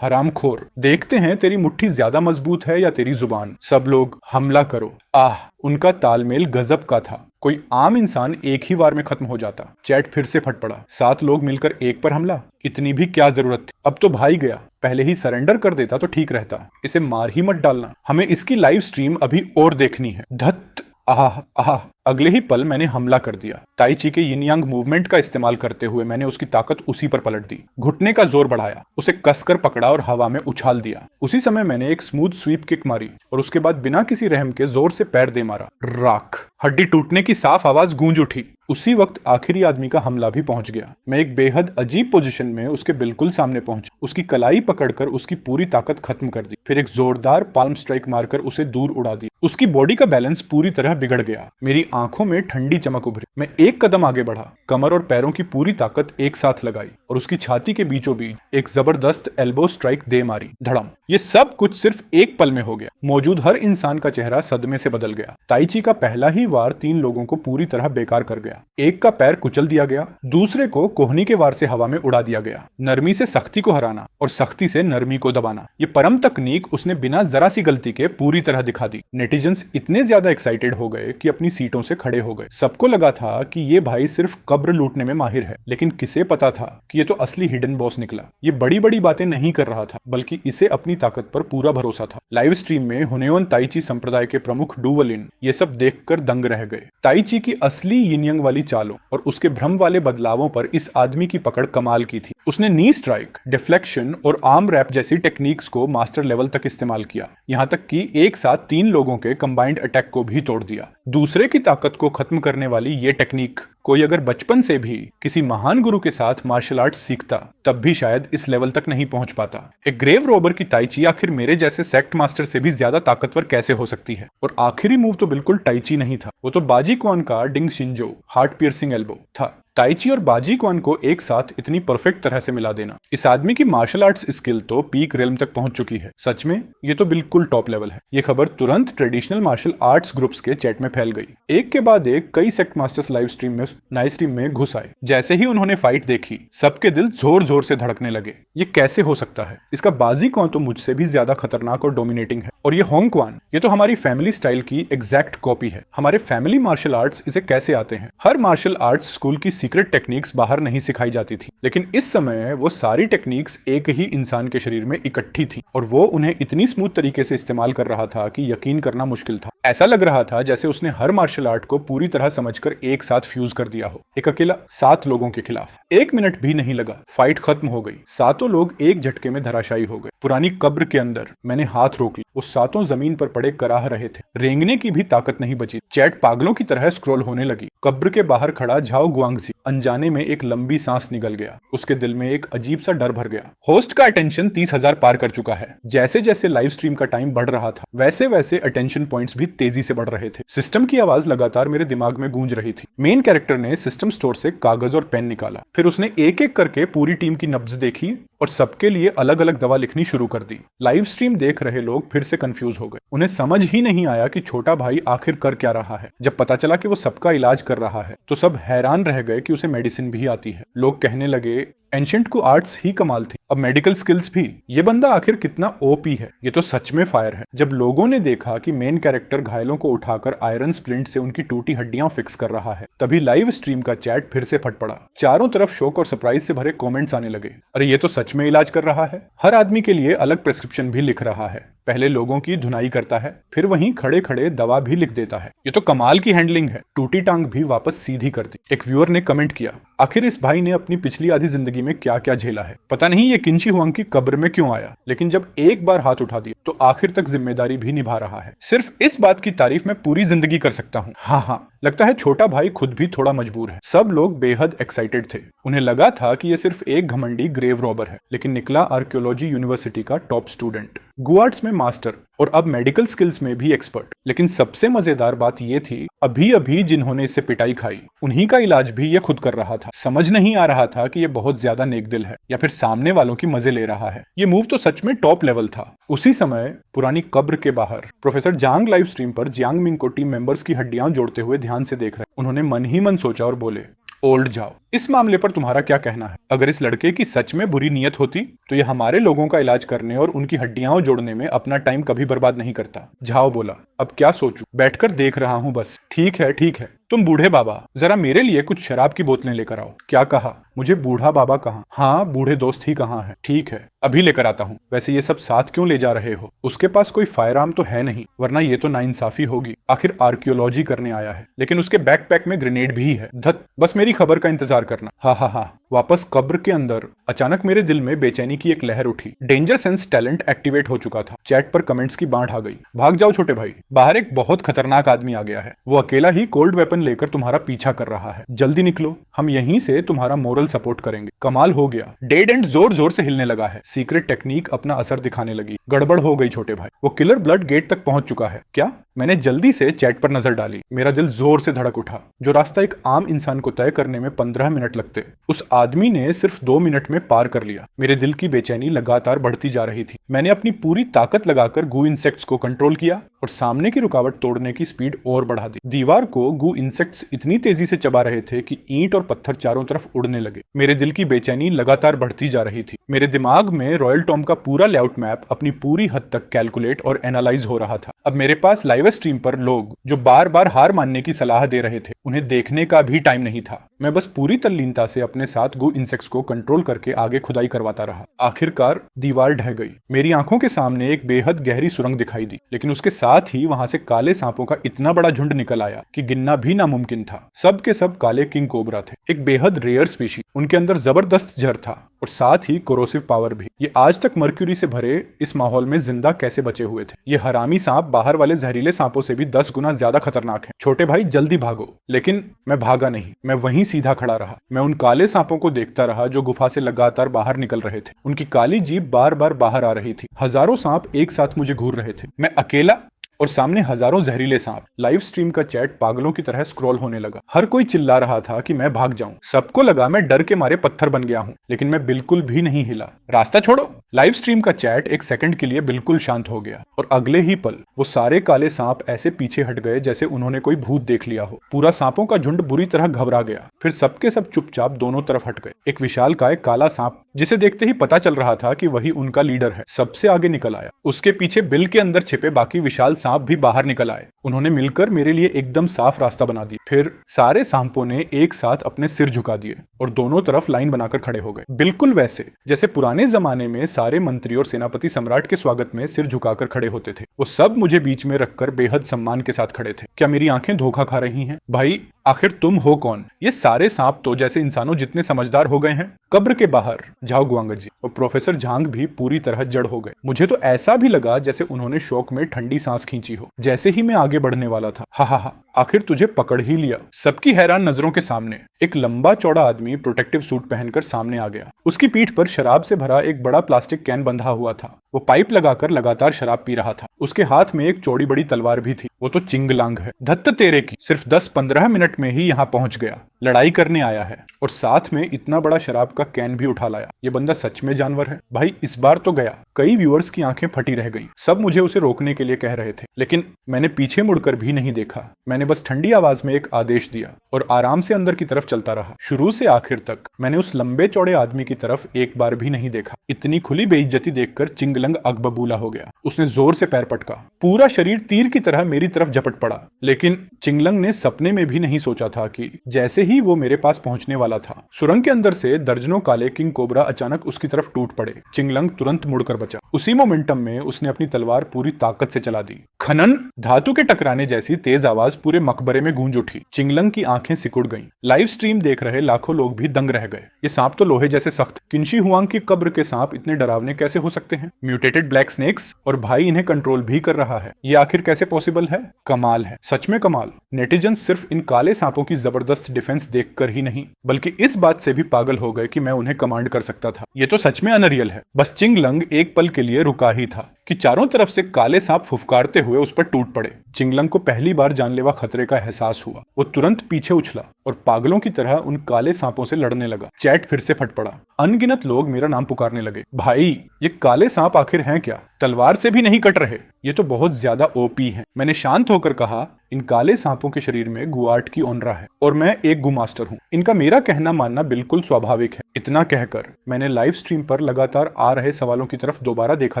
हरामखोर। देखते हैं तेरी मुट्ठी ज्यादा मजबूत है या तेरी जुबान। सब लोग हमला करो। आह, उनका तालमेल गजब का था। कोई आम इंसान एक ही बार में खत्म हो जाता। चैट फिर से फट पड़ा। 7 लोग मिलकर एक पर हमला? इतनी भी क्या जरूरत थी? अब तो भाई गया। पहले ही सरेंडर कर देता तो ठीक रहता। इसे मार ही मत डालना। हमें इसकी लाइव स्ट्रीम अभी और देखनी है। धत। आह आह, अगले ही पल मैंने हमला कर दिया। ताई ची के यिन यांग मूवमेंट का इस्तेमाल करते हुए मैंने उसकी ताकत उसी पर पलट दी। घुटने का जोर बढ़ाया, उसे कसकर पकड़ा और हवा में उछाल दिया। उसी समय मैंने एक स्मूथ स्वीप किक मारी और उसके बाद बिना किसी रहम के जोर से पैर दे मारा। राख, हड्डी टूटने की साफ आवाज गूंज उठी। उसी वक्त आखिरी आदमी का हमला भी पहुंच गया। मैं एक बेहद अजीब पोजीशन में उसके बिल्कुल सामने पहुंचा, उसकी कलाई पकड़कर उसकी पूरी ताकत खत्म कर दी, फिर एक जोरदार पाल्म स्ट्राइक मारकर उसे दूर उड़ा दी। उसकी बॉडी का बैलेंस पूरी तरह बिगड़ गया। मेरी आंखों में ठंडी चमक उभरी। मैं एक कदम आगे बढ़ा, कमर और पैरों की पूरी ताकत एक साथ लगाई और उसकी छाती के बीचों बीच एक जबरदस्त एल्बो स्ट्राइक दे मारी। धड़म। ये सब कुछ सिर्फ एक पल में हो गया। मौजूद हर इंसान का चेहरा सदमे से बदल गया। ताई ची का पहला ही वार 3 लोगों को पूरी तरह बेकार कर गया। एक का पैर कुचल दिया गया, दूसरे को कोहनी के वार से हवा में उड़ा दिया गया। नरमी से सख्ती को हराना और सख्ती से नरमी को दबाना, ये परम तकनीक उसने बिना जरा सी गलती के पूरी तरह दिखा दी। नेटिजन्स इतने ज्यादा एक्साइटेड हो गए कि अपनी सीटों से खड़े हो गए। सबको लगा था कि ये भाई सिर्फ कब्र लूटने में माहिर है, लेकिन किसे पता था कि ये तो असली हिडन बॉस निकला। ये बड़ी बड़ी बातें नहीं कर रहा था, बल्कि इसे अपनी ताकत पर पूरा भरोसा था। लाइव स्ट्रीम में हुनेयोन ताई ची संप्रदाय के प्रमुख डू वलिन ये सब देखकर दंग रह गए। ताई ची की असली यिन यांग वाली चालों और उसके भ्रम वाले बदलावों पर इस आदमी की पकड़ कमाल की थी। उसने नी स्ट्राइक, डिफ्लेक्शन और आर्म रैप जैसी टेक्निक्स को मास्टर लेवल तक इस्तेमाल किया, यहाँ तक कि एक साथ 3 लोगों के कंबाइंड अटैक को भी तोड़ दिया। दूसरे की ताकत को खत्म करने वाली ये टेक्निक कोई अगर बचपन से भी किसी महान गुरु के साथ मार्शल आर्ट्स सीखता, तब भी शायद इस लेवल तक नहीं पहुंच पाता। एक ग्रेव रॉबर की ताई ची आखिर मेरे जैसे सेक्ट मास्टर से भी ज्यादा ताकतवर कैसे हो सकती है? और आखिरी मूव तो बिल्कुल ताई ची नहीं था, वो तो बाजी क्वान का डिंग शिंजो हार्ट पियर्सिंग एल्बो था। ताई ची और बाजी क्वान को एक साथ इतनी परफेक्ट तरह से मिला देना, इस आदमी की मार्शल आर्ट्स स्किल तो पीक रेलम तक पहुंच चुकी है। सच में ये तो बिल्कुल टॉप लेवल है। ये खबर तुरंत ट्रेडिशनल मार्शल आर्ट्स ग्रुप्स के चैट में फैल गई। एक के बाद एक कई सेक्ट मास्टर्स लाइव स्ट्रीम में घुस आए। जैसे ही उन्होंने फाइट देखी, सबके दिल जोर जोर से धड़कने लगे। ये कैसे हो सकता है? इसका बाजी क्वान तो मुझसे भी ज्यादा खतरनाक और डोमिनेटिंग है, और ये होंग क्वान, ये तो हमारी फैमिली स्टाइल की एग्जैक्ट कॉपी है। हमारे फैमिली मार्शल आर्ट्स इसे कैसे आते हैं? हर मार्शल आर्ट्स स्कूल की सीक्रेट टेक्निक्स बाहर नहीं सिखाई जाती थी, लेकिन इस समय वो सारी टेक्निक्स एक ही इंसान के शरीर में इकट्ठी थी, और वो उन्हें इतनी स्मूथ तरीके से इस्तेमाल कर रहा था कि यकीन करना मुश्किल था। ऐसा लग रहा था जैसे उसने हर मार्शल आर्ट को पूरी तरह समझकर एक साथ फ्यूज कर दिया हो, एक अकेला 7 लोगों के खिलाफ। 1 मिनट भी नहीं लगा, फाइट खत्म हो गई। 7 लोग एक झटके में धराशायी हो गए। पुरानी कब्र के अंदर मैंने हाथ रोक लिया। वो 7 जमीन पर पड़े कराह रहे थे। रेंगने की भी ताकत नहीं बची। चैट पागलों की तरह स्क्रॉल होने लगी। कब्र के बाहर खड़ा झाओ गुआंगजी अनजाने में एक लंबी सांस निकल गया। उसके दिल में एक अजीब सा डर भर गया। होस्ट का अटेंशन 30,000 पार कर चुका है। जैसे जैसे लाइव स्ट्रीम का टाइम बढ़ रहा था, वैसे वैसे अटेंशन पॉइंट्स भी तेजी से बढ़ रहे थे। सिस्टम की आवाज लगातार मेरे दिमाग में गूंज रही थी। मेन कैरेक्टर ने सिस्टम स्टोर से कागज और पेन निकाला, फिर उसने एक एक करके पूरी टीम की नब्ज देखी और सबके लिए अलग अलग दवा लिखनी शुरू कर दी। लाइव स्ट्रीम देख रहे लोग फिर से कंफ्यूज हो गए। उन्हें समझ ही नहीं आया कि छोटा भाई आखिर कर क्या रहा है। जब पता चला कि वो सबका इलाज कर रहा है, तो सब हैरान रह गए कि उसे मेडिसिन भी आती है। लोग कहने लगे एंशिएंट को आर्ट्स ही कमाल थी, अब मेडिकल स्किल्स भी। ये बंदा आखिर कितना ओपी है, ये तो सच में फायर है। जब लोगों ने देखा कि मेन कैरेक्टर घायलों को उठाकर आयरन स्प्लिंट से उनकी टूटी हड्डियां फिक्स कर रहा है, तभी लाइव स्ट्रीम का चैट फिर से फट पड़ा। चारों तरफ शौक और सरप्राइज से भरे कमेंट्स आने लगे। अरे ये तो सच में इलाज कर रहा है, हर आदमी के लिए अलग प्रेस्क्रिप्शन भी लिख रहा है। पहले लोगों की धुनाई करता है, फिर वहीं खड़े खड़े दवा भी लिख देता है। ये तो कमाल की हैंडलिंग है। टूटी टांग भी वापस सीधी कर दी। एक व्यूअर ने कमेंट किया, आखिर इस भाई ने अपनी पिछली आधी जिंदगी में क्या क्या झेला है। पता नहीं ये किंची हुआंग की कब्र में क्यों आया, लेकिन जब एक बार हाथ उठा दिया तो आखिर तक जिम्मेदारी भी निभा रहा है। सिर्फ इस बात की तारीफ मैं पूरी जिंदगी कर सकता हूँ। हाँ, लगता है छोटा भाई खुद भी थोड़ा मजबूर है। सब लोग बेहद एक्साइटेड थे। उन्हें लगा था कि ये सिर्फ एक घमंडी ग्रेव रॉबर है, लेकिन निकला आर्कियोलॉजी यूनिवर्सिटी का टॉप स्टूडेंट, गुआर्ट्स में मास्टर और अब मेडिकल स्किल्स में भी एक्सपर्ट। लेकिन सबसे मजेदार बात ये थी, अभी अभी जिन्होंने इससे पिटाई खाई, उन्हीं का इलाज भी ये खुद कर रहा था। समझ नहीं आ रहा था कि ये बहुत ज्यादा नेकदिल है या फिर सामने वालों की मजे ले रहा है। ये मूव तो सच में टॉप लेवल था। उसी समय पुरानी कब्र के बाहर प्रोफेसर जांग लाइव स्ट्रीम पर जियांग मिंग को टीम मेंबर्स की हड्डियां जोड़ते हुए ध्यान से देख रहे। उन्होंने मन ही मन सोचा और बोले, ओल्ड जाओ, इस मामले पर तुम्हारा क्या कहना है? अगर इस लड़के की सच में बुरी नीयत होती तो ये हमारे लोगों का इलाज करने और उनकी हड्डियां जोड़ने में अपना टाइम कभी बर्बाद नहीं करता। झाओ बोला, अब क्या सोचूं, बैठकर देख रहा हूं बस। ठीक है, ठीक है, तुम बूढ़े बाबा, जरा मेरे लिए कुछ शराब की बोतलें लेकर आओ। क्या कहा? मुझे बूढ़ा बाबा कहा? हाँ, बूढ़े दोस्त ही कहाँ है। ठीक है, अभी लेकर आता हूँ। वैसे ये सब साथ क्यों ले जा रहे हो? उसके पास कोई फायर आर्म तो है नहीं, वरना ये तो नाइंसाफी होगी। आखिर आर्कियोलॉजी करने आया है, लेकिन उसके बैकपैक में ग्रेनेड भी है। धत, बस मेरी खबर का इंतजार करना। हाँ हाँ हाँ। वापस कब्र के अंदर अचानक मेरे दिल में बेचैनी की एक लहर उठी। डेंजर सेंस टैलेंट एक्टिवेट हो चुका था। चैट पर कमेंट्स की बाढ़ आ गई। भाग जाओ छोटे भाई, बाहर एक बहुत खतरनाक आदमी आ गया है। वो अकेला ही कोल्ड वेपन लेकर तुम्हारा पीछा कर रहा है। जल्दी निकलो, हम यहीं से तुम्हारा मोरल सपोर्ट करेंगे। कमाल हो गया, डेड एंड जोर जोर से हिलने लगा है। सीक्रेट टेक्निक अपना असर दिखाने लगी। गड़बड़ हो गई छोटे भाई, वो किलर ब्लड गेट तक पहुंच चुका है। क्या? मैंने जल्दी से चैट पर नजर डाली। मेरा दिल जोर से धड़क उठा। जो रास्ता एक आम इंसान को तय करने में 15 मिनट लगते, उस आदमी ने सिर्फ 2 मिनट में पार कर लिया। मेरे दिल की बेचैनी लगातार बढ़ती जा रही थी। मैंने अपनी पूरी ताकत लगाकर गू इंसेक्ट्स को कंट्रोल किया और सामने की रुकावट तोड़ने की स्पीड और बढ़ा दी। दीवार को गू इंसेक्ट्स इतनी तेजी से चबा रहे थे कि ईंट और पत्थर चारों तरफ उड़ने लगे। मेरे दिल की बेचैनी लगातार बढ़ती जा रही थी। मेरे दिमाग में रॉयल टॉम का पूरा लेआउट मैप अपनी पूरी हद तक कैलकुलेट और एनालाइज हो रहा था। अब मेरे पास लाइव स्ट्रीम पर लोग जो बार बार हार मानने की सलाह दे रहे थे, उन्हें देखने का भी टाइम नहीं था। मैं बस पूरी तल्लीनता से अपने साथ गू इंसेक्ट्स को कंट्रोल करके आगे खुदाई करवाता रहा। आखिरकार दीवार ढह गई। मेरी आंखों के सामने एक बेहद गहरी सुरंग दिखाई दी, लेकिन उसके साथ ही वहां से काले सांपों का इतना बड़ा झुंड निकल आया कि गिनना भी नामुमकिन था। सब के सब काले किंग कोबरा थे, एक बेहद रेयर स्पीशी। उनके अंदर जबरदस्त जहर था और साथ ही कोरोसिव पावर भी। ये आज तक मर्क्यूरी से भरे इस माहौल में जिंदा कैसे बचे हुए थे? ये हरामी सांप बाहर वाले जहरीले सांपों से भी 10 गुना ज्यादा खतरनाक है। छोटे भाई जल्दी भागो। लेकिन मैं भागा नहीं, मैं वहीं सीधा खड़ा रहा। मैं उन काले सांपों को देखता रहा जो गुफा से लगातार बाहर निकल रहे थे। उनकी काली जीभ बार बार बाहर आ रही थी। हजारों सांप एक साथ मुझे घूर रहे थे। मैं अकेला और सामने हजारों जहरीले सांप। लाइव स्ट्रीम का चैट पागलों की तरह स्क्रॉल होने लगा। हर कोई चिल्ला रहा था कि मैं भाग जाऊं। सबको लगा मैं डर के मारे पत्थर बन गया हूं, लेकिन मैं बिल्कुल भी नहीं हिला। रास्ता छोड़ो। लाइव स्ट्रीम का चैट एक सेकंड के लिए बिल्कुल शांत हो गया और अगले ही पल वो सारे काले सांप ऐसे पीछे हट गए जैसे उन्होंने कोई भूत देख लिया हो। पूरा सांपों का झुंड बुरी तरह घबरा गया। फिर सबके सब चुपचाप दोनों तरफ हट गए। एक विशालकाय काला सांप, जिसे देखते ही पता चल रहा था कि वही उनका लीडर है, सबसे आगे निकल आया। उसके पीछे बिल के अंदर छिपे बाकी विशाल सांप भी बाहर निकल आए। उन्होंने मिलकर मेरे लिए एकदम साफ रास्ता बना दिया। फिर सारे सांपों ने एक साथ अपने सिर झुका दिए और दोनों तरफ लाइन बनाकर खड़े हो गए, बिल्कुल वैसे जैसे पुराने जमाने में सारे मंत्री और सेनापति सम्राट के स्वागत में सिर झुकाकर खड़े होते थे। वो सब मुझे बीच में रखकर बेहद सम्मान के साथ खड़े थे। क्या मेरी आंखें धोखा खा रही हैं? भाई आखिर तुम हो कौन? ये सारे सांप तो जैसे इंसानों जितने समझदार हो गए हैं। कब्र के बाहर झाओ गुआंग जी और प्रोफेसर झांग भी पूरी तरह जड़ हो गए। मुझे तो ऐसा भी लगा जैसे उन्होंने शौक में ठंडी सांस खींची हो। जैसे ही मैं आगे बढ़ने वाला था, हा हा हा, आखिर तुझे पकड़ ही लिया। सबकी हैरान नजरों के सामने एक लंबा चौड़ा आदमी प्रोटेक्टिव सूट पहनकर सामने आ गया। उसकी पीठ पर शराब से भरा एक बड़ा प्लास्टिक कैन बंधा हुआ था। वो पाइप लगाकर लगातार शराब पी रहा था। उसके हाथ में एक चौड़ी बड़ी तलवार भी थी। वो तो चिंगलांग है। धत्त तेरे की, सिर्फ 10-15 मिनट में ही यहाँ पहुंच गया। लड़ाई करने आया है और साथ में इतना बड़ा शराब का कैन भी उठा लाया। ये बंदा सच में जानवर है। भाई इस बार तो गया। कई व्यूअर्स की आंखें फटी रह गईं। सब मुझे उसे रोकने के लिए कह रहे थे, लेकिन मैंने पीछे मुड़कर भी नहीं देखा। मैंने बस ठंडी आवाज में एक आदेश दिया और आराम से अंदर की तरफ चलता रहा। शुरू से आखिर तक मैंने उस लंबे चौड़े आदमी की तरफ एक बार भी नहीं देखा। इतनी खुली बेइज्जती देखकर चिंगलंग अगबबूला हो गया। उसने जोर से पैर पटका। पूरा शरीर तीर की तरह मेरी तरफ झपट पड़ा। लेकिन चिंगलंग ने सपने में भी नहीं सोचा था कि जैसे ही वो मेरे पास पहुंचने वाला था, सुरंग के अंदर से दर्जनों काले किंग कोबरा अचानक उसकी तरफ टूट पड़े। चिंगलंग तुरंत मुड़कर बचा। उसी मोमेंटम में उसने अपनी तलवार पूरी ताकत से चला दी। खनन, धातु के टकराने जैसी तेज आवाज पूरे मकबरे में गूंज उठी। चिंगलंग की आंखें सिकुड़ गईं। लाइव स्ट्रीम देख रहे लाखों लोग भी दंग रह गए। ये सांप तो लोहे जैसे सख्त। किंशी हुआंग की कब्र के सांप इतने डरावने कैसे हो सकते हैं? म्यूटेटेड ब्लैक स्नेक्स, और भाई इन्हें कंट्रोल भी कर रहा है। ये आखिर कैसे पॉसिबल है? कमाल है, सच में कमाल। नेटिजन सिर्फ इन काले सांपों की जबरदस्त डिफेंस देखकर ही नहीं, बल्कि इस बात से भी पागल हो गए कि मैं उन्हें कमांड कर सकता था। ये तो सच में अनरियल है। बस चिंगलंग एक पल के लिए रुका ही था कि चारों तरफ से काले सांप फुफकारते हुए उस पर टूट पड़े। चिंगलंग को पहली बार जानलेवा खतरे का एहसास हुआ। वो तुरंत पीछे उछला और पागलों की तरह उन काले सांपों से लड़ने लगा। चैट फिर से फट पड़ा। अनगिनत लोग मेरा नाम पुकारने लगे। भाई ये काले सांप आखिर हैं क्या? तलवार से भी नहीं कट रहे। ये तो बहुत ज्यादा ओपी हैं। मैंने शांत होकर कहा, इन काले सांपों के शरीर में गुआर्ट की ओनरा है और मैं एक गुमास्टर हूँ। इनका मेरा कहना मानना बिल्कुल स्वाभाविक है। इतना कहकर मैंने लाइव स्ट्रीम पर लगातार आ रहे सवालों की तरफ दोबारा देखा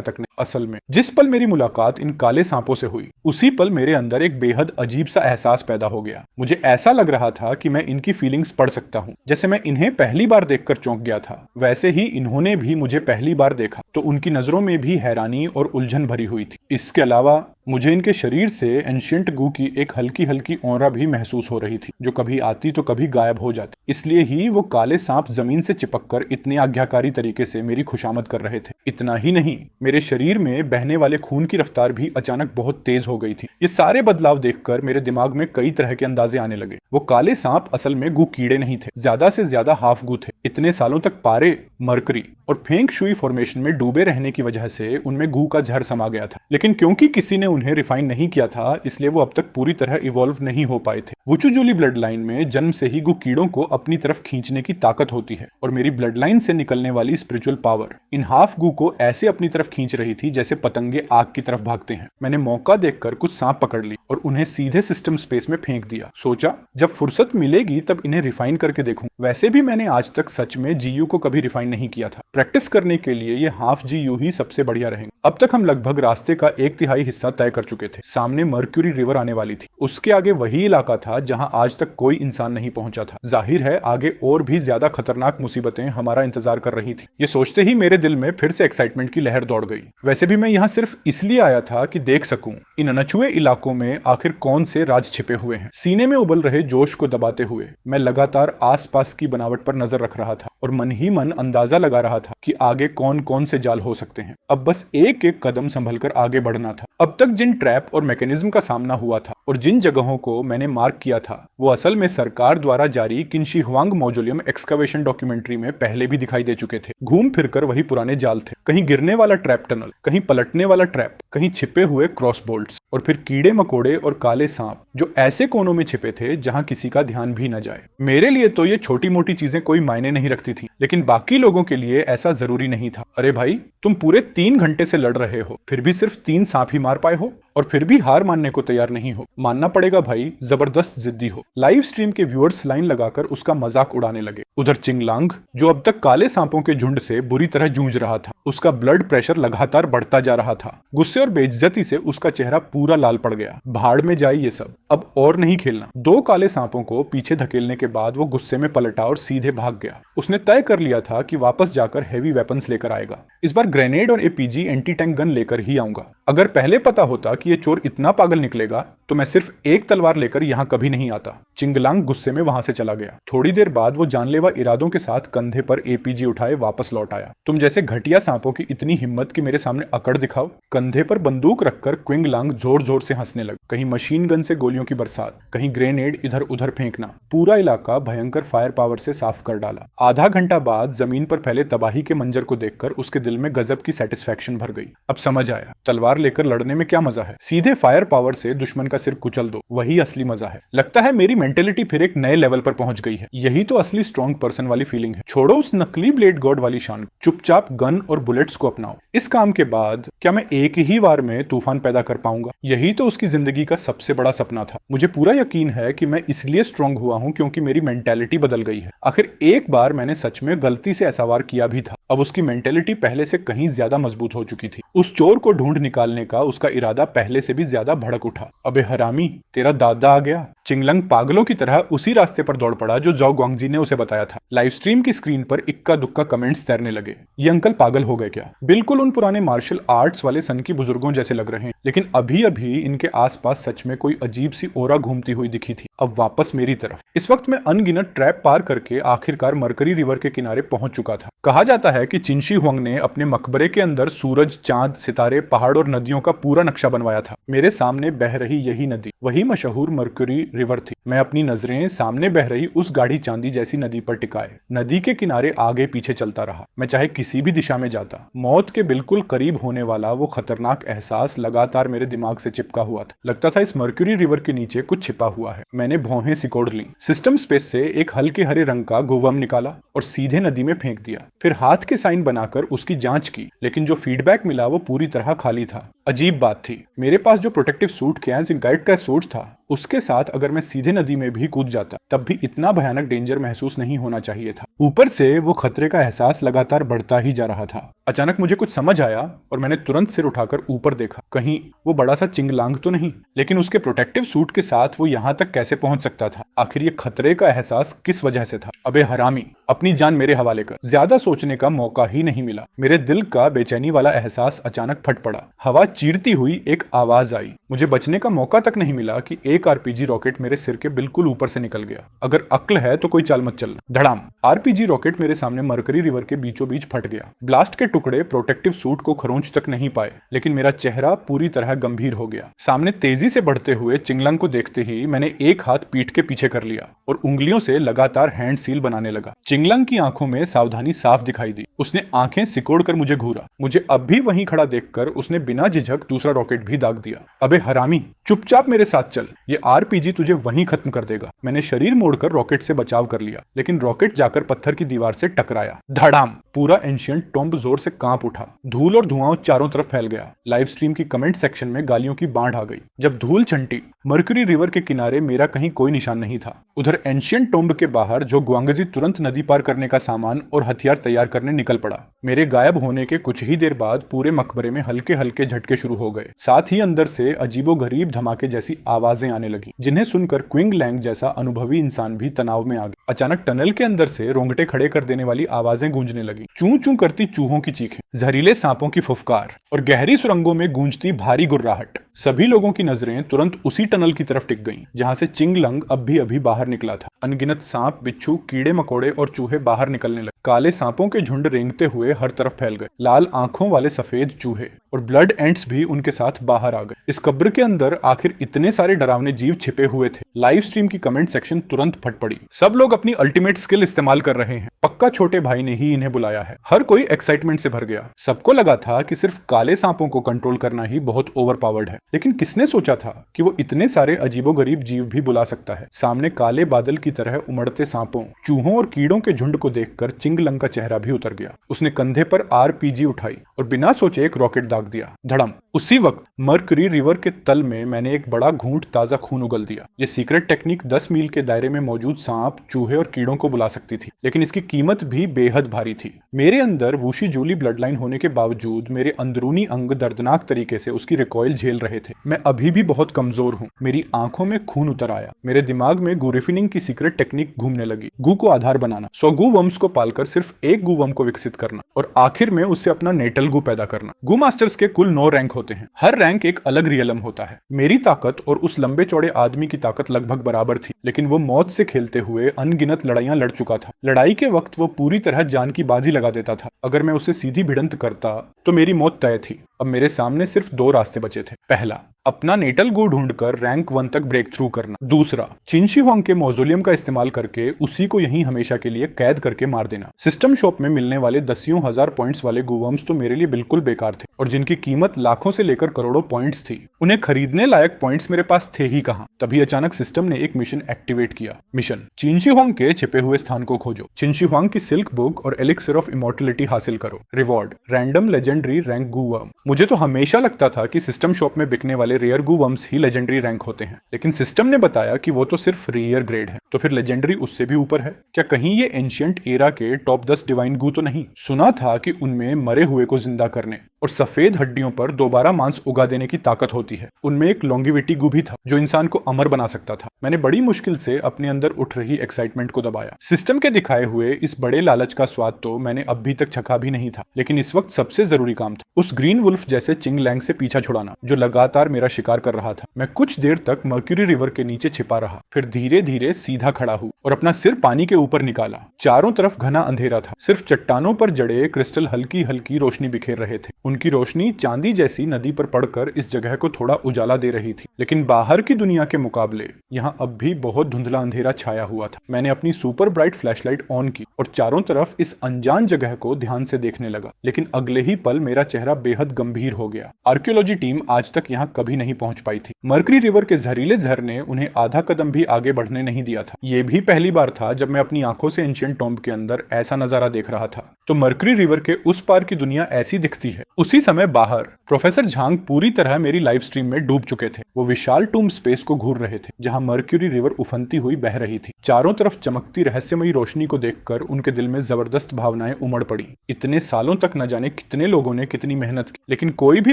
तक नहीं। असल में जिस पल मेरी मुलाकात इन काले सांपों से हुई, उसी पल मेरे अंदर एक बेहद अजीब सा एहसास पैदा हो गया। मुझे ऐसा लग रहा था कि मैं इनकी फीलिंग्स पढ़ सकता हूँ। जैसे मैं इन्हें पहली बार देखकर चौंक गया था, वैसे ही इन्होंने भी मुझे पहली बार देखा तो उनकी नजरों में भी हैरानी और उलझन भरी हुई थी। इसके अलावा मुझे इनके शरीर से एंशिएंट गू की एक हल्की हल्की ऑरा भी महसूस हो रही थी, जो कभी आती तो कभी गायब हो जाती। इसलिए ही वो काले सांप जमीन से चिपककर इतने आज्ञाकारी तरीके से मेरी खुशामद कर रहे थे। इतना ही नहीं, मेरे शरीर में बहने वाले खून की रफ्तार भी अचानक बहुत तेज हो गई थी। ये सारे बदलाव देखकर मेरे दिमाग में कई तरह के अंदाजे आने लगे। वो काले सांप असल में गू कीड़े नहीं थे, ज्यादा से ज्यादा हाफ गू थे। इतने सालों तक पारे, मरकरी और फेंग शुई फॉर्मेशन में डूबे रहने की वजह से उनमें गू का जहर समा गया था। लेकिन क्योंकि किसी ने उन्हें रिफाइन नहीं किया था, इसलिए वो अब तक पूरी तरह इवॉल्व नहीं हो पाए थे। वुचुजूली ब्लड लाइन में जन्म से ही गु कीड़ों को अपनी तरफ खींचने की ताकत होती है, और मेरी ब्लड लाइन से निकलने वाली स्पिरिचुअल पावर इन हाफ गु को ऐसे अपनी तरफ खींच रही थी जैसे पतंगे आग की तरफ भागते हैं। मैंने मौका देखकर कुछ सांप पकड़ ली और उन्हें सीधे सिस्टम स्पेस में फेंक दिया। सोचा जब फुर्सत मिलेगी तब इन्हें रिफाइन करके देखूं। वैसे भी मैंने आज तक सच में जीयू को कभी रिफाइन नहीं किया था। प्रैक्टिस करने के लिए ये हाफ जीयू ही सबसे बढ़िया रहेंगे। अब तक हम लगभग रास्ते का 1/3 हिस्सा तय कर चुके थे। सामने मर्क्यूरी रिवर आने वाली थी, उसके आगे वही इलाका था जहां आज तक कोई इंसान नहीं पहुंचा था। जाहिर है आगे और भी ज्यादा खतरनाक मुसीबतें हमारा इंतजार कर रही थी। ये सोचते ही मेरे दिल में फिर से एक्साइटमेंट की लहर दौड़ गई। वैसे भी मैं यहाँ सिर्फ इसलिए आया था कि देख सकूं इन अनछुए इलाकों में आखिर कौन से राज छिपे हुए हैं। सीने में उबल रहे जोश को दबाते हुए मैं लगातार आसपास की बनावट पर नजर रख रहा था और मन ही मन अंदाजा लगा रहा था कि आगे कौन कौन से जाल हो सकते हैं। अब बस एक एक कदम संभलकर आगे बढ़ना था। अब तक जिन ट्रैप और मैकेनिज्म का सामना हुआ था और जिन जगहों को मैंने मार्क किया था, वो असल में सरकार द्वारा जारी किन्शी हुआंग मौजोलियम एक्सकवेशन डॉक्यूमेंट्री में पहले भी दिखाई दे चुके थे। घूम फिरकर वही पुराने जाल थे, कहीं गिरने वाला ट्रैप टनल, कहीं पलटने वाला ट्रैप, कहीं छिपे हुए क्रॉस बोल्ट्स और फिर कीड़े मकोड़े और काले सांप जो ऐसे कोनों में छिपे थे जहां किसी का ध्यान भी न जाए। मेरे लिए तो ये छोटी मोटी चीजें कोई मायने नहीं रखती थी, लेकिन बाकी लोगों के लिए ऐसा जरूरी नहीं था। अरे भाई, तुम पूरे 3 घंटे से लड़ रहे हो, फिर भी सिर्फ 3 सांप ही मार पाए हो और फिर भी हार मानने को तैयार नहीं हो। मानना पड़ेगा भाई, जबरदस्त जिद्दी हो। लाइव स्ट्रीम के व्यूअर्स लाइन लगाकर उसका मजाक उड़ाने लगे। उधर चिंगलांग, जो अब तक काले सांपों के झुंड से बुरी तरह जूझ रहा था, उसका ब्लड प्रेशर लगातार बढ़ता जा रहा था। गुस्से और बेइज्जती से उसका चेहरा पूरा लाल पड़ गया। भाड़ में जाए ये सब, अब और नहीं खेलना। 2 काले सांपों को पीछे धकेलने के बाद वो गुस्से में पलटा और सीधे भाग गया। उसने तय कर लिया था कि वापस जाकर हैवी वेपन्स लेकर आएगा। इस बार ग्रेनेड और एपीजी एंटी टैंक गन लेकर ही आऊंगा। अगर पहले पता होता कि ये चोर इतना पागल निकलेगा तो मैं सिर्फ एक तलवार लेकर यहाँ कभी नहीं आता। चिंगलांग गुस्से में वहां से चला गया। थोड़ी देर बाद वो जानलेवा इरादों के साथ कंधे पर एपीजी उठाए वापस लौट आया। तुम जैसे घटिया सांपों की इतनी हिम्मत कि मेरे सामने अकड़ दिखाओ। कंधे पर बंदूक रखकर क्विंगलांग जोर जोर से हंसने लगा। कहीं मशीन गन से गोलियों की बरसात, कहीं ग्रेनेड इधर उधर फेंकना। पूरा इलाका भयंकर फायर पावर से साफ कर डाला। आधा घंटा बाद जमीन पर फैले तबाही के मंजर को देखकर उसके दिल में गजब की सेटिस्फैक्शन भर गई। अब समझ आया, तलवार लेकर लड़ने में क्या मजा है। सीधे फायर पावर से दुश्मन का सिर कुचल दो, वही असली मजा है। लगता है मेरी मेंटेलिटी फिर एक नए लेवल पर पहुंच गई है। यही तो असली स्ट्रॉन्ग पर्सन वाली फीलिंग है। छोड़ो उस नकली ब्लेड गॉड वाली शान, चुपचाप गन और बुलेट्स को अपनाओ। इस काम के बाद क्या मैं एक ही बार में तूफान पैदा कर पाऊंगा? यही तो उसकी जिंदगी का सबसे बड़ा सपना था। मुझे पूरा यकीन है कि मैं इसलिए स्ट्रॉन्ग हुआ हूं क्योंकि मेरी मेंटेलिटी बदल गई है। आखिर एक बार मैंने सच में गलती से ऐसा वार किया भी था। अब उसकी मेंटेलिटी पहले से कहीं ज्यादा मजबूत हो चुकी थी। उस चोर को ढूंढ निकालने का उसका इरादा पहले से भी ज्यादा भड़क उठा। अबे हरामी, तेरा दादा आ गया। चिंगलंग पागलों की तरह उसी रास्ते पर दौड़ पड़ा जो जॉ ग्वांगजी ने उसे बताया था। लाइव स्ट्रीम की स्क्रीन पर इक्का दुक्का कमेंट्स तैरने लगे। ये अंकल पागल हो गए क्या? बिल्कुल उन पुराने मार्शल आर्ट्स वाले सन की बुजुर्गों जैसे लग रहे हैं, लेकिन अभी अभी इनके आसपास सच में कोई अजीब सी ओरा घूमती हुई दिखी थी। अब वापस मेरी तरफ। इस वक्त मैं अनगिनत ट्रैप पार करके आखिरकार मरकरी रिवर के किनारे पहुंच चुका था। कहा जाता है कि चिंशी हुआंग ने अपने मकबरे के अंदर सूरज, चांद, सितारे, पहाड़ और नदियों का पूरा नक्शा बनवाया था। मेरे सामने बह रही यही नदी वही मशहूर मरकरी रिवर थी। मैं अपनी नजरें सामने बह रही उस गाढ़ी चांदी जैसी नदी पर टिकाए नदी के किनारे आगे पीछे चलता रहा। मैं चाहे किसी भी दिशा में जाता, मौत के बिल्कुल करीब होने वाला वो खतरनाक एहसास लगातार मेरे दिमाग से चिपका हुआ था। लगता था इस मरकरी रिवर के नीचे कुछ छिपा हुआ है। मैंने भौहें सिकोड़ ली। सिस्टम स्पेस से एक हल्के हरे रंग का गुवम निकाला और सीधे नदी में फेंक दिया। फिर हाथ के साइन बनाकर उसकी जांच की, लेकिन जो फीडबैक मिला वो पूरी तरह खाली था। अजीब बात थी, मेरे पास जो प्रोटेक्टिव सूट के गाइड का सूट था उसके साथ अगर मैं सीधे नदी में भी कूद जाता तब भी इतना भयानक डेंजर महसूस नहीं होना चाहिए था। ऊपर से वो खतरे का एहसास लगातार बढ़ता ही जा रहा था। अचानक मुझे कुछ समझ आया और मैंने तुरंत सिर उठाकर ऊपर देखा, कहीं वो बड़ा सा चिंगलांग तो नहीं। लेकिन उसके प्रोटेक्टिव सूट के साथ वो यहाँ तक कैसे पहुंच सकता था? आखिर ये खतरे का एहसास किस वजह से था? अबे हरामी, अपनी जान मेरे हवाले कर। ज्यादा सोचने का मौका ही नहीं मिला। मेरे दिल का बेचैनी वाला एहसास अचानक फट पड़ा। हवा चीरती हुई एक आवाज आई। मुझे बचने का मौका तक नहीं मिला कि एक आरपीजी रॉकेट मेरे सिर के बिल्कुल ऊपर से निकल गया। अगर अक्ल है तो कोई चाल मत चलना। धड़ाम, आरपीजी रॉकेट मेरे सामने मरकरी रिवर के बीचों बीच फट गया। ब्लास्ट के टुकड़े प्रोटेक्टिव सूट को खरोंच तक नहीं पाए, लेकिन मेरा चेहरा पूरी तरह गंभीर हो गया। सामने तेजी से बढ़ते हुए चिंगलंग को देखते ही मैंने एक हाथ पीठ के पीछे कर लिया और उंगलियों से लगातार हैंड सील बनाने लगा। चिंगलंग की आंखों में सावधानी साफ दिखाई दी। उसने आंखें सिकोड़कर मुझे घूरा। मुझे अब भी वहीं खड़ा देखकर उसने बिना झिझक दूसरा रॉकेट भी दाग दिया। अबे हरामी, चुपचाप मेरे साथ चल, ये आरपीजी तुझे वहीं खत्म कर देगा। मैंने शरीर मोड़कर रॉकेट से बचाव कर लिया, लेकिन रॉकेट जाकर पत्थर की दीवार से टकराया। धड़ाम, पूरा एंशियंट टॉम्ब जोर से कांप उठा। धूल और धुआं चारों तरफ फैल गया। लाइव स्ट्रीम की कमेंट सेक्शन में गालियों की बाढ़ आ गई। जब धूल छंटी, मर्क्यूरी रिवर के किनारे मेरा कहीं कोई निशान नहीं था। उधर एंशियंट टॉम्ब के बाहर जो ग्वांगजी तुरंत नदी पार करने का सामान और हथियार तैयार करने निकल पड़ा। मेरे गायब होने के कुछ ही देर बाद पूरे मकबरे में हल्के हल्के झटके शुरू हो गए। साथ ही अंदर से अजीबोगरीब धमाके जैसी आवाजें आने लगी, जिन्हें सुनकर क्विंग लैंग जैसा अनुभवी इंसान भी तनाव में आ गया। अचानक टनल के अंदर से रोंगटे खड़े कर देने वाली आवाजें गूंजने लगी। चू चू करती चूहों की चीखें, जहरीले सांपों की फुफकार और गहरी सुरंगों में गूंजती भारी गुर्राहट। सभी लोगों की नजरें तुरंत उसी टनल की तरफ टिक गईं, जहां से चिंगलंग अभी बाहर निकला था। अनगिनत सांप, बिच्छू, कीड़े मकोड़े और चूहे बाहर निकलने लगे। काले सांपों के झुंड रेंगते हुए हर तरफ फैल गए। लाल आंखों वाले सफेद चूहे और ब्लड एंट्स भी उनके साथ बाहर आ गए। इस कब्र के अंदर आखिर इतने सारे डरावने जीव छिपे हुए थे। लाइव स्ट्रीम की कमेंट सेक्शन तुरंत फट पड़ी। सब लोग अपनी अल्टीमेट स्किल इस्तेमाल कर रहे हैं। पक्का छोटे भाई ने ही इन्हें बुलाया है। हर कोई एक्साइटमेंट से भर गया। सबको लगा था कि सिर्फ काले सांपों को कंट्रोल करना ही बहुत ओवरपावर्ड है, लेकिन किसने सोचा था कि वो इतने सारे अजीबोगरीब जीव भी बुला सकता है। सामने काले बादल की तरह उमड़ते सांपों, चूहों और कीड़ों के झुंड को देखकर चिंगलंग का चेहरा भी उतर गया। उसने कंधे पर आरपीजी उठाई और बिना सोचे एक रॉकेट दाग दिया। धड़म। उसी वक्त मर्क्यूरी रिवर के तल में मैंने एक बड़ा घूंट ताजा खून उगल दिया। ये सीक्रेट टेक्निक 10 मील के दायरे में मौजूद सांप, चूहे और कीड़ों को बुला सकती थी, लेकिन इसकी कीमत भी बेहद भारी थी। मेरे अंदर वूशी जूली ब्लड लाइन होने के बावजूद मेरे अंदरूनी अंग दर्दनाक तरीके से उसकी रिकॉइल झेल रहे थे। मैं अभी भी बहुत कमजोर हूँ। मेरी आंखों में खून उतर आया। मेरे दिमाग में गुरेफिनिंग की सीक्रेट टेक्निक घूमने लगी। गू को आधार बनाना, 100 गू वम्स को पालकर सिर्फ एक गू वम को विकसित करना और आखिर में उससे अपना नेटल गू पैदा करना। गू मास्टर्स के कुल 9 रैंक होते हैं। हर रैंक एक अलग रियलम होता है। मेरी ताकत और उस लंबे चौड़े आदमी की ताकत लगभग बराबर थी, लेकिन वो मौत से खेलते हुए अनगिनत लड़ाइयां लड़ चुका था। लड़ाई के वक्त वो पूरी तरह जान की बाजी लगा देता था। अगर मैं उसे सीधी भिड़ंत करता तो मेरी मौत तय थी। अब मेरे सामने सिर्फ 2 रास्ते बचे थे। पहला, अपना नेटल गो ढूंढकर रैंक 1 तक ब्रेक थ्रू करना। दूसरा, चिनशी हुआंग के मौजोलियम का इस्तेमाल करके उसी को यहीं हमेशा के लिए कैद करके मार देना। सिस्टम शॉप में मिलने वाले दसियों हजार पॉइंट्स वाले गुवर्म्स तो मेरे लिए बिल्कुल बेकार थे, और जिनकी कीमत लाखों से लेकर करोड़ों पॉइंट्स थी, उन्हें खरीदने लायक पॉइंट्स मेरे पास थे ही कहां। तभी अचानक सिस्टम ने एक मिशन एक्टिवेट किया। मिशन, चिनशी हुआंग के छिपे हुए स्थान को खोजो। चिनशी हुआंग की सिल्क बुक और एलिक्सिर ऑफ इमॉर्टलिटी हासिल करो। रिवॉर्ड, रैंडम लेजेंडरी रैंक गुवर्म। मुझे तो हमेशा लगता था कि सिस्टम शॉप में बिकने वाले रेयर गुवर्म्स ही लेजेंडरी रैंक होते हैं, लेकिन सिस्टम ने बताया कि वो तो सिर्फ रेयर ग्रेड है। तो फिर लेजेंडरी उससे भी ऊपर है क्या? कहीं ये एंशिएंट एरा के टॉप 10 डिवाइन गू तो नहीं? सुना था कि उनमें मरे हुए को जिंदा करने और सफेद हड्डियों पर दोबारा मांस उगा देने की ताकत होती है। उनमें एक लॉन्गिविटी गू भी था जो इंसान को अमर बना सकता था। मैंने बड़ी मुश्किल से अपने अंदर उठ रही एक्साइटमेंट को दबाया। सिस्टम के दिखाए हुए इस बड़े लालच का स्वाद तो मैंने अभी तक चखा भी नहीं था, लेकिन इस वक्त सबसे जरूरी काम था उस ग्रीन वुल्फ जैसे चिंग लैंग से पीछा छुड़ाना, जो लगातार मेरा शिकार कर रहा था। मैं कुछ देर तक मर्क्यूरी रिवर के नीचे छिपा रहा, फिर धीरे धीरे सीधा खड़ा हुआ और अपना सिर पानी के ऊपर निकाला। चारों तरफ घना अंधेरा था। सिर्फ चट्टानों पर जड़े क्रिस्टल हल्की हल्की रोशनी बिखेर रहे थे। उनकी रोशनी चांदी जैसी नदी पर पड़कर इस जगह को थोड़ा उजाला दे रही थी, लेकिन बाहर की दुनिया के मुकाबले यहाँ अब भी बहुत धुंधला अंधेरा छाया हुआ था। मैंने अपनी सुपर ब्राइट फ्लैशलाइट ऑन की और चारों तरफ इस अनजान जगह को ध्यान से देखने लगा, लेकिन अगले ही पल मेरा चेहरा बेहद गंभीर हो गया। आर्कियोलॉजी टीम आज तक यहाँ कभी नहीं पहुंच पाई थी। मर्क्यूरी रिवर के जहरीले झरने उन्हें आधा कदम भी आगे बढ़ने नहीं दिया था। ये भी पहली बार था जब मैं अपनी आंखों से एंशिएंट टॉम्ब के अंदर ऐसा नजारा देख रहा था। तो मर्क्यूरी रिवर के उस पार की दुनिया ऐसी दिखती है। उसी समय बाहर प्रोफेसर झांग पूरी तरह मेरी लाइव स्ट्रीम में डूब चुके थे। वो विशाल टूम स्पेस को घूर रहे थे जहां मर्क्यूरी रिवर उफनती हुई बह रही थी। चारों तरफ चमकती रहस्यमयी रोशनी को देखकर उनके दिल में जबरदस्त भावनाएं उमड़ पड़ी। इतने सालों तक न जाने कितने लोगों ने कितनी मेहनत की, लेकिन कोई भी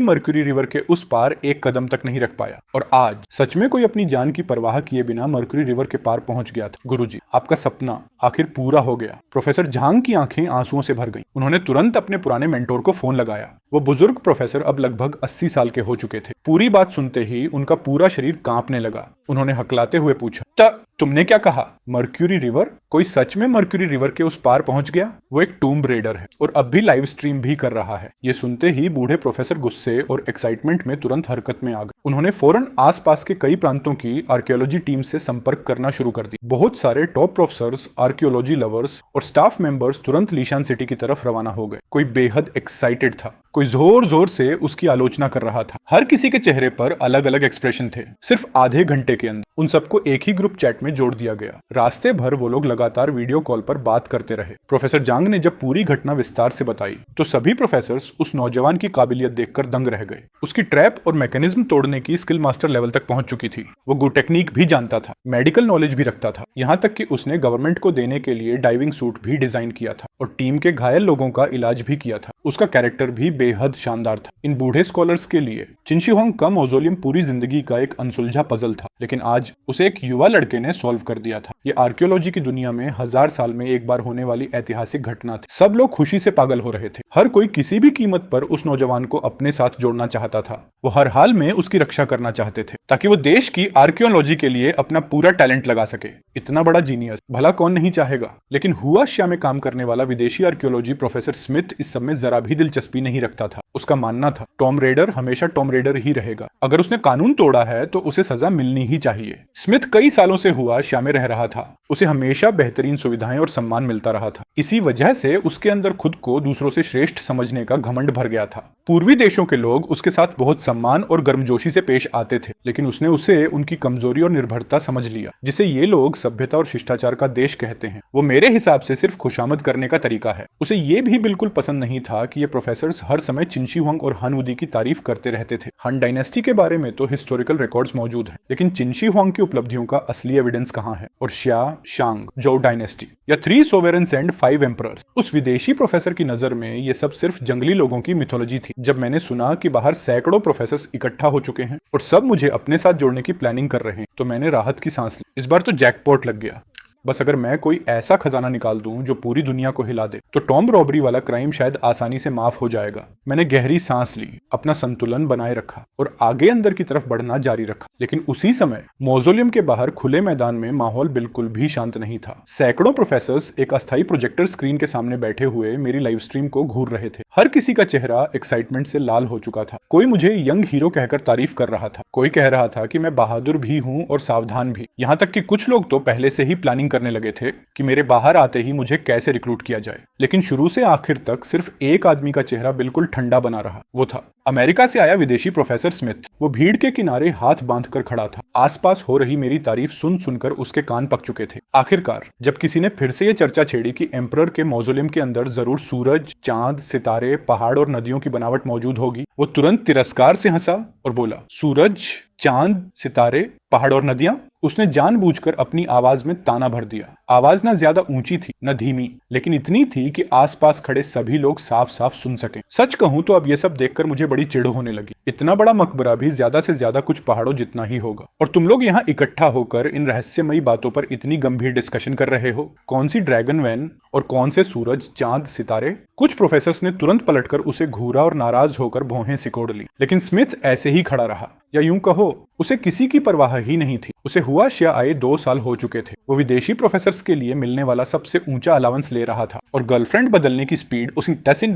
मर्क्यूरी रिवर के उस पार एक कदम तक नहीं रख पाया। और आज सच में कोई अपनी जान की परवाह किए बिना मर्क्यूरी रिवर के पार पहुंच गया था। गुरुजी, आपका सपना आखिर पूरा हो गया। प्रोफेसर झांग की आंखें आंसुओं से भर गईं। उन्होंने तुरंत अपने पुराने मेंटोर को फोन लगाया। वो बुजुर्ग प्रोफेसर अब लगभग 80 साल के हो चुके थे। पूरी बात सुनते ही उनका पूरा शरीर कांपने लगा। उन्होंने हकलाते हुए पूछा, तुमने क्या कहा? Mercury river? कोई सच में मर्क्यूरी रिवर के उस पार पहुंच गया? वो एक टूम्ब रेडर है और अब भी लाइव स्ट्रीम भी कर रहा है। ये सुनते ही बूढ़े प्रोफेसर गुस्से और एक्साइटमेंट में तुरंत हरकत में आ गए। उन्होंने फौरन आसपास के कई प्रांतों की आर्कियोलॉजी टीम से संपर्क करना शुरू कर दिया। बहुत सारे टॉप प्रोफेसर्स, आर्कियोलॉजी लवर्स और स्टाफ मेंबर्स तुरंत लीशान सिटी की तरफ रवाना हो गए। कोई बेहद एक्साइटेड था, कोई जोर जोर से उसकी आलोचना कर रहा था। हर किसी के चेहरे पर अलग अलग एक्सप्रेशन थे। सिर्फ आधे घंटे के अंदर उन सबको एक ही ग्रुप चैट में जोड़ दिया गया। रास्ते भर वो लोग लगातार वीडियो कॉल पर बात करते रहे। प्रोफेसर जांग ने जब पूरी घटना विस्तार से बताई तो सभी प्रोफेसर्स उस नौजवान की काबिलियत देखकर दंग रह गए। उसकी ट्रैप और मैकेनिज्म तोड़ने की स्किल मास्टर लेवल तक पहुंच चुकी थी। वो गो टेक्निक भी जानता था, मेडिकल नॉलेज भी रखता था। यहाँ तक कि उसने गवर्नमेंट को देने के लिए डाइविंग सूट भी डिजाइन किया था और टीम के घायल लोगों का इलाज भी किया था। उसका कैरेक्टर भी बेहद शानदार था। इन बूढ़े स्कॉलर्स के लिए चिनशी हुआंग का मौजोलियम पूरी जिंदगी का एक अनसुलझा पजल था, लेकिन आज उसे एक युवा लड़के ने सॉल्व कर दिया था। ये आर्कियोलॉजी की दुनिया में 1000 साल में एक बार होने वाली ऐतिहासिक घटना थी। सब लोग खुशी से पागल हो रहे थे। हर कोई किसी भी कीमत पर उस नौजवान को अपने साथ जोड़ना चाहता था। वो हर हाल में उसकी रक्षा करना चाहते थे ताकि वो देश की आर्कियोलॉजी के लिए अपना पूरा टैलेंट लगा सके। इतना बड़ा जीनियस भला कौन नहीं चाहेगा। लेकिन हुआशिया में काम करने वाला विदेशी आर्कियोलॉजी प्रोफेसर स्मिथ इस सब में जरा भी दिलचस्पी नहीं रखता था। उसका मानना था टॉम रेडर हमेशा टॉम रेडर ही रहेगा। अगर उसने कानून तोड़ा है तो उसे सजा मिलनी ही चाहिए। स्मिथ कई सालों से हुआशिया में रह रहा था। उसे हमेशा बेहतरीन सुविधाएं और सम्मान मिलता रहा था। इसी वजह से उसके अंदर खुद को दूसरों से श्रेष्ठ समझने का घमंड भर गया था। पूर्वी देशों के लोग उसके साथ बहुत सम्मान और गर्मजोशी से पेश आते थे, लेकिन उसने उसे उनकी कमजोरी और निर्भरता समझ लिया, जिसे ये लोग सभ्यता और शिष्टाचार का देश कहते हैं। वो मेरे हिसाब से सिर्फ खुशामद करने का तरीका है। उसे ये भी बिल्कुल पसंद नहीं था कि ये प्रोफेसर्स हर समय चिनशी हुआंग और हन वुदी की तारीफ करते रहते थे। हन डायनेस्टी के बारे में तो हिस्टोरिकल रिकॉर्ड्स मौजूद हैं, लेकिन चिनशी हुआंग की उपलब्धियों का असली एविडेंस कहाँ है? और शिया, शांग, जोउ डायनेस्टी या 3 सोवेरेन्स एंड 5 एम्परर्स, उस विदेशी प्रोफेसर की नजर में ये सब सिर्फ जंगली लोगों की मिथोलॉजी थी। जब मैंने सुना कि बाहर सैकड़ों प्रोफेसर्स इकट्ठा हो चुके हैं और सब मुझे अपने साथ जोड़ने की प्लानिंग कर रहे हैं, तो मैंने राहत की सांस ली। इस बार तो जैकपॉट लग गया। बस अगर मैं कोई ऐसा खजाना निकाल दूं जो पूरी दुनिया को हिला दे, तो टॉम रॉबरी वाला क्राइम शायद आसानी से माफ हो जाएगा। मैंने गहरी सांस ली, अपना संतुलन बनाए रखा और आगे अंदर की तरफ बढ़ना जारी रखा। लेकिन उसी समय मौजोलियम के बाहर खुले मैदान में माहौल बिल्कुल भी शांत नहीं था। सैकड़ों प्रोफेसर्स एक अस्थायी प्रोजेक्टर स्क्रीन के सामने बैठे हुए मेरी लाइव स्ट्रीम को घूर रहे थे। हर किसी का चेहरा एक्साइटमेंट से लाल हो चुका था। कोई मुझे यंग हीरो कहकर तारीफ कर रहा था, कोई कह रहा था कि मैं बहादुर भी हूँ और सावधान भी। यहाँ तक कि कुछ लोग तो पहले से ही प्लानिंग करने लगे थे कि मेरे बाहर आते ही मुझे कैसे रिक्रूट किया जाए। लेकिन शुरू से आखिर तक सिर्फ एक आदमी का चेहरा बिल्कुल ठंडा बना रहा। वो था अमेरिका से आया विदेशी प्रोफेसर स्मिथ। वो भीड़ के किनारे हाथ बांधकर खड़ा था। आसपास हो रही मेरी तारीफ सुन सुनकर उसके कान पक चुके थे। आखिरकार जब किसी ने फिर से ये चर्चा छेड़ी कि एम्परर के मौजोलियम के अंदर जरूर सूरज, चांद, सितारे, पहाड़ और नदियों की बनावट मौजूद होगी, वो तुरंत तिरस्कार से हंसा और बोला, सूरज, चांद, सितारे, पहाड़ और नदियां? उसने जानबूझकर अपनी आवाज में ताना भर दिया। आवाज ना ज्यादा ऊंची थी न धीमी, लेकिन इतनी थी कि आसपास खड़े सभी लोग साफ साफ सुन सकें। सच कहूं तो अब ये सब देखकर मुझे बड़ी चिढ़ होने लगी। इतना बड़ा मकबरा भी ज्यादा से ज्यादा कुछ पहाड़ों जितना ही होगा, और तुम लोग यहाँ इकट्ठा होकर इन रहस्यमयी बातों पर इतनी गंभीर डिस्कशन कर रहे हो। कौन सी ड्रैगन वैन और कौन से सूरज, चांद, सितारे? कुछ प्रोफेसर्स ने तुरंत पलटकर उसे घूरा और नाराज होकर भौहें सिकोड़ ली। लेकिन स्मिथ ऐसे ही खड़ा रहा, या यूं कहो उसे किसी की परवाह ही नहीं थी। उसे हुआशिया आए 2 साल हो चुके थे। वो विदेशी प्रोफेसर्स के लिए मिलने वाला सबसे ऊंचा अलाउंस ले रहा था, और गर्लफ्रेंड बदलने की स्पीड उसकी टेसिन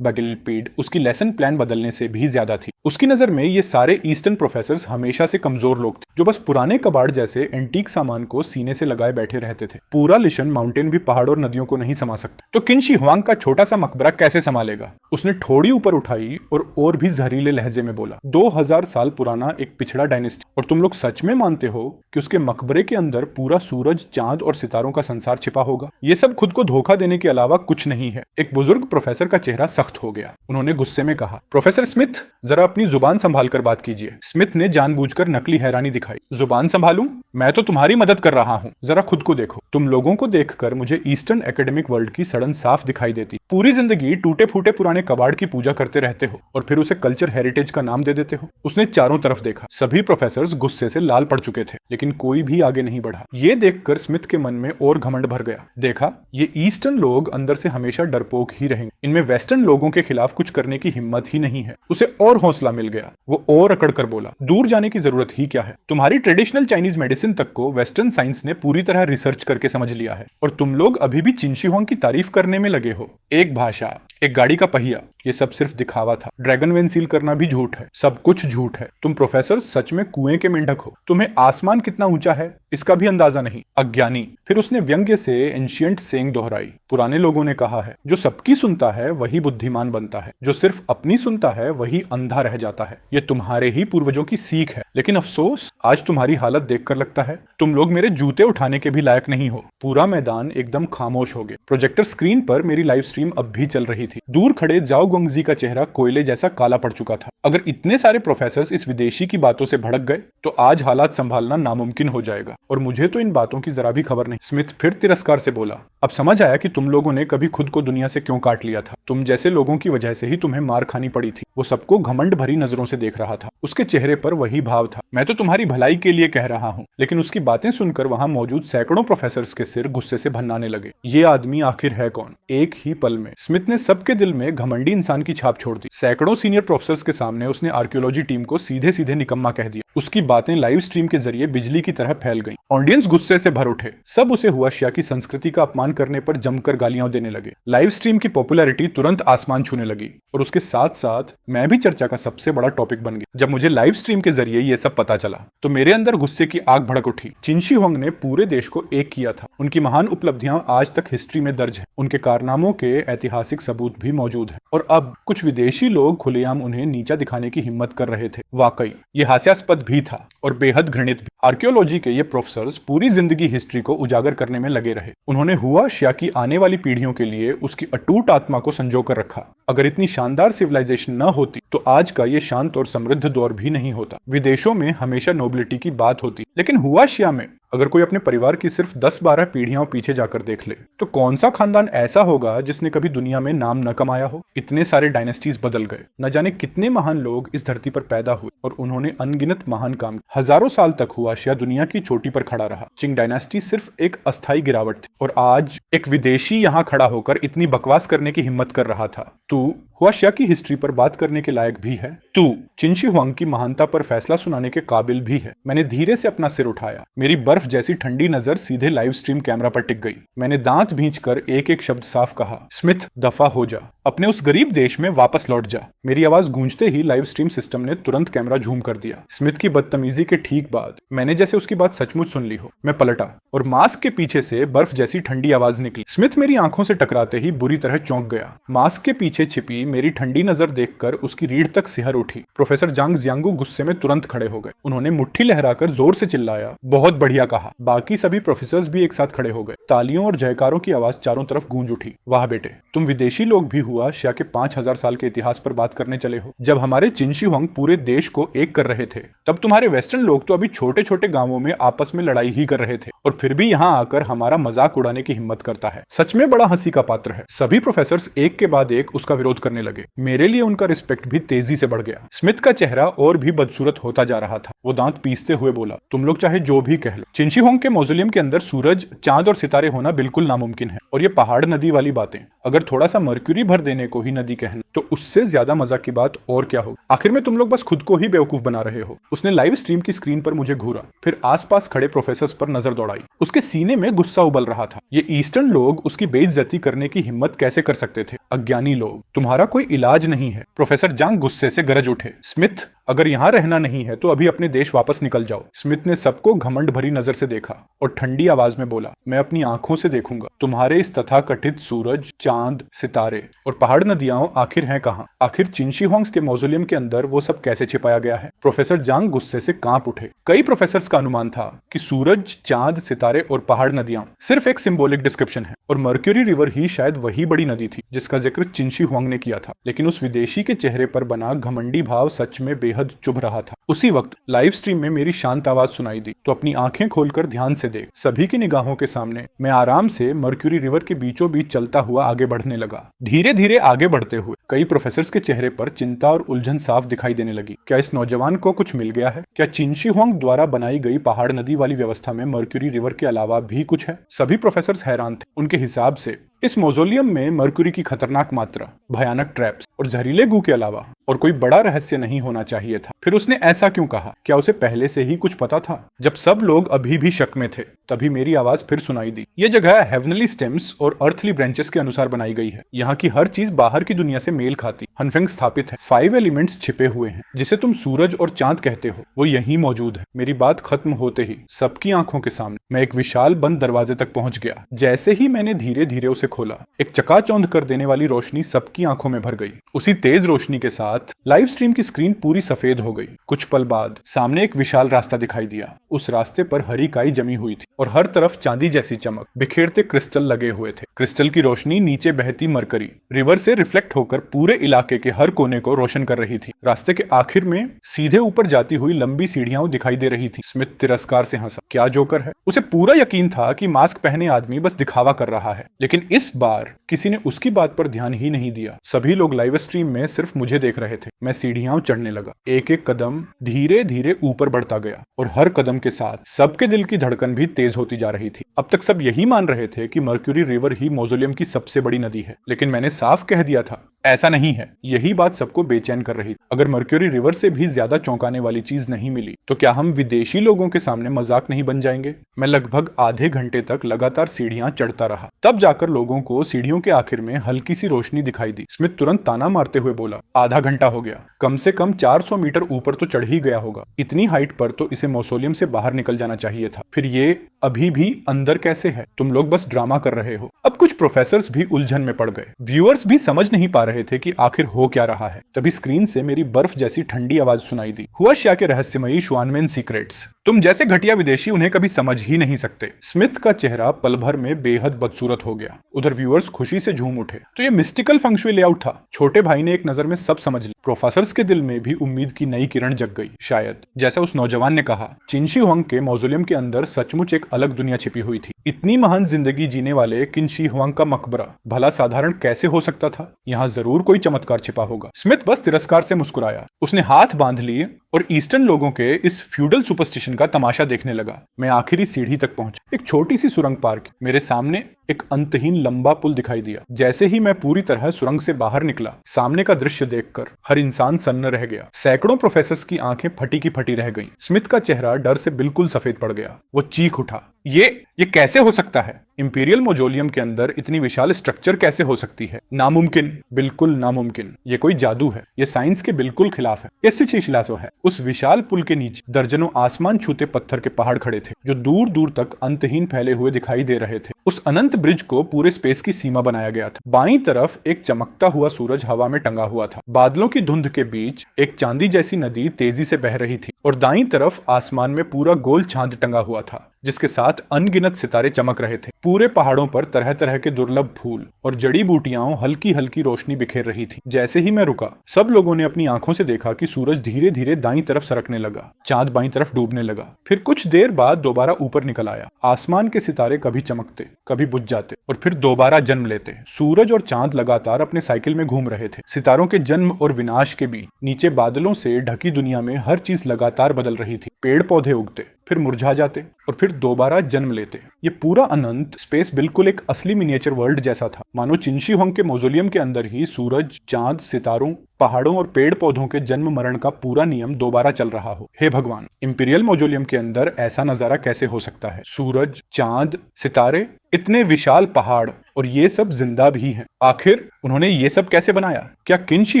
स्पीड उसकी लेसन प्लान बदलने से भी ज्यादा थी। उसकी नजर में ये सारे ईस्टर्न प्रोफेसर्स हमेशा से कमजोर लोग थे, जो बस पुराने कबाड़ जैसे एंटीक सामान को सीने से लगाए बैठे रहते थे। पूरा लिशन माउंटेन भी पहाड़ और नदियों को नहीं समा सकता, तो चिनशी हुआंग का छोटा सा मकबरा कैसे संभालेगा? उसने ठोड़ी ऊपर उठाई और भी जहरीले लहजे में बोला, 2000 साल पुराना एक पिछड़ा डायनेस्टी और तुम लोग सच में मानते हो कि उसके मकबरे के अंदर पूरा सूरज, चांद और सितारों का संसार छिपा होगा? ये सब खुद को धोखा देने के अलावा कुछ नहीं है। एक बुजुर्ग प्रोफेसर का चेहरा सख्त हो गया। उन्होंने गुस्से में कहा, प्रोफेसर स्मिथ, जरा अपनी जुबान संभाल कर बात कीजिए। स्मिथ ने जानबूझकर नकली हैरानी दिखाई। जुबान संभालूं? मैं तो तुम्हारी मदद कर रहा हूँ, जरा खुद को देखो। तुम लोगों को देखकर मुझे ईस्टर्न एकेडमिक वर्ल्ड की सड़न साफ दिखाई देती। पूरी जिंदगी टूटे फूटे पुराने कबाड़ की पूजा करते रहते हो और फिर उसे कल्चर हेरिटेज का नाम दे देते हो। उसने चारों तरफ देखा। सभी प्रोफेसर्स गुस्से से लाल पड़ चुके थे, लेकिन कोई भी आगे नहीं बढ़ा। ये देखकर स्मिथ के मन में और घमंड भर गया। देखा, ये ईस्टर्न लोग अंदर से हमेशा डरपोक ही रहेंगे। इनमें वेस्टर्न लोगों के खिलाफ कुछ करने की हिम्मत ही नहीं है। उसे और हौसला मिल गया। वो और अकड़ कर बोला, दूर जाने की जरूरत ही क्या है? तुम्हारी ट्रेडिशनल चाइनीज मेडिसिन तक को वेस्टर्न साइंस ने पूरी तरह रिसर्च करके समझ लिया है और तुम लोग अभी भी चिंशी हुआंग की तारीफ करने में लगे हो। एक भाषा, एक गाड़ी का पहिया, ये सब सिर्फ दिखावा था। ड्रैगन वेन सील करना भी झूठ है। सब कुछ झूठ है। तुम प्रोफेसर सच में कुएं के मेंढक हो। तुम्हें आसमान कितना ऊंचा है इसका भी अंदाजा नहीं, अज्ञानी। फिर उसने व्यंग्य से एंशिएंट सेइंग दोहराई। पुराने लोगों ने कहा है, जो सबकी सुनता है वही बुद्धिमान बनता है, जो सिर्फ अपनी सुनता है वही अंधा रह जाता है। ये तुम्हारे ही पूर्वजों की सीख है, लेकिन अफसोस आज तुम्हारी हालत देखकर लगता है तुम लोग मेरे जूते उठाने के भी लायक नहीं हो। पूरा मैदान एकदम खामोश हो गया। प्रोजेक्टर स्क्रीन पर मेरी लाइव स्ट्रीम अब भी चल रही थी। दूर खड़े जाओ गोंगजी का चेहरा कोयले जैसा काला पड़ चुका था। अगर इतने सारे प्रोफेसर्स इस विदेशी की बातों से भड़क गए तो आज हालात संभालना नामुमकिन हो जाएगा, और मुझे तो इन बातों की जरा भी खबर नहीं। स्मिथ फिर तिरस्कार से बोला, अब समझ आया कि तुम लोगों ने कभी खुद को दुनिया से क्यों काट लिया था। तुम जैसे लोगों की वजह से ही तुम्हें मार खानी पड़ी थी। वो सबको घमंड भरी नजरों से देख रहा था। उसके चेहरे पर वही भाव था, मैं तो तुम्हारी भलाई के लिए कह रहा हूँ। लेकिन उसकी बातें सुनकर वहां मौजूद सैकड़ों प्रोफेसर्स के सिर गुस्से से भन्नाने लगे। ये आदमी आखिर है कौन? एक ही पल में स्मिथ ने सबके दिल में घमंडी इंसान की छाप छोड़ दी। सैकड़ों सीनियर प्रोफेसर्स के सामने उसने आर्कियोलॉजी टीम को सीधे सीधे निकम्मा कह दिया। उसकी बातें लाइव स्ट्रीम के जरिए बिजली की तरह फैल गईं। ऑडियंस गुस्से से भर उठे। सब उसे हुआशिया की संस्कृति का अपमान करने पर जमकर गालियां देने लगे। लाइव स्ट्रीम की पॉपुलैरिटी तुरंत आसमान छूने लगी और उसके साथ साथ मैं भी चर्चा का सबसे बड़ा टॉपिक बन गया। जब मुझे लाइव स्ट्रीम के जरिए ये सब पता चला तो मेरे अंदर गुस्से की आग भड़क उठी। चिंशी हुआंग ने पूरे देश को एक किया था। उनकी महान उपलब्धियां आज तक हिस्ट्री में दर्ज है। उनके कारनामों के ऐतिहासिक सबूत भी मौजूद है, और अब कुछ विदेशी लोग खुलेआम उन्हें नीचा दिखाने की हिम्मत कर रहे थे। वाकई ये हास्यास्पद भी था और बेहद घृणित भी। आर्कियोलॉजी के ये प्रोफेसर्स पूरी जिंदगी हिस्ट्री को उजागर करने में लगे रहे। उन्होंने हुआशिया की आने वाली पीढ़ियों के लिए उसकी अटूट आत्मा को संजोकर रखा। अगर इतनी शानदार सिविलाइजेशन न होती तो आज का ये शांत और समृद्ध दौर भी नहीं होता। विदेशों में हमेशा नोबिलिटी की बात होती, लेकिन हुआशिया में अगर कोई अपने परिवार की सिर्फ 10-12 पीढ़ियों पीछे जाकर देख ले तो कौन सा खानदान ऐसा होगा जिसने कभी दुनिया में नाम न कमाया हो। इतने सारे डायनेस्टीज बदल गए। न जाने कितने महान लोग इस धरती पर पैदा हुए और उन्होंने अनगिनत महान काम। हजारों साल तक हुआशिया दुनिया की चोटी पर खड़ा रहा। चिंग डायनेस्टी सिर्फ एक अस्थायी गिरावट थी, और आज एक विदेशी यहाँ खड़ा होकर इतनी बकवास करने की हिम्मत कर रहा था। तू हुआशिया की हिस्ट्री पर बात करने के लायक भी है। तू चिंशी हुआंग की महानता पर फैसला सुनाने के काबिल भी है। मैंने धीरे से अपना सिर उठाया। मेरी बर्फ जैसी ठंडी नजर सीधे लाइव स्ट्रीम कैमरा पर टिक गई। मैंने दांत भींचकर एक एक शब्द साफ कहा, स्मिथ, दफा हो जा, अपने उस गरीब देश में वापस लौट जा। मेरी आवाज गूंजते ही लाइव स्ट्रीम सिस्टम ने तुरंत कैमरा झूम कर दिया। स्मिथ की बदतमीजी के ठीक बाद मैंने जैसे उसकी बात सचमुच सुन ली हो। मैं पलटा और मास्क के पीछे से बर्फ जैसी ठंडी आवाज निकली। स्मिथ मेरी आंखों से टकराते ही बुरी तरह चौंक गया। मास्क के पीछे छिपी मेरी ठंडी नजर देखकर उसकी रीढ़ तक सिहर उठी। प्रोफेसर जांग जियांगू गुस्से में तुरंत खड़े हो गए। उन्होंने मुट्ठी लहराकर जोर से चिल्लाया, बहुत बढ़िया कहा। बाकी सभी प्रोफेसर्स भी एक साथ खड़े हो गए। तालियों और जयकारों की आवाज चारों तरफ गूंज उठी। वाह बेटे, तुम विदेशी लोग भी हुआशिया के 5000 साल के इतिहास पर बात करने चले हो। जब हमारे चिंशी हुआंग पूरे देश को एक कर रहे थे तब तुम्हारे वेस्टर्न लोग तो अभी छोटे छोटे गांवों में आपस में लड़ाई ही कर रहे थे, और फिर भी यहाँ आकर हमारा मजाक उड़ाने की हिम्मत करता है। सच में बड़ा हंसी का पात्र है। सभी प्रोफेसर्स एक के बाद एक उसका विरोध करने लगे। मेरे लिए उनका रिस्पेक्ट भी तेजी से बढ़ गया। स्मिथ का चेहरा और भी बदसूरत होता जा रहा था। वो दांत पीसते हुए बोला, तुम लोग चाहे जो भी कह लो, चिंशी हुआंग के मौजूलियम के अंदर सूरज, चांद और सितारे होना बिल्कुल नामुमकिन है। और ये पहाड़ नदी वाली बातें, अगर थोड़ा सा मर्क्यूरी भर देने को ही नदी कहना तो उससे ज्यादा मजाक की बात और क्या होगी। आखिर में तुम लोग बस खुद को ही बेवकूफ बना रहे हो। उसने लाइव स्ट्रीम की स्क्रीन पर मुझे घूरा, फिर आसपास खड़े प्रोफेसर्स पर नजर दौड़ाई। उसके सीने में गुस्सा उबल रहा था। ये ईस्टर्न लोग उसकी बेइज्जती करने की हिम्मत कैसे कर सकते थे? अज्ञानी लोग, तुम्हारा कोई इलाज नहीं है। प्रोफेसर जांग गुस्से से गरज उठे, स्मिथ, अगर यहाँ रहना नहीं है तो अभी अपने देश वापस निकल जाओ। स्मिथ ने सबको घमंड भरी नजर से देखा और ठंडी आवाज में बोला, मैं अपनी आंखों से देखूंगा। तुम्हारे इस तथाकथित सूरज, चांद, सितारे और पहाड़ नदियां आखिर हैं कहाँ? आखिर चिंशी होंग्स के मौजोलियम के अंदर वो सब कैसे छिपाया गया है? प्रोफेसर जांग गुस्से से कांप उठे। कई प्रोफेसर्स का अनुमान था कि सूरज, चांद, सितारे और पहाड़ नदियां सिर्फ एक सिंबॉलिक डिस्क्रिप्शन है और मर्क्यूरी रिवर ही शायद वही बड़ी नदी थी जिसका जिक्र चिंशी हुआंग ने किया था। लेकिन उस विदेशी के चेहरे पर बना घमंडी भाव सच में बेहद चुभ रहा था। उसी वक्त लाइव स्ट्रीम में मेरी शांत आवाज सुनाई दी, तो अपनी आंखें खोलकर ध्यान से देख। सभी की निगाहों के सामने मैं आराम से मर्क्यूरी रिवर के बीचों बीच चलता हुआ आगे बढ़ने लगा। धीरे धीरे आगे बढ़ते हुए कई प्रोफेसर्स के चेहरे पर चिंता और उलझन साफ दिखाई देने लगी। क्या इस नौजवान को कुछ मिल गया है? क्या चिंशी हुआंग द्वारा बनाई गई पहाड़ नदी वाली व्यवस्था में मर्क्यूरी रिवर के अलावा भी कुछ है? सभी प्रोफेसर्स हैरान थे। उनके हिसाब से इस मौजोलियम में मर्क्यूरी की खतरनाक मात्रा, भयानक ट्रैप्स और जहरीले गू के अलावा और कोई बड़ा रहस्य नहीं होना चाहिए था। फिर उसने ऐसा क्यों कहा? क्या उसे पहले से ही कुछ पता था? जब सब लोग अभी भी शक में थे तभी मेरी आवाज फिर सुनाई दी। यह जगह हेवनली स्टेम्स और अर्थली ब्रांचेस के अनुसार बनाई गई है। यहाँ की हर चीज बाहर की दुनिया से मेल खाती। हनफेंग स्थापित है। 5 एलिमेंट्स छिपे हुए हैं जिसे तुम सूरज और चांद कहते हो, वो यहीं मौजूद है। मेरी बात खत्म होते ही सबकी आंखों के सामने मैं एक विशाल बंद दरवाजे तक पहुंच गया। जैसे ही मैंने धीरे धीरे उसे खोला, एक चकाचौंध कर देने वाली रोशनी सबकी आंखों में भर गई। उसी तेज रोशनी के साथ लाइव स्ट्रीम की स्क्रीन पूरी सफेद हो गई। कुछ पल बाद सामने एक विशाल रास्ता दिखाई दिया। उस रास्ते पर हरी काई जमी हुई थी और हर तरफ चांदी जैसी चमक, बिखेरते क्रिस्टल लगे हुए थे। क्रिस्टल की रोशनी नीचे बहती मरकरी रिवर से रिफ्लेक्ट होकर पूरे इलाके के हर कोने को रोशन कर रही थी। रास्ते के आखिर में सीधे ऊपर जाती हुई लंबी सीढ़ियां दिखाई दे रही थी। स्मिथ तिरस्कार से हंसा। क्या जोकर है? उसे पूरा यकीन था कि मास्क पहने आदमी बस दिखावा कर रहा है, लेकिन इस बार किसी ने उसकी बात पर ध्यान ही नहीं दिया। सभी लोग लाइव स्ट्रीम में सिर्फ मुझे देख रहे थे। मैं सीढ़ियां चढ़ने लगा। एक एक कदम धीरे धीरे ऊपर बढ़ता गया और हर कदम के साथ सबके दिल की धड़कन भी तेज होती जा रही थी। अब तक सब यही मान रहे थे कि मर्क्यूरी रिवर ही मौजोलियम की सबसे बड़ी नदी है, लेकिन मैंने साफ कह दिया था ऐसा नहीं है। यही बात सबको बेचैन कर रही थी। अगर मर्क्यूरी रिवर से भी ज्यादा चौंकाने वाली चीज नहीं मिली तो क्या हम विदेशी लोगों के सामने मजाक नहीं बन जाएंगे? मैं लगभग आधे घंटे तक लगातार सीढ़ियां चढ़ता रहा। तब जाकर लोगों को सीढ़ियों के आखिर में हल्की सी रोशनी दिखाई दी। स्मिथ तुरंत ताना मारते हुए बोला, आधा घंटा हो गया, कम से कम 400 मीटर ऊपर तो चढ़ ही गया होगा। इतनी हाइट पर तो इसे मौसोलियम से बाहर निकल जाना चाहिए था। फिर ये अभी भी अंदर कैसे है? तुम लोग बस ड्रामा कर रहे हो। अब कुछ प्रोफेसर्स भी उलझन में पड़ गए। व्यूअर्स भी समझ नहीं पा रहे थे कि आखिर हो क्या रहा है। तभी स्क्रीन से मेरी बर्फ जैसी ठंडी आवाज सुनाई दी। हुआशिया के रहस्यमयी शुआनमेन सीक्रेट्स। तुम जैसे घटिया विदेशी उन्हें कभी समझ ही नहीं सकते। स्मिथ का चेहरा पल भर में बेहद बदसूरत हो गया। उधर व्यूअर्स खुशी से झूम उठे। तो ये मिस्टिकल फंक्शुई लेआउट था। छोटे भाई ने एक नजर में सब समझ लिया। प्रोफेसर्स के दिल में भी उम्मीद की नई किरण जग गई। शायद जैसा उस नौजवान ने कहा, चिंशी हुआंग के मौजोलियम के अंदर सचमुच एक अलग दुनिया छिपी हुई थी। इतनी महान जिंदगी जीने वाले चिंशी हुआंग का मकबरा भला साधारण कैसे हो सकता था? यहाँ जरूर कोई चमत्कार छिपा होगा। स्मिथ बस तिरस्कार से मुस्कुराया। उसने हाथ बांध लिए और ईस्टर्न लोगों के इस फ्यूडल सुपरस्टिशन का तमाशा देखने लगा। मैं आखिरी सीढ़ी तक पहुंचा। एक छोटी सी सुरंग पार की। मेरे सामने एक अंतहीन लंबा पुल दिखाई दिया। जैसे ही मैं पूरी तरह सुरंग से बाहर निकला, सामने का दृश्य देखकर हर इंसान सन्न रह गया। सैकड़ों प्रोफेसर्स की आंखें फटी की फटी रह गईं। स्मिथ का चेहरा डर से बिल्कुल सफेद पड़ गया। वो चीख उठा, ये कैसे हो सकता है? इंपीरियल मौजोलियम के अंदर इतनी विशाल स्ट्रक्चर कैसे हो सकती है? नामुमकिन, बिल्कुल नामुमकिन। ये कोई जादू है। ये साइंस के बिल्कुल खिलाफ है। ये शिलासो है। उस विशाल पुल के नीचे दर्जनों आसमान छूते पत्थर के पहाड़ खड़े थे जो दूर दूर तक अंतहीन फैले हुए दिखाई दे रहे थे। उस अनंत ब्रिज को पूरे स्पेस की सीमा बनाया गया था। बाईं तरफ एक चमकता हुआ सूरज हवा में टंगा हुआ था। बादलों की धुंध के बीच एक चांदी जैसी नदी तेजी से बह रही थी और दाईं तरफ आसमान में पूरा गोल चांद टंगा हुआ था जिसके साथ अनगिनत सितारे चमक रहे थे। पूरे पहाड़ों पर तरह तरह के दुर्लभ फूल और जड़ी बूटियां हल्की हल्की रोशनी बिखेर रही थी। जैसे ही मैं रुका, सब लोगों ने अपनी आंखों से देखा कि सूरज धीरे धीरे दाईं तरफ सरकने लगा। चांद बाईं तरफ डूबने लगा। फिर कुछ देर बाद दोबारा ऊपर निकल आया। आसमान के सितारे कभी चमकते, कभी बुझ जाते और फिर दोबारा जन्म लेते। सूरज और चांद लगातार अपने साइकिल में घूम रहे थे। सितारों के जन्म और विनाश के बीच नीचे बादलों से ढकी दुनिया में हर चीज लगातार बदल रही थी। पेड़ पौधे उगते, फिर मुरझा जाते और फिर दोबारा जन्म लेते। ये पूरा अनंत स्पेस बिल्कुल एक असली मिनिएचर वर्ल्ड जैसा था। मानो चिंशी हुआंग के मौजोलियम के अंदर ही सूरज, चांद, सितारों, पहाड़ों और पेड़ पौधों के जन्म मरण का पूरा नियम दोबारा चल रहा हो। हे भगवान, इंपीरियल मौजोलियम के अंदर ऐसा नजारा कैसे हो सकता है? सूरज, चांद, सितारे, इतने विशाल पहाड़, और ये सब जिंदा भी हैं। आखिर उन्होंने ये सब कैसे बनाया? क्या किन शी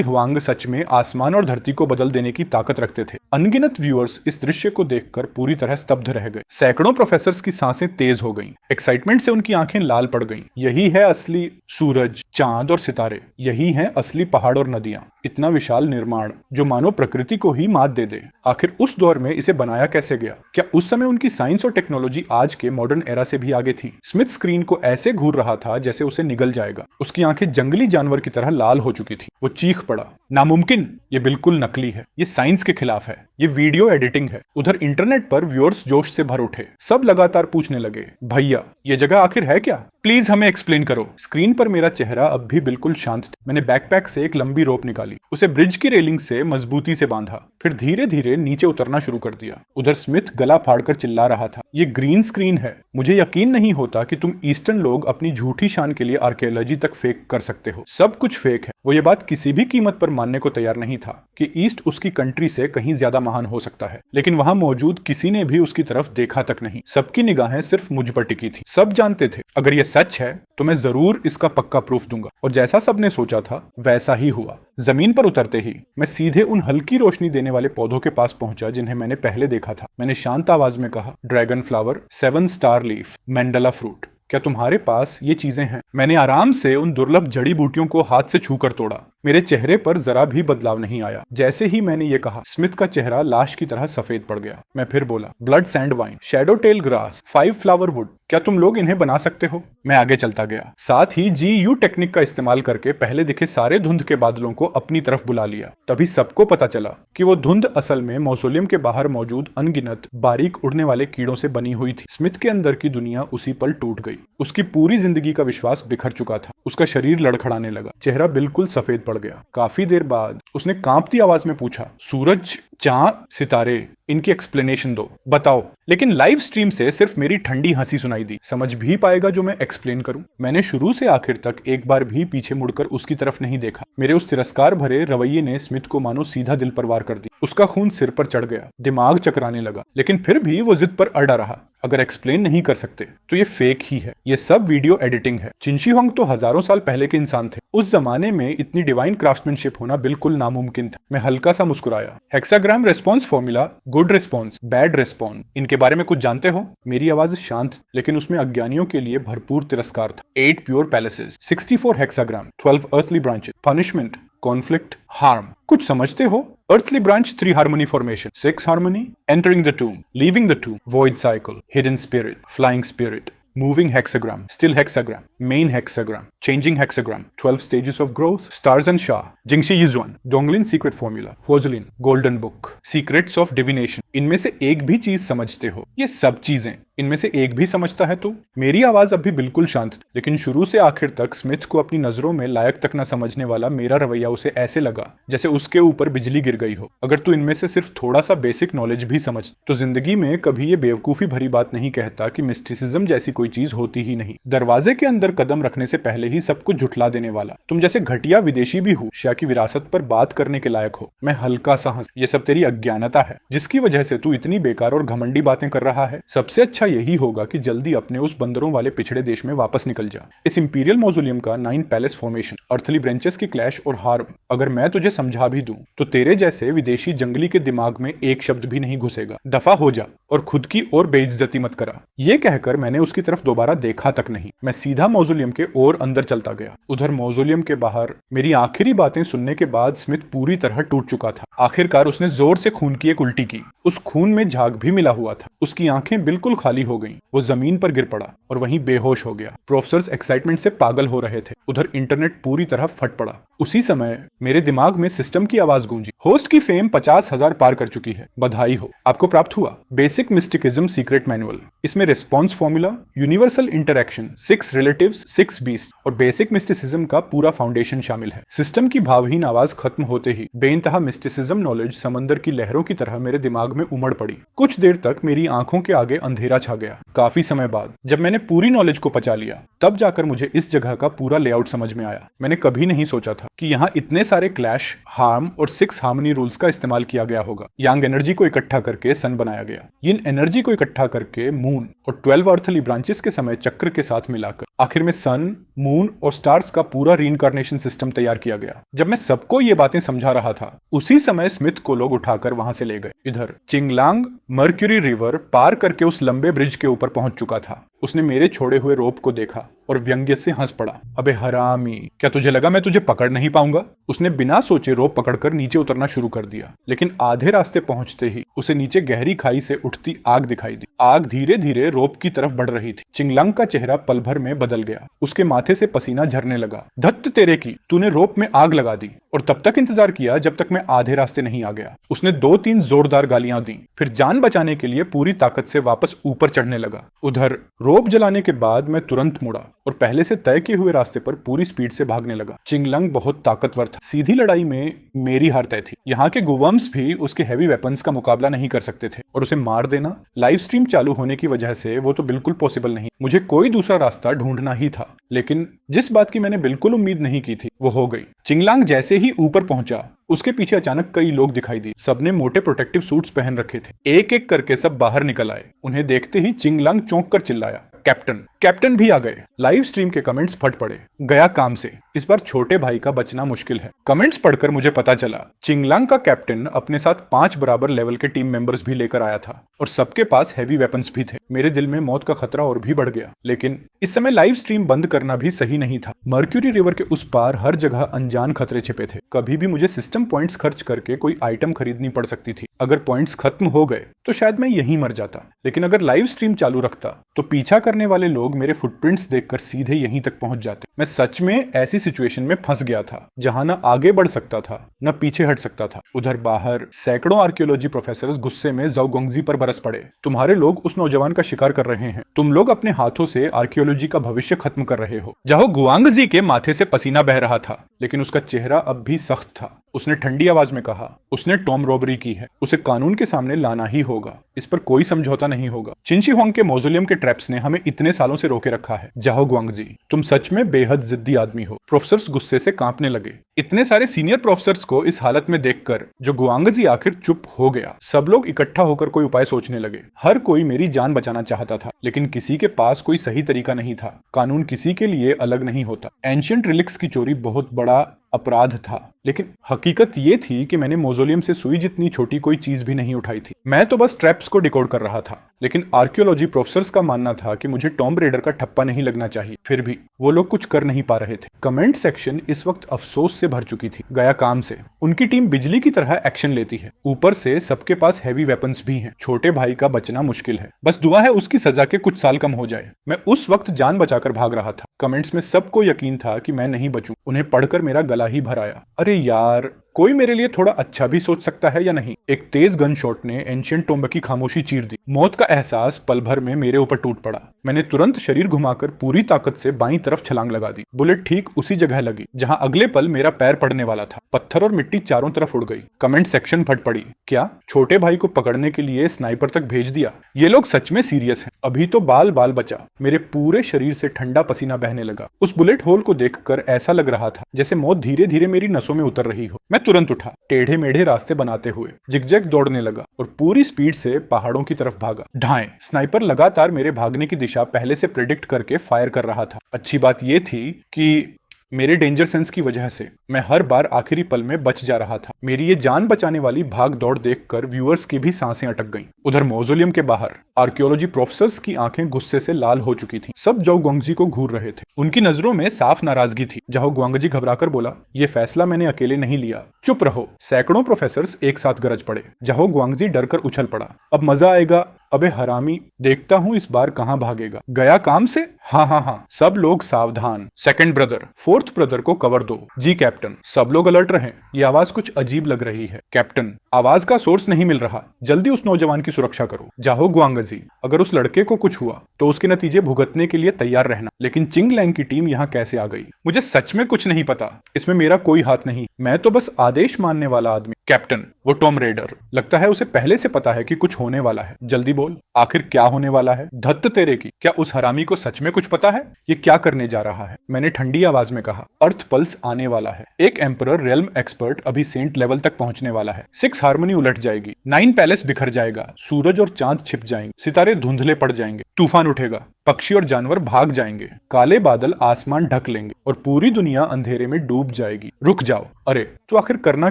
हुआंग सच में आसमान और धरती को बदल देने की ताकत रखते थे? अनगिनत व्यूअर्स इस दृश्य को देखकर पूरी तरह स्तब्ध रह गए। सैकड़ों प्रोफेसर्स की सांसें तेज हो गईं। एक्साइटमेंट से उनकी आंखें लाल पड़ गईं। यही है असली सूरज, चांद और सितारे। यही हैं असली पहाड़ और नदियां। इतना विशाल निर्माण जो मानो प्रकृति को ही मात दे दे। आखिर उस दौर में इसे बनाया कैसे गया? क्या उस समय उनकी साइंस और टेक्नोलॉजी आज के मॉडर्न एरा से भी आगे थी? स्मिथ स्क्रीन को ऐसे घूर रहा था जैसे उसे निगल जाएगा। उसकी आंखें जंगली जानवर की तरह लाल हो चुकी थी। वो चीख पड़ा, नामुमकिन! ये बिल्कुल नकली है। ये साइंस के खिलाफ है। ये वीडियो एडिटिंग है। उधर इंटरनेट पर व्यूअर्स जोश से भर उठे। सब लगातार पूछने लगे, भैया ये जगह आखिर है क्या? प्लीज हमें एक्सप्लेन करो। स्क्रीन पर मेरा चेहरा अब भी बिल्कुल शांत था। मैंने बैकपैक से एक लंबी रोप निकाली, उसे ब्रिज की रेलिंग से मजबूती से बांधा, फिर धीरे धीरे नीचे उतरना शुरू कर दिया। उधर स्मिथ गला फाड़कर चिल्ला रहा था, ये ग्रीन स्क्रीन है। मुझे यकीन नहीं होता कि तुम ईस्टर्न लोग अपनी झूठी शान के लिए आर्कियोलॉजी तक फेक कर सकते हो। सब कुछ फेक है। वो ये बात किसी भी कीमत पर मानने को तैयार नहीं था कि ईस्ट उसकी कंट्री से कहीं ज्यादा महान हो सकता है। लेकिन वहां मौजूद किसी ने भी उसकी तरफ देखा तक नहीं। सबकी निगाहें सिर्फ मुझ पर टिकी थी। सब जानते थे अगर ये सच है तो मैं जरूर इसका पक्का प्रूफ दूंगा। और जैसा सबने सोचा था वैसा ही हुआ। जमीन पर उतरते ही मैं सीधे उन हल्की रोशनी देने वाले पौधों के पास पहुंचा जिन्हें मैंने पहले देखा था। मैंने शांत आवाज में कहा, ड्रैगन फ्लावर, 7 स्टार लीफ, मैंडला फ्रूट, क्या तुम्हारे पास ये चीजें हैं? मैंने आराम से उन दुर्लभ जड़ी बूटियों को हाथ से छूकर तोड़ा। मेरे चेहरे पर जरा भी बदलाव नहीं आया। जैसे ही मैंने ये कहा, स्मिथ का चेहरा लाश की तरह सफेद पड़ गया। मैं फिर बोला, blood sand vine, shadow tail grass, 5 flower wood, क्या तुम लोग इन्हें बना सकते हो? मैं आगे चलता गया, साथ ही GU टेक्निक का इस्तेमाल करके पहले दिखे सारे धुंध के बादलों को अपनी तरफ बुला लिया। तभी सबको पता चला कि वो धुंध असल में मौसोलियम के बाहर मौजूद अनगिनत बारीक उड़ने वाले कीड़ों से बनी हुई थी। स्मिथ के अंदर की दुनिया उसी पल टूट गई। उसकी पूरी जिंदगी का विश्वास बिखर चुका था। उसका शरीर लड़खड़ाने लगा, चेहरा बिल्कुल सफेद पड़ गया। काफी देर बाद उसने कांपती आवाज में पूछा, सूरज, चांद, सितारे, इनकी एक्सप्लेनेशन दो, बताओ। लेकिन लाइव स्ट्रीम से सिर्फ मेरी ठंडी हंसी सुनाई दी। समझ भी पाएगा जो मैं एक्सप्लेन करूं? मैंने शुरू से आखिर तक एक बार भी पीछे मुड़कर उसकी तरफ नहीं देखा। मेरे उस तिरस्कार भरे रवैये ने स्मिथ को मानो सीधा दिल पर वार कर दी। उसका खून सिर पर चढ़ गया, दिमाग चकराने लगा। लेकिन फिर भी वो जिद पर अड़ा रहा। अगर एक्सप्लेन नहीं कर सकते तो ये फेक ही है। ये सब वीडियो एडिटिंग है। चिंशी हुआंग तो हजारों साल पहले के इंसान थे। उस जमाने में इतनी डिवाइन क्राफ्टमैनशिप होना बिल्कुल नामुमकिन था। मैं हल्का सा मुस्कुराया। Hexagram response formula, good response, bad response, इनके बारे में कुछ जानते हो? मेरी आवाज शांत लेकिन उसमें अज्ञानियों के लिए भरपूर तिरस्कार था। 8 pure palaces, 64 hexagram, 12 earthly branches, punishment, conflict, harm, कुछ समझते हो? Earthly branch, 3 harmony formation, 6 harmony, entering the tomb, leaving the tomb, void cycle, hidden spirit, flying spirit, moving hexagram, still hexagram, main hexagram, changing hexagram, 12 stages of growth, stars and Shah, Jingshi Yizhuan, Donglin secret formula, Huozlin, golden book, secrets of divination। इनमें से एक भी चीज समझते हो? ये सब चीजें इनमें से एक भी समझता है तो? मेरी आवाज अब भी बिल्कुल शांत थी, लेकिन शुरू से आखिर तक स्मिथ को अपनी नजरों में लायक तक न समझने वाला मेरा रवैया उसे ऐसे लगा जैसे उसके ऊपर बिजली गिर गई हो। अगर तू इनमें से सिर्फ थोड़ा सा बेसिक नॉलेज भी समझ तो जिंदगी में कभी ये बेवकूफी भरी बात नहीं कहता कि मिस्टिसिज्म जैसी कोई चीज होती ही नहीं। दरवाजे के अंदर कदम रखने से पहले ही सब कुछ झुठला देने वाला तुम जैसे घटिया विदेशी भी हो शाह की विरासत पर बात करने के लायक हो। मैं हल्का सा हंस, ये सब तेरी अज्ञानता है जिसकी वजह से तू इतनी बेकार और घमंडी बातें कर रहा है। सबसे अच्छा यही होगा कि जल्दी अपने उस बंदरों वाले पिछड़े देश में वापस निकल जा। इस इंपीरियल मौजूलियम का 9 पैलेस फॉर्मेशन, अर्थली ब्रांचेस की क्लैश और हार्म अगर मैं तुझे समझा भी दूं तो तेरे जैसे विदेशी जंगली के दिमाग में एक शब्द भी नहीं घुसेगा। दफा हो जा और खुद की और बेइज्जती मत करा। ये कहकर मैंने उसकी तरफ दोबारा देखा तक नहीं। मैं सीधा मौजूलियम के और अंदर चलता गया। उधर मौजूलियम के बाहर मेरी आखिरी बातें सुनने के बाद स्मिथ पूरी तरह टूट चुका था। आखिरकार उसने जोर से खून की एक उल्टी की। उस खून में झाग भी मिला हुआ था। उसकी आंखें बिल्कुल खाली हो गईं। वो जमीन पर गिर पड़ा और वहीं बेहोश हो गया। प्रोफेसर्स एक्साइटमेंट से पागल हो रहे थे। उधर इंटरनेट पूरी तरह फट पड़ा। उसी समय मेरे दिमाग में सिस्टम की आवाज गूंजी, होस्ट की फेम 50,000 पार कर चुकी है, बधाई हो, आपको प्राप्त हुआ बेसिक मिस्टिकिज्म सीक्रेट मैनुअल। इसमें response formula, universal interaction, 6 relatives, 6 beast और बेसिक मिस्टिसिज्म का पूरा फाउंडेशन शामिल है। सिस्टम की भावहीन आवाज खत्म होते ही बेइंतहा मिस्टिसिज्म नॉलेज समंदर की लहरों की तरह मेरे दिमाग में उमड़ पड़ी। कुछ देर तक मेरी आंखों के आगे अंधेरा छा गया। काफी समय बाद जब मैंने पूरी नॉलेज को पचा लिया तब जाकर मुझे इस जगह का पूरा लेआउट समझ में आया। मैंने कभी नहीं सोचा था कि यहाँ इतने सारे क्लैश, हार्म और 6 हार्मनी रूल्स का इस्तेमाल किया गया होगा। यांग एनर्जी को इकट्ठा करके सन बनाया गया, इन एनर्जी को इकट्ठा करके मून और 12 अर्थली ब्रांचेस के समय चक्र के साथ मिलाकर आखिर में सन, मून और स्टार्स का पूरा रीइंकार्नेशन सिस्टम तैयार किया गया। जब मैं सबको ये बातें समझा रहा था, उसी समय स्मिथ को लोग उठाकर वहां से ले गए। इधर चिंगलांग मर्क्यूरी रिवर पार करके उस लंबे ब्रिज के ऊपर पहुंच चुका था। उसने मेरे छोड़े हुए रोप को देखा और व्यंग्य से हंस पड़ा। अबे हरामी, क्या तुझे लगा मैं तुझे पकड़ नहीं पाऊंगा? उसने बिना सोचे रोप पकड़कर नीचे उतरना शुरू कर दिया, लेकिन आधे रास्ते पहुंचते ही उसे नीचे गहरी खाई से उठती आग दिखाई दी। आग धीरे धीरे रोप की तरफ बढ़ रही थी। चिंगलांग का चेहरा पल भर में बदल गया। उसके माथे से पसीना झरने लगा। धत्त तेरे की, तूने रोप में आग लगा दी और तब तक इंतजार किया जब तक मैं आधे रास्ते नहीं आ गया। उसने 2-3 जोरदार गालियां दी, फिर जान बचाने के लिए पूरी ताकत से वापस ऊपर चढ़ने लगा। उधर रोप जलाने के बाद मैं तुरंत मुड़ा और पहले से तय किए हुए रास्ते पर पूरी स्पीड से भागने लगा। चिंगलांग बहुत ताकतवर था। सीधी लड़ाई में मेरी हार तय थी। यहाँ के गुवम्स भी उसके हैवी वेपन्स का मुकाबला नहीं कर सकते थे और उसे मार देना लाइव स्ट्रीम चालू होने की वजह से वो तो बिल्कुल पॉसिबल नहीं। मुझे कोई दूसरा रास्ता ढूंढना ही था, लेकिन जिस बात की मैंने बिल्कुल उम्मीद नहीं की थी वो हो गई। चिंगलांग जैसे ही ऊपर पहुंचा, उसके पीछे अचानक कई लोग दिखाई दिए। सबने मोटे प्रोटेक्टिव सूट्स पहन रखे थे। एक एक करके सब बाहर निकल आए। उन्हें देखते ही चिंगलांग चौंक कर चिल्लाया, कैप्टन! कैप्टन भी आ गए। लाइव स्ट्रीम के कमेंट्स फट पड़े। गया काम से, इस बार छोटे भाई का बचना मुश्किल है। कमेंट्स पढ़कर मुझे पता चला चिंगलांग का कैप्टन अपने साथ 5 बराबर लेवल के टीम मेंबर्स भी लेकर आया था और सबके पास हैवी वेपन्स भी थे। मेरे दिल में मौत का खतरा और भी बढ़ गया, लेकिन इस समय लाइव स्ट्रीम बंद करना भी सही नहीं था। मर्क्यूरी रिवर के उस पार हर जगह अनजान खतरे छिपे थे। कभी भी मुझे सिस्टम पॉइंट्स खर्च करके कोई आइटम खरीदनी पड़ सकती थी। अगर पॉइंट्स खत्म हो गए तो शायद मैं यहीं मर जाता, लेकिन अगर लाइव स्ट्रीम चालू रखता तो पीछा करने वाले लोग मेरे फुटप्रिंट्स देखकर सीधे यहीं तक पहुंच जाते। मैं सच में ऐसी सिचुएशन में फंस गया था जहां न आगे बढ़ सकता था न पीछे हट सकता था। उधर बाहर सैकड़ों आर्कियोलॉजी प्रोफेसर्स गुस्से में जाओ गोंगजी पर बरस पड़े। तुम्हारे लोग उस नौजवान का शिकार कर रहे हैं। तुम लोग अपने हाथों से आर्कियोलॉजी का भविष्य खत्म कर रहे हो। जाओ गुआंगजी के माथे से पसीना बह रहा था, लेकिन उसका चेहरा अब भी सख्त था। उसने ठंडी आवाज में कहा, उसने टॉम रॉबरी की है, उसे कानून के सामने लाना ही होगा। इस पर कोई समझौता नहीं होगा। चिंशी हुआंग के मौजोलियम के ट्रैप्स ने हमें इतने सालों से रोके रखा है। जाओ गुआंगजी, तुम सच में बेहद जिद्दी आदमी हो। प्रोफेसर्स गुस्से से कांपने लगे। इतने सारे सीनियर प्रोफेसर्स को इस हालत में देखकर जो गुआंगजी आखिर चुप हो गया। सब लोग इकट्ठा होकर कोई उपाय सोचने लगे। हर कोई मेरी जान बचाना चाहता था, लेकिन किसी के पास कोई सही तरीका नहीं था। कानून किसी के लिए अलग नहीं होता। एंशिएंट रिलिक्स की चोरी बहुत बड़ा अपराध था, लेकिन हकीकत ये थी कि मैंने मौजोलियम से सुई जितनी छोटी कोई चीज भी नहीं उठाई थी। मैं तो बस ट्रैप्स को डिकोड कर रहा था, लेकिन आर्कियोलॉजी प्रोफेसर्स का मानना था कि मुझे टॉम रेडर का ठप्पा नहीं लगना चाहिए। फिर भी वो लोग कुछ कर नहीं पा रहे थे। कमेंट सेक्शन इस वक्त अफसोस से भर चुकी थी। गया काम से, उनकी टीम बिजली की तरह एक्शन लेती है। ऊपर से सबके पास हैवी वेपन्स भी हैं। छोटे भाई का बचना मुश्किल है। बस दुआ है उसकी सजा के कुछ साल कम हो जाए। मैं उस वक्त जान बचाकर भाग रहा था। कमेंट्स में सबको यकीन था कि मैं नहीं बचूं। उन्हें पढ़कर मेरा गला ही भर आया। अरे यार, कोई मेरे लिए थोड़ा अच्छा भी सोच सकता है या नहीं? एक तेज गन शॉट ने एंशिएंट टोम्ब की खामोशी चीर दी। मौत का एहसास पल भर में मेरे ऊपर टूट पड़ा। मैंने तुरंत शरीर घुमाकर पूरी ताकत से बाईं तरफ छलांग लगा दी। बुलेट ठीक उसी जगह लगी जहां अगले पल मेरा पैर पड़ने वाला था। पत्थर और मिट्टी चारों तरफ उड़ गई। कमेंट सेक्शन फट पड़ी। क्या छोटे भाई को पकड़ने के लिए स्नाइपर तक भेज दिया? ये लोग सच में सीरियस हैं। अभी तो बाल बाल बचा। मेरे पूरे शरीर से ठंडा पसीना बहने लगा। उस बुलेट होल को देखकर ऐसा लग रहा था जैसे मौत धीरे धीरे मेरी नसों में उतर रही हो। मैं तुरंत उठा, टेढ़े मेढ़े रास्ते बनाते हुए जिगजैग दौड़ने लगा और पूरी स्पीड से पहाड़ों की तरफ भागा। ढाएं, स्नाइपर लगातार मेरे भागने की दिशा पहले से प्रेडिक्ट करके फायर कर रहा था। अच्छी बात यह थी कि मेरे डेंजर सेंस की वजह से मैं हर बार आखिरी पल में बच जा रहा था। मेरी ये जान बचाने वाली भाग दौड़ देखकर व्यूअर्स की भी सांसें अटक गईं। उधर मौजोलियम के बाहर आर्कियोलॉजी प्रोफेसर्स की आंखें गुस्से से लाल हो चुकी थीं। सब जाओ गुआंगजी को घूर रहे थे। उनकी नजरों में साफ नाराजगी थी। जाओ गुआंगजी घबराकर बोला, ये फैसला मैंने अकेले नहीं लिया। चुप रहो। सैकड़ों प्रोफेसर्स एक साथ गरज पड़े। जाओ गुआंगजी डरकर उछल पड़ा। अब मजा आएगा। अबे हरामी, देखता हूं इस बार कहां भागेगा। गया काम से? हाँ हाँ हाँ। सब लोग सावधान। सेकंड ब्रदर, फोर्थ ब्रदर को कवर दो। जी कैप्टन। सब लोग अलर्ट रहें। ये आवाज कुछ अजीब लग रही है। कैप्टन, आवाज का सोर्स नहीं मिल रहा। जल्दी उस नौजवान की सुरक्षा करो। जाओ गुआंगजी, अगर उस लड़के को कुछ हुआ तो उसके नतीजे भुगतने के लिए तैयार रहना। लेकिन चिंगलैंग की टीम यहाँ कैसे आ गई? मुझे सच में कुछ नहीं पता। इसमें मेरा कोई हाथ नहीं। मैं तो बस आदेश मानने वाला आदमी। कैप्टन, वो टॉम रेडर, लगता है उसे पहले से पता है कि कुछ होने वाला है। जल्दी बोल, आखिर क्या होने वाला है? धत्त तेरे की, क्या उस हरामी को सच में कुछ पता है? ये क्या करने जा रहा है? मैंने ठंडी आवाज में कहा। अर्थ पल्स आने वाला है। एक एम्परर रेल्म एक्सपर्ट अभी सेंट लेवल तक पहुंचने वाला है। 6 हार्मनी उलट जाएगी, 9 पैलेस बिखर जाएगा, सूरज और चांद छिप जाएंगे, सितारे धुंधले पड़ जाएंगे, तूफान उठेगा, पक्षी और जानवर भाग जाएंगे, काले बादल आसमान ढक लेंगे और पूरी दुनिया अंधेरे में डूब जाएगी। रुक जाओ। अरे, तू आखिर करना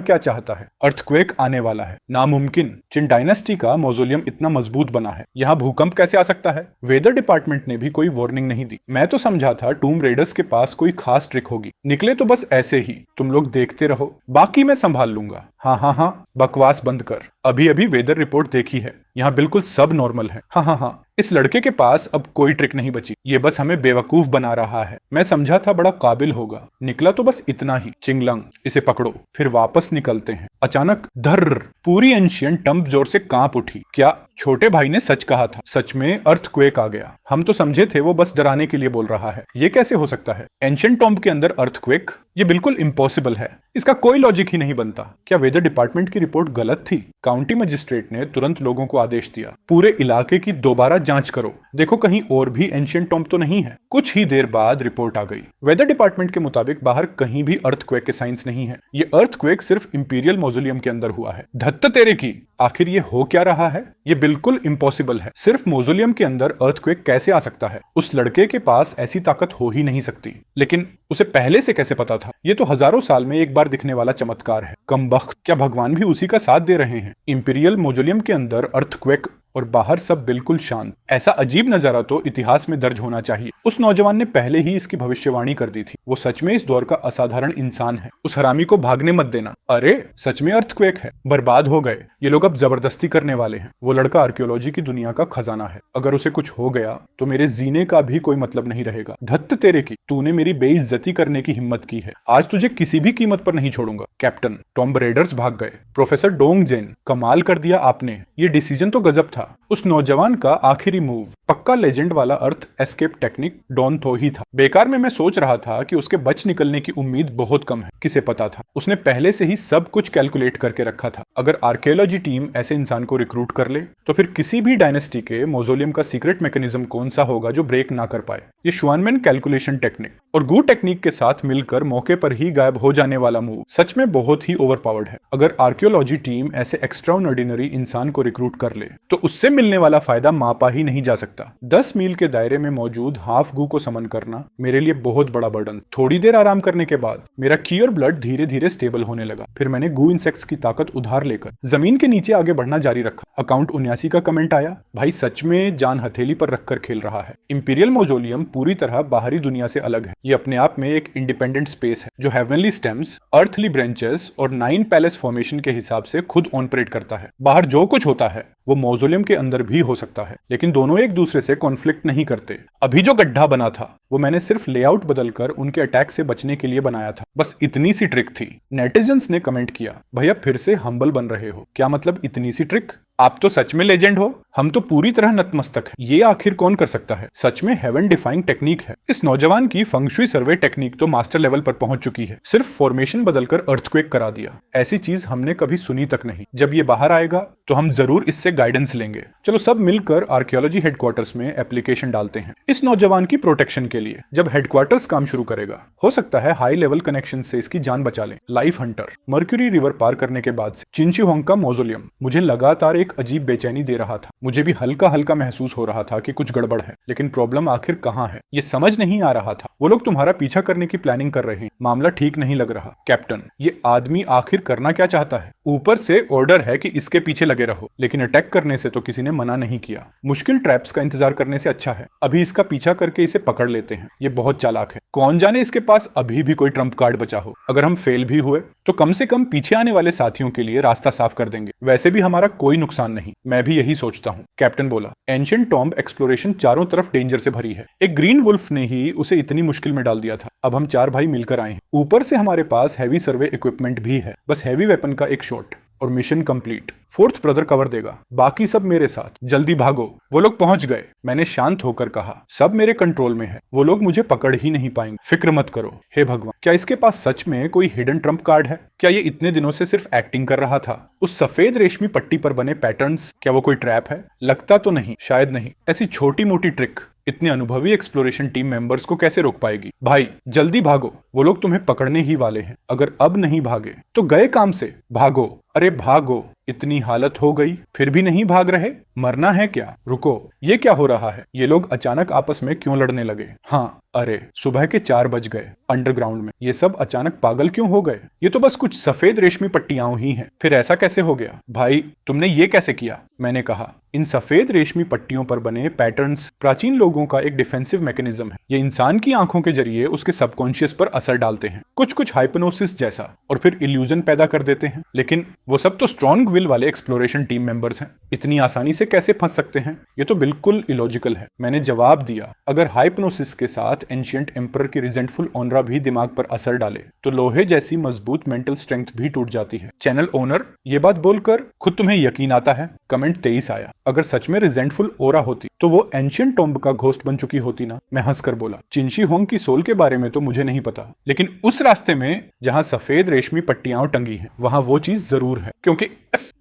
क्या चाहता है? अर्थक्वेक आने वाला है। नामुमकिन। चिन डायनेस्टी का मौजोलियम इतना मजबूत बना है, यहाँ भूकंप कैसे आ सकता है? वेदर डिपार्टमेंट ने भी कोई वार्निंग नहीं दी। मैं तो समझा था टूम रेडर्स के पास कोई खास ट्रिक होगी, निकले तो बस ऐसे ही। तुम लोग देखते रहो, बाकी मैं संभाल लूंगा। हाँ हाँ हाँ, बकवास बंद कर। अभी अभी वेदर रिपोर्ट देखी है, यहाँ बिल्कुल सब नॉर्मल है। हाँ हाँ हाँ, इस लड़के के पास अब कोई ट्रिक नहीं बची, ये बस हमें बेवकूफ बना रहा है। मैं समझा था बड़ा काबिल होगा, निकला तो बस इतना ही। चिंगलंग, इसे पकड़ो, फिर वापस निकलते हैं। अचानक धर्र, पूरी एंशियंट टम्प जोर से कांप उठी। क्या छोटे भाई ने सच कहा था? सच में अर्थक्वेक आ गया। हम तो समझे थे वो बस डराने के लिए बोल रहा है। ये कैसे हो सकता है? एंशियंट टॉम्ब के अंदर अर्थक्वेक? ये बिल्कुल इम्पॉसिबल है, इसका कोई लॉजिक ही नहीं बनता। क्या वेदर डिपार्टमेंट की रिपोर्ट गलत थी? काउंटी मजिस्ट्रेट ने तुरंत लोगों को आदेश दिया, पूरे इलाके की दोबारा जांच करो, देखो कहीं और भी एंशियंट टॉम्ब तो नहीं है। कुछ ही देर बाद रिपोर्ट आ गई। वेदर डिपार्टमेंट के मुताबिक बाहर कहीं भी अर्थक्वेक के साइंस नहीं है। ये अर्थक्वेक सिर्फ इंपीरियल मौजोलियम के अंदर हुआ है। धत्त तेरे की, आखिर ये हो क्या रहा है? ये बिल्कुल इम्पॉसिबल है। सिर्फ मौजोलियम के अंदर अर्थक्वेक कैसे आ सकता है? उस लड़के के पास ऐसी ताकत हो ही नहीं सकती। लेकिन उसे पहले से कैसे पता था? ये तो हजारों साल में एक बार दिखने वाला चमत्कार है। कमबख्त, क्या भगवान भी उसी का साथ दे रहे हैं? इंपीरियल मौजोलियम के अंदर अर्थक्वेक और बाहर सब बिल्कुल शांत। ऐसा अजीब नजारा तो इतिहास में दर्ज होना चाहिए। उस नौजवान ने पहले ही इसकी भविष्यवाणी कर दी थी। वो सच में इस दौर का असाधारण इंसान है। उस हरामी को भागने मत देना। अरे, सच में अर्थक्वेक है। बर्बाद हो गए। ये लोग अब जबरदस्ती करने वाले हैं। वो लड़का आर्कियोलॉजी की दुनिया का खजाना है। अगर उसे कुछ हो गया तो मेरे जीने का भी कोई मतलब नहीं रहेगा। धत्त तेरे की, तूने मेरी बेइज्जती करने की हिम्मत की है। आज तुझे किसी भी कीमत पर नहीं छोड़ूंगा। कैप्टन, टॉम्ब रेडर्स भाग गए। प्रोफेसर डोंग जेन, कमाल कर दिया आपने। ये डिसीजन तो गजब था। उस नौजवान का आखिरी मूव पक्का लेजेंड वाला अर्थ एस्केप टेक्निक डॉन थो ही था। बेकार में मैं सोच रहा था कि उसके बच निकलने की उम्मीद बहुत कम है। किसे पता था, उसने पहले से ही सब कुछ कैलकुलेट करके रखा था। अगर आर्कियोलॉजी टीम ऐसे इंसान को रिक्रूट कर ले तो फिर किसी भी डायनेस्टी के मौजोलियम का सीक्रेट मैकेनिज्म कौन सा होगा जो ब्रेक ना कर पाए? ये शुआनमैन कैलकुलेशन टेक्निक और गू टेक्निक के साथ मिलकर मौके पर ही गायब हो जाने वाला मूव सच में बहुत ही ओवरपावर्ड है। अगर आर्कियोलॉजी टीम ऐसे एक्स्ट्रा ऑर्डिनरी इंसान को रिक्रूट कर ले तो उससे मिलने वाला फायदा मापा ही नहीं जा सकता। 10 मील के दायरे में मौजूद हाफ गू को समन करना मेरे लिए बहुत बड़ा बर्डन। थोड़ी देर आराम करने के बाद मेरा की और ब्लड धीरे धीरे स्टेबल होने लगा। फिर मैंने गू इंसेक्ट्स की ताकत उधार लेकर जमीन के नीचे आगे बढ़ना जारी रखा। अकाउंट 79 का कमेंट आया, भाई सच में जान हथेली पर रखकर खेल रहा है। इंपीरियल मौजोलियम पूरी तरह बाहरी दुनिया से अलग है। ये अपने आप में एक इंडिपेंडेंट स्पेस है जो हेवनली स्टेम्स, अर्थली ब्रांचेस और 9 पैलेस फॉर्मेशन के हिसाब से खुद ऑपरेट करता है। बाहर जो कुछ होता है वो मौजोलियम के अंदर भी हो सकता है, लेकिन दोनों एक दूसरे से कॉन्फ्लिक्ट नहीं करते। अभी जो गड्ढा बना था वो मैंने सिर्फ लेआउट बदलकर उनके अटैक से बचने के लिए बनाया था। बस इतनी सी ट्रिक थी। नेटिजन्स ने कमेंट किया, भैया फिर से हम्बल बन रहे हो। क्या मतलब इतनी सी ट्रिक? आप तो सच में लेजेंड हो। हम तो पूरी तरह नतमस्तक हैं। ये आखिर कौन कर सकता है? सच में हेवन डिफाइंग टेक्निक है। इस नौजवान की फंगशुई सर्वे टेक्निक तो मास्टर लेवल पर पहुंच चुकी है। सिर्फ फॉर्मेशन बदलकर अर्थक्वेक करा दिया। ऐसी चीज हमने कभी सुनी तक नहीं। जब ये बाहर आएगा तो हम जरूर इससे गाइडेंस लेंगे। चलो सब मिलकर आर्कियोलॉजी हेडक्वार्टर्स में एप्लीकेशन डालते हैं इस नौजवान की प्रोटेक्शन के लिए। जब हेडक्वार्टर्स काम शुरू करेगा हो सकता है हाई लेवल कनेक्शन से इसकी जान बचा लें। Life Hunter. मर्क्यूरी रिवर पार करने के बाद से चिन शी हुआंग का मौजोलियम मुझे लगातार एक अजीब बेचैनी दे रहा था। मुझे भी हल्का हल्का महसूस हो रहा था कि कुछ गड़बड़ है, लेकिन प्रॉब्लम आखिर कहाँ है ये समझ नहीं आ रहा था। वो लोग तुम्हारा पीछा करने की प्लानिंग कर रहे हैं। मामला ठीक नहीं लग रहा। कैप्टन, ये आदमी आखिर करना क्या चाहता है? ऊपर से ऑर्डर है कि इसके पीछे लगे रहो, लेकिन अटैक करने से तो किसी ने मना नहीं किया। मुश्किल ट्रैप्स का इंतजार करने से अच्छा है अभी इसका पीछा करके इसे पकड़ लेते हैं। ये बहुत चालाक है। कौन जाने इसके पास अभी भी कोई ट्रम्प कार्ड बचा हो। अगर हम फेल भी हुए तो कम से कम पीछे आने वाले साथियों के लिए रास्ता साफ कर देंगे। वैसे भी हमारा कोई नुकसान नहीं। मैं भी यही सोचता हूँ। कैप्टन बोला, एंशिएंट टॉम्ब एक्सप्लोरेशन चारों तरफ डेंजर से भरी है। एक ग्रीन वुल्फ ने ही उसे इतनी मुश्किल में डाल दिया था। अब हम 4 भाई मिलकर आए हैं। ऊपर से हमारे पास हैवी सर्वे इक्विपमेंट भी है। बस हैवी वेपन का एक शॉट और mission complete. Fourth brother cover देगा, बाकी सब मेरे साथ, जल्दी भागो। वो लोग पहुंच गए। मैंने शांत होकर कहा, सब मेरे कंट्रोल में है, वो लोग मुझे पकड़ ही नहीं पाएंगे, फिक्र मत करो। हे भगवान, क्या इसके पास सच में कोई हिडन ट्रम्प कार्ड है? क्या ये इतने दिनों से सिर्फ एक्टिंग कर रहा था? उस सफेद रेशमी पट्टी पर बने पैटर्न्स, क्या वो कोई ट्रैप है? लगता तो नहीं, शायद नहीं। ऐसी छोटी मोटी ट्रिक इतने अनुभवी एक्सप्लोरेशन टीम मेंबर्स को कैसे रोक पाएगी? भाई जल्दी भागो, वो लोग तुम्हें पकड़ने ही वाले हैं। अगर अब नहीं भागे तो गए काम से। भागो, अरे भागो। इतनी हालत हो गई फिर भी नहीं भाग रहे, मरना है क्या? रुको, ये क्या हो रहा है? ये लोग अचानक आपस में क्यों लड़ने लगे? हाँ, अरे सुबह के 4 बज गए। अंडरग्राउंड में ये सब अचानक पागल क्यों हो गए? ये तो बस कुछ सफेद रेशमी पट्टियां ही हैं, फिर ऐसा कैसे हो गया? भाई तुमने ये कैसे किया? मैंने कहा, इन सफेद रेशमी पट्टियों पर बने पैटर्न्स प्राचीन लोगों का एक डिफेंसिव मैकेनिज्म है। ये इंसान की आंखों के जरिए उसके सबकॉन्शियस पर असर डालते हैं, कुछ हाइप्नोसिस जैसा, और फिर इल्यूजन पैदा कर देते हैं। लेकिन वो सब तो स्ट्रॉन्ग विल वाले एक्सप्लोरेशन टीम मेंबर्स हैं, इतनी आसानी से कैसे फंस सकते हैं? ये तो बिल्कुल इलॉजिकल है। मैंने जवाब दिया, अगर हाइप्नोसिस के साथ एंशिएंट एम्परर की रिजेंटफुल ऑनरा भी दिमाग पर असर डाले तो लोहे जैसी मजबूत मेंटल स्ट्रेंथ भी टूट जाती है। चैनल ओनर, ये बात बोलकर खुद तुम्हें यकीन आता है? कमेंट 23 आया। अगर सच में रिजेंटफुल ओरा होती तो वो एंशिएंट टॉम्ब का घोस्ट बन चुकी होती ना। मैं हंसकर बोला, चिंशी होंग की सोल के बारे में तो मुझे नहीं पता, लेकिन उस रास्ते में जहां सफेद रेशमी पट्टियां टंगी हैं वहां वो चीज जरूर है, क्योंकि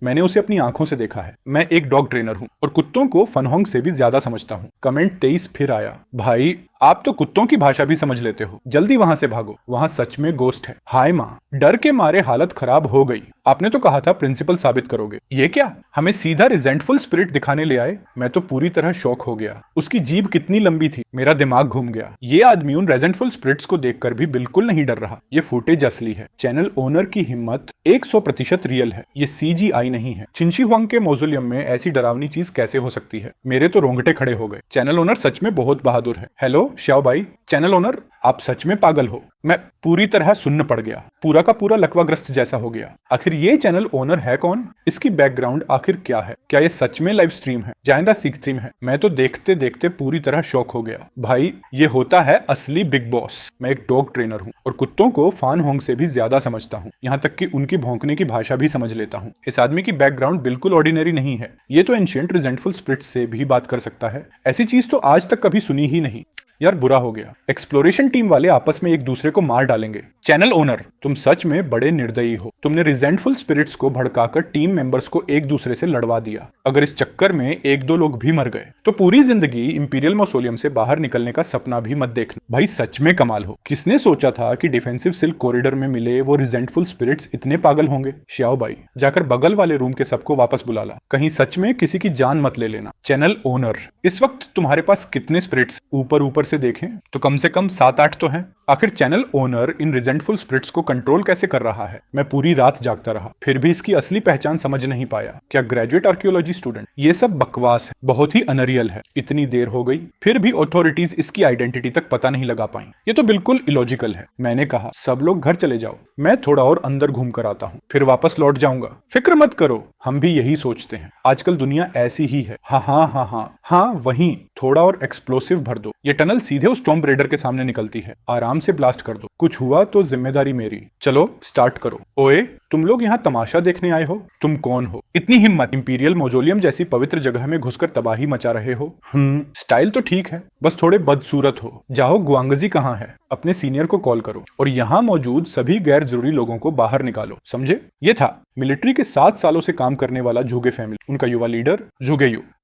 मैंने उसे अपनी आंखों से देखा है। मैं एक डॉग ट्रेनर हूँ और कुत्तों को फनहोंग से भी ज्यादा समझता हूँ। कमेंट 23 फिर आया, भाई आप तो कुत्तों की भाषा भी समझ लेते हो, जल्दी वहां से भागो, वहां सच में गोस्ट है। हाय माँ, डर के मारे हालत खराब हो गई। आपने तो कहा था प्रिंसिपल साबित करोगे, ये क्या हमें सीधा रिजेंटफुल स्पिरिट दिखाने ले आए? मैं तो पूरी तरह शॉक हो गया। उसकी जीभ कितनी लंबी थी, मेरा दिमाग घूम गया। ये आदमी उन रेजेंटफुल स्पिरिट्स को देखकर भी बिल्कुल नहीं डर रहा। ये फुटेज असली है। चैनल ओनर की हिम्मत 100% रियल है, ये CGI नहीं है। चिंशी हुआंग के मौजूलियम में ऐसी डरावनी चीज कैसे हो सकती है? मेरे तो रोंगटे खड़े हो गए। चैनल ओनर सच में बहुत बहादुर है। हेलो श्याओ भाई। चैनल ओनर, आप सच में पागल हो। मैं पूरी तरह सुन्न पड़ गया, पूरा का पूरा लकवाग्रस्त जैसा हो गया। आखिर ये चैनल ओनर है कौन? इसकी बैकग्राउंड आखिर क्या है? क्या ये सच में लाइव स्ट्रीम है, जाइंडा सीख स्ट्रीम है? मैं तो देखते देखते पूरी तरह शॉक हो गया। भाई ये होता है असली बिग बॉस। मैं एक डॉग ट्रेनर हूँ और कुत्तों को फान होंग से भी ज्यादा समझता हूँ, यहाँ तक कि उनकी भौंकने की भाषा भी समझ लेता हूँ। इस आदमी की बैकग्राउंड बिल्कुल ऑर्डिनरी नहीं है। ये तो एंशिएंट रिजेंटफुल स्पिरिट से भी बात कर सकता है। ऐसी चीज तो आज तक कभी सुनी ही नहीं। यार बुरा हो गया, एक्सप्लोरेशन टीम वाले आपस में एक दूसरे को मार डालेंगे। चैनल ओनर, तुम सच में बड़े निर्दयी हो। तुमने रिजेंटफुल स्पिरिट्स को भड़काकर टीम मेंबर्स को एक दूसरे से लड़वा दिया। अगर इस चक्कर में 1-2 लोग भी मर गए तो पूरी जिंदगी इंपीरियल मौसोलियम से बाहर निकलने का सपना भी मत देखना। भाई सच में कमाल हो। किसने सोचा था कि डिफेंसिव सिल्क कॉरिडोर में मिले वो रिजेंटफुल स्पिरिट्स इतने पागल होंगे? श्याओ भाई, जाकर बगल वाले रूम के सबको वापस बुला ला, कहीं सच में किसी की जान मत ले लेना। चैनल ओनर, इस वक्त तुम्हारे पास कितने स्पिरिट्स? ऊपर से देखें तो कम से कम 7-8 तो हैं। आखिर चैनल ओनर इन रिजेंटफुल स्पिरिट्स को कंट्रोल कैसे कर रहा है? मैं पूरी रात जागता रहा, फिर भी इसकी असली पहचान समझ नहीं पाया। क्या ग्रेजुएट आर्कियोलॉजी स्टूडेंट? ये सब बकवास है, बहुत ही अनरियल है। इतनी देर हो गई फिर भी अथॉरिटीज इसकी आइडेंटिटी तक पता नहीं लगा पाई। ये तो बिल्कुल इलॉजिकल है। मैंने कहा, सब लोग घर चले जाओ, मैं थोड़ा और अंदर घूम कर आता हूँ, फिर वापस लौट जाऊंगा। फिक्र मत करो, हम भी यही सोचते हैं। आजकल दुनिया ऐसी ही है। हाँ, वहीं थोड़ा और एक्सप्लोसिव भर दो। ये टनल सीधे उस टॉम्ब रेडर के सामने निकलती है, आराम से ब्लास्ट कर दो। कुछ हुआ तो जिम्मेदारी मेरी। चलो स्टार्ट करो। ओए, तुम लोग यहाँ तमाशा देखने आए हो? तुम कौन हो? इतनी हिम्मत, इंपीरियल मौजोलियम जैसी पवित्र जगह में घुसकर तबाही मचा रहे हो? स्टाइल तो ठीक है, बस थोड़े बदसूरत हो। जाओ, गुआंगजी कहाँ है? अपने सीनियर को कॉल करो और यहाँ मौजूद सभी गैर जरूरी लोगों को बाहर निकालो, समझे? ये था मिलिट्री के 7 सालों से काम करने वाला जूगे फैमिली, उनका युवा लीडर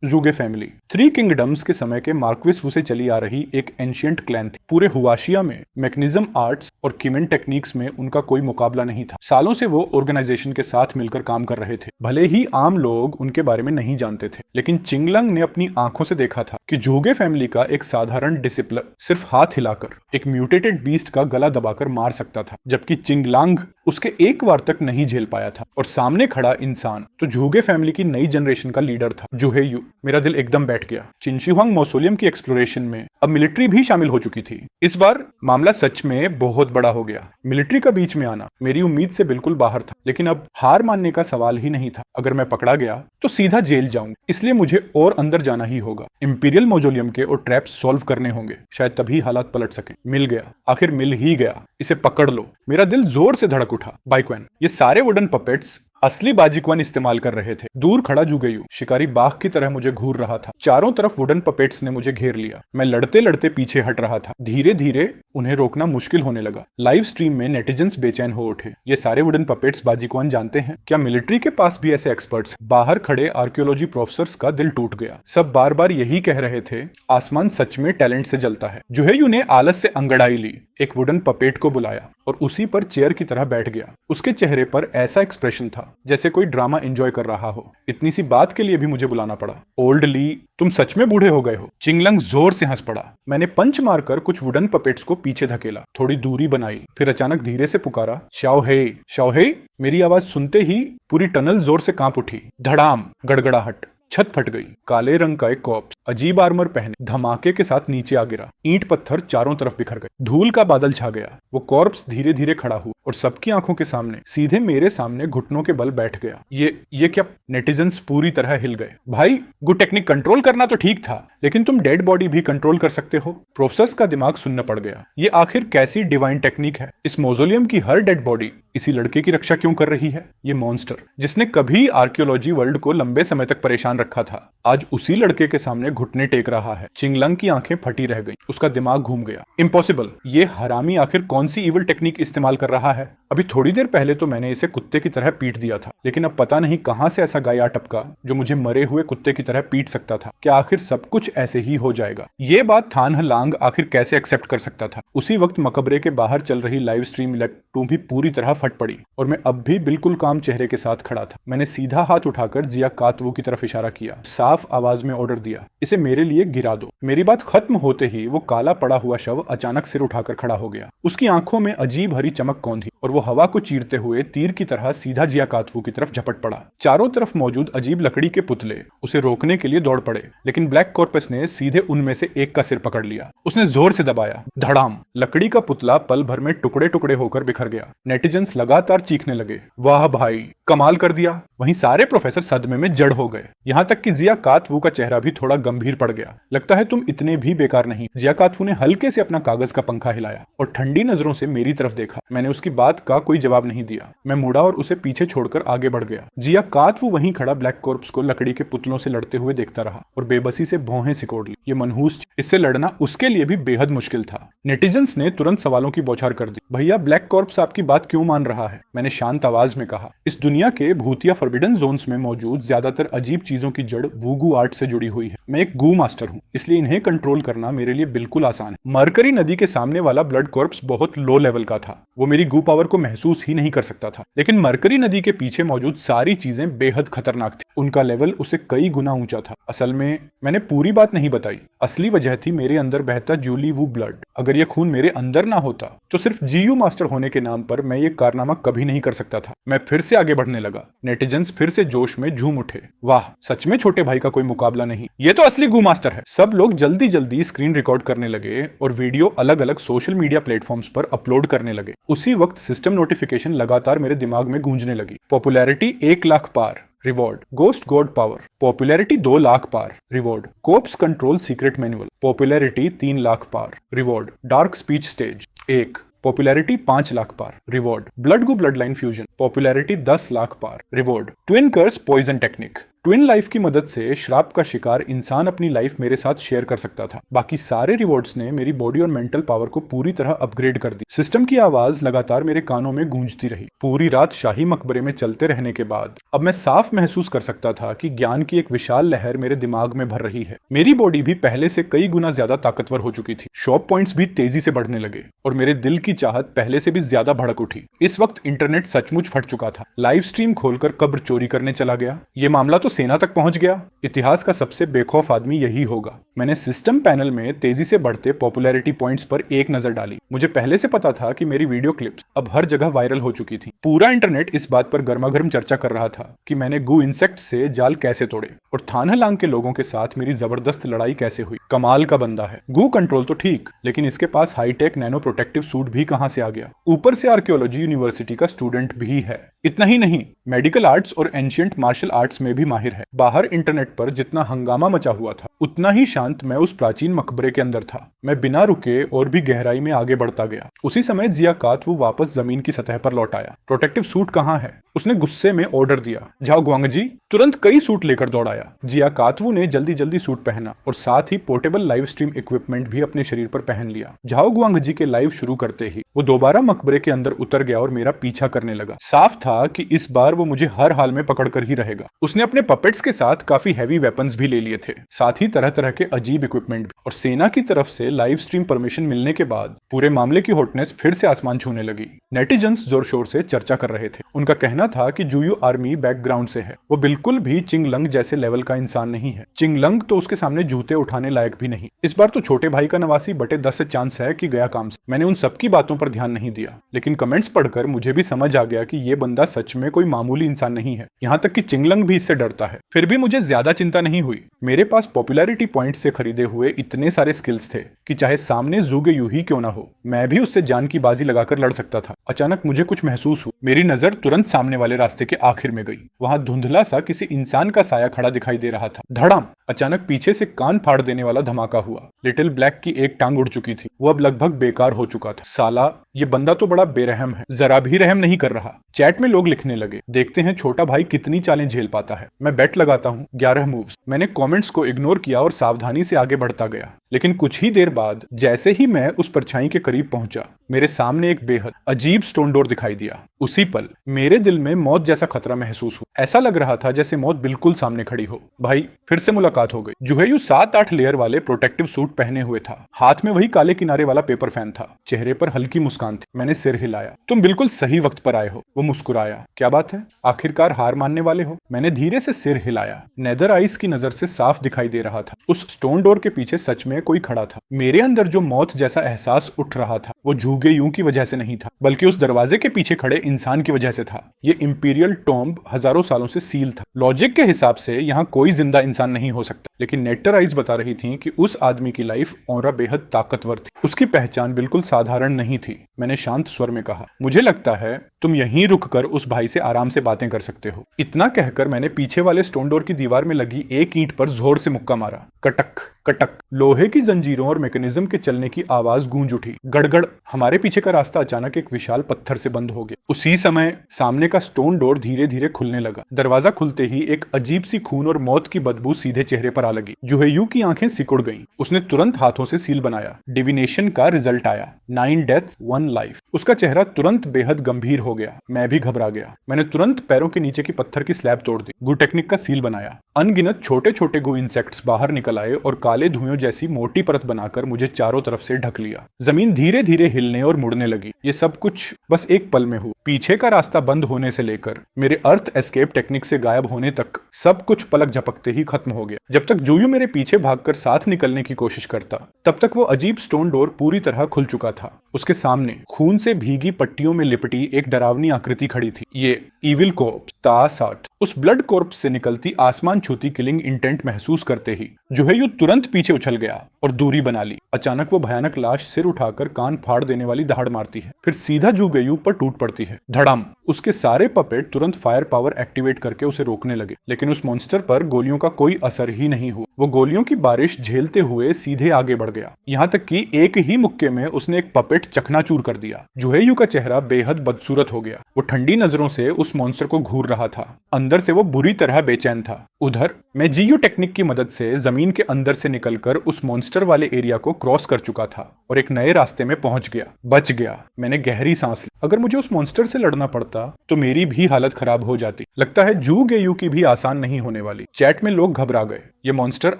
जूगे फैमिली। 3 किंगडम्स के समय के मार्क्विस से चली आ रही एक एंशिएंट क्लैन थी। पूरे हुआशिया में मैकेनिज्म आर्ट्स और कीमेन टेक्निक्स में उनका कोई मुकाबला नहीं था। सालों से वो ऑर्गेनाइजेशन के साथ मिलकर काम कर रहे थे। भले ही आम लोग उनके बारे में नहीं जानते थे, लेकिन चिंगलंग ने अपनी आंखों से देखा था कि जूगे फैमिली का एक साधारण डिसिप्लिन सिर्फ हाथ हिलाकर एक म्यूटेटेड बीस्ट का गला दबाकर मार सकता था, जबकि चिंगलांग उसके एक वार तक नहीं झेल पाया था। और सामने खड़ा इंसान तो जूगे फैमिली की नई जनरेशन का लीडर था, जुहेयू। मेरा दिल एकदम बैठ गया। चिंशी हुआंग मौसोलियम की एक्सप्लोरेशन में अब मिलिट्री भी शामिल हो चुकी थी। इस बार मामला सच में बहुत बड़ा हो गया। मिलिट्री का बीच में आना मेरी उम्मीद से बिल्कुल बाहर था, लेकिन अब हार मानने का सवाल ही नहीं था। अगर मैं पकड़ा गया तो सीधा जेल जाऊंगा, इसलिए मुझे और अंदर जाना ही होगा। इंपीरियल मौजोलियम के और ट्रैप्स सॉल्व करने होंगे, शायद तभी हालात पलट सके। मिल गया, आखिर मिल ही गया। इसे पकड़ लो। मेरा दिल जोर से धड़क उठा। बाइक्वेन, ये सारे वुडन पपेट्स असली बाजीकवन इस्तेमाल कर रहे थे। दूर खड़ा जुगेयू शिकारी बाघ की तरह मुझे घूर रहा था। चारों तरफ वुडन पपेट्स ने मुझे घेर लिया। मैं लड़ते लड़ते पीछे हट रहा था। धीरे धीरे उन्हें रोकना मुश्किल होने लगा। लाइव स्ट्रीम में नेटिजन्स बेचैन हो उठे। ये सारे वुडन पपेट्स बाजीकवन जानते हैं क्या? मिलिट्री के पास भी ऐसे एक्सपर्ट्स? बाहर खड़े आर्कियोलॉजी प्रोफेसर्स का दिल टूट गया। सब बार बार यही कह रहे थे, आसमान सच में टैलेंट से जलता है। जुहेयू ने आलस से अंगड़ाई ली, एक वुडन पपेट को बुलाया और उसी पर चेयर की तरह बैठ गया। उसके चेहरे पर ऐसा एक्सप्रेशन था जैसे कोई ड्रामा एंजॉय कर रहा हो। इतनी सी बात के लिए भी मुझे बुलाना पड़ा। ओल्ड ली, तुम सच में बूढ़े हो गए हो। चिंगलंग जोर से हंस पड़ा। मैंने पंच मारकर कुछ वुडन पपेट्स को पीछे धकेला, थोड़ी दूरी बनाई, फिर अचानक धीरे से पुकारा, शाओहे शाओहे। मेरी आवाज सुनते ही पूरी टनल जोर से कांप उठी। धड़ाम, गड़गड़ाहट, छत फट गई। काले रंग का एक कॉर्प्स अजीब आर्मर पहने धमाके के साथ नीचे आ गिरा। ईंट पत्थर चारों तरफ बिखर गए। धूल का बादल छा गया। वो कॉर्प्स धीरे धीरे खड़ा हुआ और सबकी आंखों के सामने सीधे मेरे सामने घुटनों के बल बैठ गया। ये क्या? नेटिजन्स पूरी तरह हिल गए। भाई, गुड टेक्निक कंट्रोल करना तो ठीक था, लेकिन तुम डेड बॉडी भी कंट्रोल कर सकते हो। प्रोफेसर्स का दिमाग सुन्न पड़ गया। ये आखिर कैसी डिवाइन टेक्निक है? इस मौजोलियम की हर डेड बॉडी इसी लड़के की रक्षा क्यों कर रही है? ये मॉन्स्टर जिसने कभी आर्कियोलॉजी वर्ल्ड को लंबे समय तक परेशान रखा था, आज उसी लड़के के सामने घुटने टेक रहा है। चिंगलंग की आंखें फटी रह गईं। उसका दिमाग घूम गया। इम्पॉसिबल, ये हरामी आखिर कौन सी इविल टेक्निक इस्तेमाल कर रहा है? अभी थोड़ी देर पहले तो मैंने इसे कुत्ते की तरह पीट दिया था, लेकिन अब पता नहीं कहां से ऐसा गाया टपका जो मुझे मरे हुए कुत्ते की तरह पीट सकता था। क्या आखिर सब कुछ ऐसे ही हो जाएगा? ये बात थान लांग आखिर कैसे एक्सेप्ट कर सकता था? उसी वक्त मकबरे के बाहर चल रही लाइव स्ट्रीम इलेक्ट्रो भी पूरी तरह फट पड़ी और मैं अब भी बिल्कुल काम चेहरे के साथ खड़ा था। मैंने सीधा हाथ उठाकर जिया कातवू की तरफ इशारा किया, साफ आवाज में ऑर्डर दिया, इसे मेरे लिए गिरा दो। मेरी बात खत्म होते ही वो काला पड़ा हुआ शव अचानक सिर उठाकर खड़ा हो गया। उसकी आंखों में अजीब हरी चमक कौंधी और वो हवा को चीरते हुए तीर की तरह सीधा जिया कातवू की तरफ झपट पड़ा। चारों तरफ मौजूद अजीब लकड़ी के पुतले उसे रोकने के लिए दौड़ पड़े, लेकिन ब्लैक कॉर्पस ने सीधे उनमें से एक का सिर पकड़ लिया। उसने जोर से दबाया। धड़ाम, लकड़ी का पुतला पल भर में टुकड़े टुकड़े होकर बिखर गया। नेटिजन्स लगातार चीखने लगे, वाह भाई, कमाल कर दिया। वहीं सारे प्रोफेसर सदमे में जड़ हो गए। यहाँ तक कि जिया कातवू का चेहरा भी थोड़ा गंभीर पड़ गया। लगता है तुम इतने भी बेकार नहीं। जिया कातवू ने हल्के से अपना कागज का पंखा हिलाया और ठंडी नजरों से मेरी तरफ देखा। मैंने उसकी बात का कोई जवाब नहीं दिया। मैं मुड़ा और उसे पीछे छोड़कर आगे बढ़ गया। जिया कातवू वहीं खड़ा ब्लैक कॉर्प्स को लकड़ी के पुतलों से लड़ते हुए देखता रहा और बेबसी से भौहें सिकोड़ ली। ये मनहूस, इससे लड़ना उसके लिए भी बेहद मुश्किल था। नेटिजन्स ने तुरंत सवालों की बौछार कर दी। भैया, ब्लैक कॉर्प्स आपकी बात क्यों मान रहा है? मैंने शांत आवाज में कहा। इस दुनिया के भूतिया फॉरबिडन जोन्स में मौजूद ज्यादातर अजीब चीजों की जड़ वूगू आर्ट से जुड़ी हुई है। मैं एक गू मास्टर हूँ, इसलिए इन्हें कंट्रोल करना मेरे लिए बिल्कुल आसान है। मरकरी नदी के सामने वाला ब्लड कॉर्प्स बहुत लो लेवल का था। वो मेरी गू पावर को महसूस ही नहीं कर सकता था, लेकिन मरकरी नदी के पीछे मौजूद सारी चीजें बेहद खतरनाक थी। उनका लेवल उससे कई गुना ऊंचा था। असल में मैंने पूरी बात नहीं बताई। असली वजह थी मेरे अंदर बहता जूली वू ब्लड। अगर ये खून मेरे अंदर ना होता तो सिर्फ जीयू मास्टर होने के नाम पर मैं ये कारनामा कभी नहीं कर सकता था। मैं फिर से आगे बढ़ने लगा। नेटिजन्स फिर से जोश में झूम उठे। वाह, सच में छोटे भाई का कोई मुकाबला नहीं। ये तो असली गू मास्टर है। सब लोग जल्दी जल्दी स्क्रीन रिकॉर्ड करने लगे और वीडियो अलग अलग सोशल मीडिया प्लेटफॉर्म्स पर अपलोड करने लगे। उसी वक्त सिस्टम नोटिफिकेशन लगातार मेरे दिमाग में गूंजने लगी। पॉपुलैरिटी 1 लाख पार, reward ghost god power. Popularity 2 lakh पार, reward corpse control secret manual. Popularity 3 lakh पार, reward dark speech stage 1। Popularity 5 lakh पार, reward blood go blood line fusion. Popularity 10 lakh पार, reward twin curse poison technique. Twin life की मदद से श्राप का शिकार इंसान अपनी लाइफ मेरे साथ शेयर कर सकता था। बाकी सारे रिवॉर्ड्स ने मेरी बॉडी और मेंटल पावर को पूरी तरह अपग्रेड कर दी। सिस्टम की आवाज लगातार मेरे कानों में गूंजती रही। पूरी रात शाही मकबरे में चलते रहने के बाद अब मैं साफ महसूस कर सकता था कि ज्ञान की एक विशाल लहर मेरे दिमाग में भर रही है। मेरी बॉडी भी पहले से कई गुना ज्यादा ताकतवर हो चुकी थी। शॉप पॉइंट्स भी तेजी से बढ़ने लगे और मेरे दिल की चाहत पहले से भी ज्यादा भड़क उठी। इस वक्त इंटरनेट सचमुच फट चुका था। लाइव स्ट्रीम खोलकर कब्र चोरी करने चला गया। ये मामला तो सेना तक पहुंच गया। इतिहास का सबसे बेखौफ आदमी यही होगा। मैंने सिस्टम पैनल में तेजी से बढ़ते पॉपुलैरिटी पॉइंट्स पर एक नजर डाली। मुझे पहले से पता था कि मेरी वीडियो क्लिप्स अब हर जगह वायरल हो चुकी थी। पूरा इंटरनेट इस बात पर गर्मागर्म चर्चा कर रहा था कि मैंने गू इंसेक्ट से जाल कैसे तोड़े और थानहलांग के लोगों के साथ मेरी जबरदस्त लड़ाई कैसे हुई। कमाल का बंदा है। गू कंट्रोल तो ठीक, लेकिन इसके पास हाईटेक नैनो प्रोटेक्टिव सूट भी कहां से आ गया। ऊपर से आर्कियोलॉजी यूनिवर्सिटी का स्टूडेंट भी है। इतना ही नहीं, मेडिकल आर्ट्स और एंशियंट मार्शल आर्ट्स में भी माहिर है। बाहर इंटरनेट पर जितना हंगामा मचा हुआ था, उतना ही शांत मैं उस प्राचीन मकबरे के अंदर था। मैं बिना रुके और भी गहराई में आगे बढ़ता गया। उसी समय जिया कातवू वापस जमीन की सतह पर लौट आया। प्रोटेक्टिव सूट कहाँ है? उसने गुस्से में ऑर्डर दिया। झाओ गुआंगजी तुरंत कई सूट लेकर दौड़ाया। जिया कातवू ने जल्दी जल्दी सूट पहना और साथ ही पोर्टेबल लाइव स्ट्रीम इक्विपमेंट भी अपने शरीर पर पहन लिया। झाओ गुआंगजी के लाइव शुरू करते ही वो दोबारा मकबरे के अंदर उतर गया और मेरा पीछा करने लगा। साफ था कि इस बार वो मुझे हर हाल में पकड़कर ही रहेगा। उसने अपने पपेट्स के साथ काफी हैवी वेपन्स भी ले लिए थे, साथ ही तरह तरह के अजीब इक्विपमेंट भी। और सेना की तरफ से लाइव स्ट्रीम परमिशन मिलने के बाद पूरे मामले की हॉटनेस फिर से आसमान छूने लगी। नेटिजन्स जोर शोर से चर्चा कर रहे थे। उनका कहना था कि जुयू आर्मी बैकग्राउंड से है, वो बिल्कुल भी चिंगलंग जैसे लेवल का इंसान नहीं है। चिंगलंग तो उसके सामने जूते उठाने लायक भी नहीं। इस बार तो छोटे भाई का 89/10 से चांस है कि गया काम से। मैंने उन सबकी बातों पर ध्यान नहीं दिया, लेकिन कमेंट्स पढ़कर मुझे भी समझ आ गया कि ये बंदा सच में कोई मामूली इंसान नहीं है। यहाँ तक कि चिंगलंग भी इससे डरता है। फिर भी मुझे ज्यादा चिंता नहीं हुई। मेरे पास पॉपुलैरिटी पॉइंट से खरीदे हुए इतने सारे स्किल्स थे कि चाहे सामने ज़ुगे यू ही क्यों ना हो, मैं भी उससे जान की बाजी लगाकर लड़ सकता था। अचानक मुझे कुछ महसूस हुआ। मेरी नजर तुरंत सामने वाले रास्ते के आखिर में गई। वहां धुंधला सा किसी इंसान का साया खड़ा दिखाई दे रहा था। धड़ाम! अचानक पीछे से कान फाड़ देने वाला धमाका हुआ। लिटिल ब्लैक की एक टांग उड़ चुकी थी। वो अब लगभग बेकार हो चुका था। साला, ये बंदा तो बड़ा बेरहम है, जरा भी रहम नहीं कर रहा। चैट में लोग लिखने लगे, देखते हैं छोटा भाई कितनी चालें झेल पाता है। मैं बेट लगाता हूँ 11 मूव्स। मैंने कमेंट्स को इग्नोर किया और सावधानी से आगे बढ़ता गया। लेकिन कुछ ही देर बाद जैसे ही मैं उस परछाई के करीब पहुंचा, मेरे सामने एक बेहद अजीब स्टोन डोर दिखाई दिया। उसी पल मेरे दिल में मौत जैसा खतरा महसूस हुआ। ऐसा लग रहा था जैसे मौत बिल्कुल सामने खड़ी हो। भाई, फिर से मुलाकात हो गई। जुहेयू 7-8 लेयर वाले प्रोटेक्टिव सूट पहने हुए था। हाथ में वही काले किनारे वाला पेपर फैन था। चेहरे पर हल्की मुस्कान थी। मैंने सिर हिलाया। तुम बिल्कुल सही वक्त पर आए हो। वो मुस्कुराया। क्या बात है, आखिरकार हार मानने वाले हो? मैंने धीरे से सिर हिलाया। नेदर आइस की नजर से साफ दिखाई दे रहा था उस स्टोन डोर के पीछे सच में कोई खड़ा था। मेरे अंदर जो मौत जैसा एहसास उठ रहा था, वो झूगे यूं की वजह से नहीं था, बल्कि उस दरवाजे के पीछे खड़े इंसान की वजह से था। ये इंपीरियल टॉम्ब हजारों सालों से सील था। लॉजिक के हिसाब से यहाँ कोई जिंदा इंसान नहीं हो सकता, लेकिन नेटर आइज बता रही थी कि उस आदमी की लाइफ ऑरा बेहद ताकतवर थी। उसकी पहचान बिल्कुल साधारण नहीं थी। मैंने शांत स्वर में कहा, मुझे लगता है तुम यहीं रुककर उस भाई से आराम से बातें कर सकते हो। इतना कहकर मैंने पीछे वाले स्टोन डोर की दीवार में लगी एक ईंट पर जोर से मुक्का मारा। कटक कटक, लोहे की जंजीरों और मैकेनिज्म के चलने की आवाज गूंज उठी। गड़गड़। हमारे पीछे का रास्ता अचानक एक विशाल पत्थर से बंद हो गया। उसी समय सामने का स्टोन डोर धीरे धीरे खुलने लगा। दरवाजा खुलते ही एक अजीब सी खून और मौत की बदबू सीधे चेहरे पर आ लगी। जुहेयू की आंखें सिकुड़ गईं। उसने तुरंत हाथों से सील बनाया। डिविनेशन का रिजल्ट आया, 9 डेथ्स 1 लाइफ। उसका चेहरा तुरंत बेहद गंभीर हो गया। मैं भी घबरा गया। मैंने तुरंत पैरों के नीचे की पत्थर की स्लैब तोड़ दी। गू टेक्निक का सील बनाया। अनगिनत छोटे छोटे गू इंसेक्ट्स बाहर निकल आए और काले धुएं जैसी मोटी परत बनाकर मुझे चारों तरफ से ढक लिया। जमीन धीरे धीरे हिलने और मुड़ने लगी। ये सब कुछ बस एक पल में हुआ। पीछे का रास्ता बंद होने से लेकर मेरे अर्थ एस्केप टेक्निक से गायब होने तक सब कुछ पलक झपकते ही खत्म हो गया। जब तक जुयू मेरे पीछे भागकर साथ निकलने की कोशिश करता, तब तक वो अजीब स्टोन डोर पूरी तरह खुल चुका था। उसके सामने खून से भीगी पट्टियों में लिपटी एक डरावनी आकृति खड़ी थी। ये इविल कॉर्प्स तासाट। उस ब्लड कॉर्प्स से निकलती आसमान छूती किलिंग इंटेंट महसूस करते ही जुहेयू तुरंत पीछे उछल गया और दूरी बना ली। अचानक वो भयानक लाश सिर उठाकर कान फाड़ देने वाली दहाड़ मारती है, फिर सीधा जुहेयू पर टूट पड़ती है। धड़ाम। उसके सारे पपेट तुरंत फायर पावर एक्टिवेट करके उसे रोकने लगे, लेकिन उस मॉन्स्टर पर गोलियों का कोई असर ही नहीं हुआ। वो गोलियों की बारिश झेलते हुए सीधे आगे बढ़ गया, यहाँ तक कि एक ही मुक्के में उसने एक पपेट चकनाचूर कर दिया। जुहेयू का चेहरा बेहद बदसूरत हो गया। वो ठंडी नजरों से उस मॉन्स्टर को घूर रहा था। अंदर से वो बुरी तरह बेचैन था। उधर मैं जीयू टेक्निक की मदद से जमीन के अंदर से निकलकर उस मॉन्स्टर वाले एरिया को क्रॉस कर चुका था और एक नए रास्ते में पहुंच गया। बच गया। मैंने गहरी सांस ली। अगर मुझे उस मॉन्स्टर से लड़ना पड़ता तो मेरी भी हालत खराब हो जाती। लगता है जुगेयू की भी आसान नहीं होने वाली। चैट में लोग घबरा गए। ये मॉन्स्टर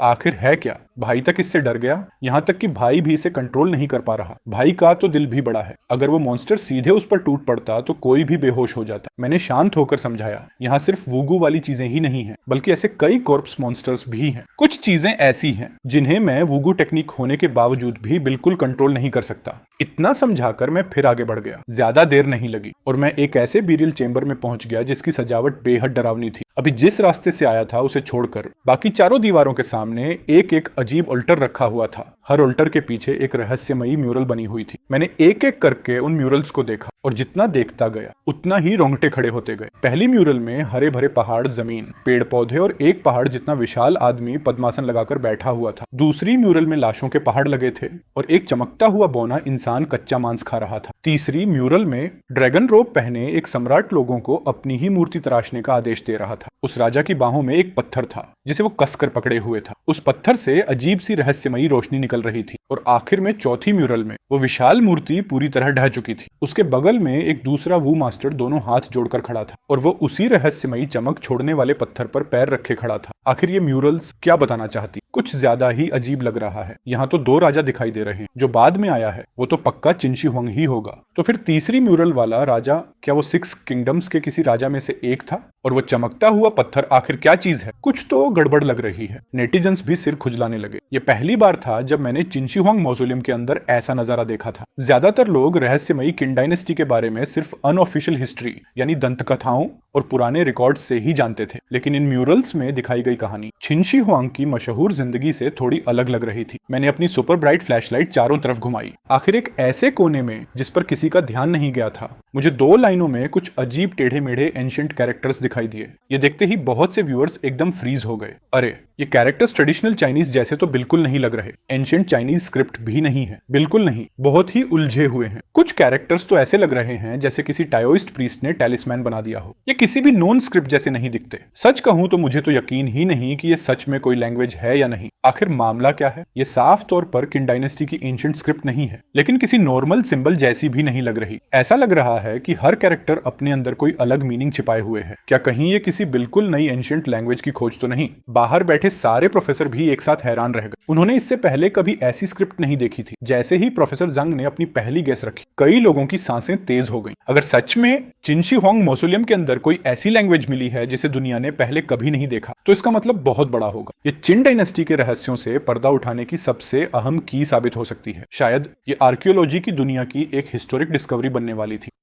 आखिर है क्या? भाई तक इससे डर गया, यहाँ तक कि भाई भी इसे कंट्रोल नहीं कर पा रहा। भाई का तो दिल भी बड़ा है। अगर वो मॉन्स्टर सीधे उस पर टूट पड़ता तो कोई भी बेहोश हो जाता। मैंने शांत होकर समझाया, यहाँ सिर्फ वुगू वाली चीजें ही नहीं है, बल्कि ऐसे कई कॉर्प्स मॉन्स्टर्स भी हैं। कुछ चीजें ऐसी हैं जिन्हें मैं वुगू टेक्निक होने के बावजूद भी बिल्कुल कंट्रोल नहीं कर सकता। इतना समझाकर मैं फिर आगे बढ़ गया। ज्यादा देर नहीं लगी और मैं एक ऐसे बीरियल चेंबर में पहुंच गया जिसकी सजावट बेहद डरावनी थी। अभी जिस रास्ते से आया था उसे छोड़कर बाकी चारों दीवारों के सामने एक एक अजीब अल्टर रखा हुआ था। हर अल्टर के पीछे एक रहस्यमयी म्यूरल बनी हुई थी। मैंने एक एक करके उन म्यूरल्स को देखा और जितना देखता गया उतना ही रोंगटे खड़े होते गए। पहली म्यूरल में हरे भरे पहाड़, जमीन, पेड़ पौधे और एक पहाड़ जितना विशाल आदमी पद्मासन लगाकर बैठा हुआ था। दूसरी म्यूरल में लाशों के पहाड़ लगे थे और एक चमकता हुआ बौना इंसान कच्चा मांस खा रहा था। तीसरी म्यूरल में ड्रैगन रोब पहने एक सम्राट लोगों को अपनी ही मूर्ति तराशने का आदेश दे रहा था। उस राजा की बाहों में एक पत्थर था जिसे वो कसकर पकड़े हुए था। उस पत्थर से अजीब सी रहस्यमयी रोशनी निकल रही थी। और आखिर में चौथी म्यूरल में वो विशाल मूर्ति पूरी तरह ढह चुकी थी। उसके बगल में एक दूसरा वू मास्टर दोनों हाथ जोड़कर खड़ा था और वो उसी रहस्यमयी चमक छोड़ने वाले पत्थर पर पैर रखे खड़ा था। आखिर ये म्यूरल्स क्या बताना चाहती? कुछ ज्यादा ही अजीब लग रहा है। यहाँ तो दो राजा दिखाई दे रहे हैं। जो बाद में आया है वो तो पक्का चिनशी हुआंग ही होगा। तो फिर तीसरी म्यूरल वाला राजा क्या वो 6 किंगडम्स के किसी राजा में से एक था? और वो चमकता हुआ पत्थर आखिर क्या चीज है? कुछ तो गड़बड़ लग रही है। नेटिजन्स भी सिर खुजलाने लगे। ये पहली बार था जब मैंने चिनशी हुआंग मौजूलियम के अंदर ऐसा नजारा देखा था। ज्यादातर लोग रहस्यमयी किन डायनेस्टी के बारे में सिर्फ अनऑफिशियल हिस्ट्री यानी दंतकथाओं और पुराने रिकॉर्ड्स से ही जानते थे, लेकिन इन म्यूरल्स में दिखाई गई कहानी चिनशी हुआंग की मशहूर जिंदगी से थोड़ी अलग लग रही थी। मैंने अपनी सुपर ब्राइट फ्लैशलाइट चारों तरफ घुमाई। आखिर एक ऐसे कोने में जिस पर किसी का ध्यान नहीं गया था मुझे 2 लाइनों में कुछ अजीब टेढ़े मेढ़े एंशिएंट कैरेक्टर्स दिखाई दिए। ये देखते ही बहुत से व्यूअर्स एकदम फ्रीज हो गए। अरे ये कैरेक्टर्स ट्रेडिशनल चाइनीज जैसे तो बिल्कुल नहीं लग रहे। एंशिएंट चाइनीज स्क्रिप्ट भी नहीं है, बिल्कुल नहीं, बहुत ही उलझे हुए हैं। कुछ कैरेक्टर्स तो ऐसे लग रहे हैं जैसे किसी टाओइस्ट प्रीस्ट ने टैलिस्मैन बना दिया हो। ये किसी भी नॉन स्क्रिप्ट जैसे नहीं दिखते। सच कहूं तो मुझे तो यकीन ही नहीं कि ये सच में कोई लैंग्वेज है या नहीं। आखिर मामला क्या है? ये साफ तौर पर किन डायनेस्टी की एंशिएंट स्क्रिप्ट नहीं है, लेकिन किसी नॉर्मल सिंबल जैसी भी नहीं लग रही। ऐसा लग रहा है कि हर कैरेक्टर अपने अंदर कोई अलग मीनिंग छिपाए हुए है। क्या कहीं ये किसी बिल्कुल नई एंशिएंट लैंग्वेज की खोज तो नहीं? बाहर बैठे सारे प्रोफेसर भी एक साथ हैरान रह गए। उन्होंने इससे पहले कभी ऐसी स्क्रिप्ट नहीं देखी थी। जैसे ही प्रोफेसर जंग ने अपनी पहली गेस रखी, कई लोगों की सांसें तेज हो गईं। अगर सच में चिनशी हुआंग मौसोलियम के अंदर कोई ऐसी लैंग्वेज मिली है जिसे दुनिया ने पहले कभी नहीं देखा, तो इसका मतलब बहुत बड़ा होगा। ये चिन डायनेस्टी के रहस्यों से पर्दा उठाने की सबसे अहम की साबित हो सकती है। शायद ये आर्कियोलॉजी की दुनिया की एक हिस्टोरिक डिस्कवरी बनने वाली थी।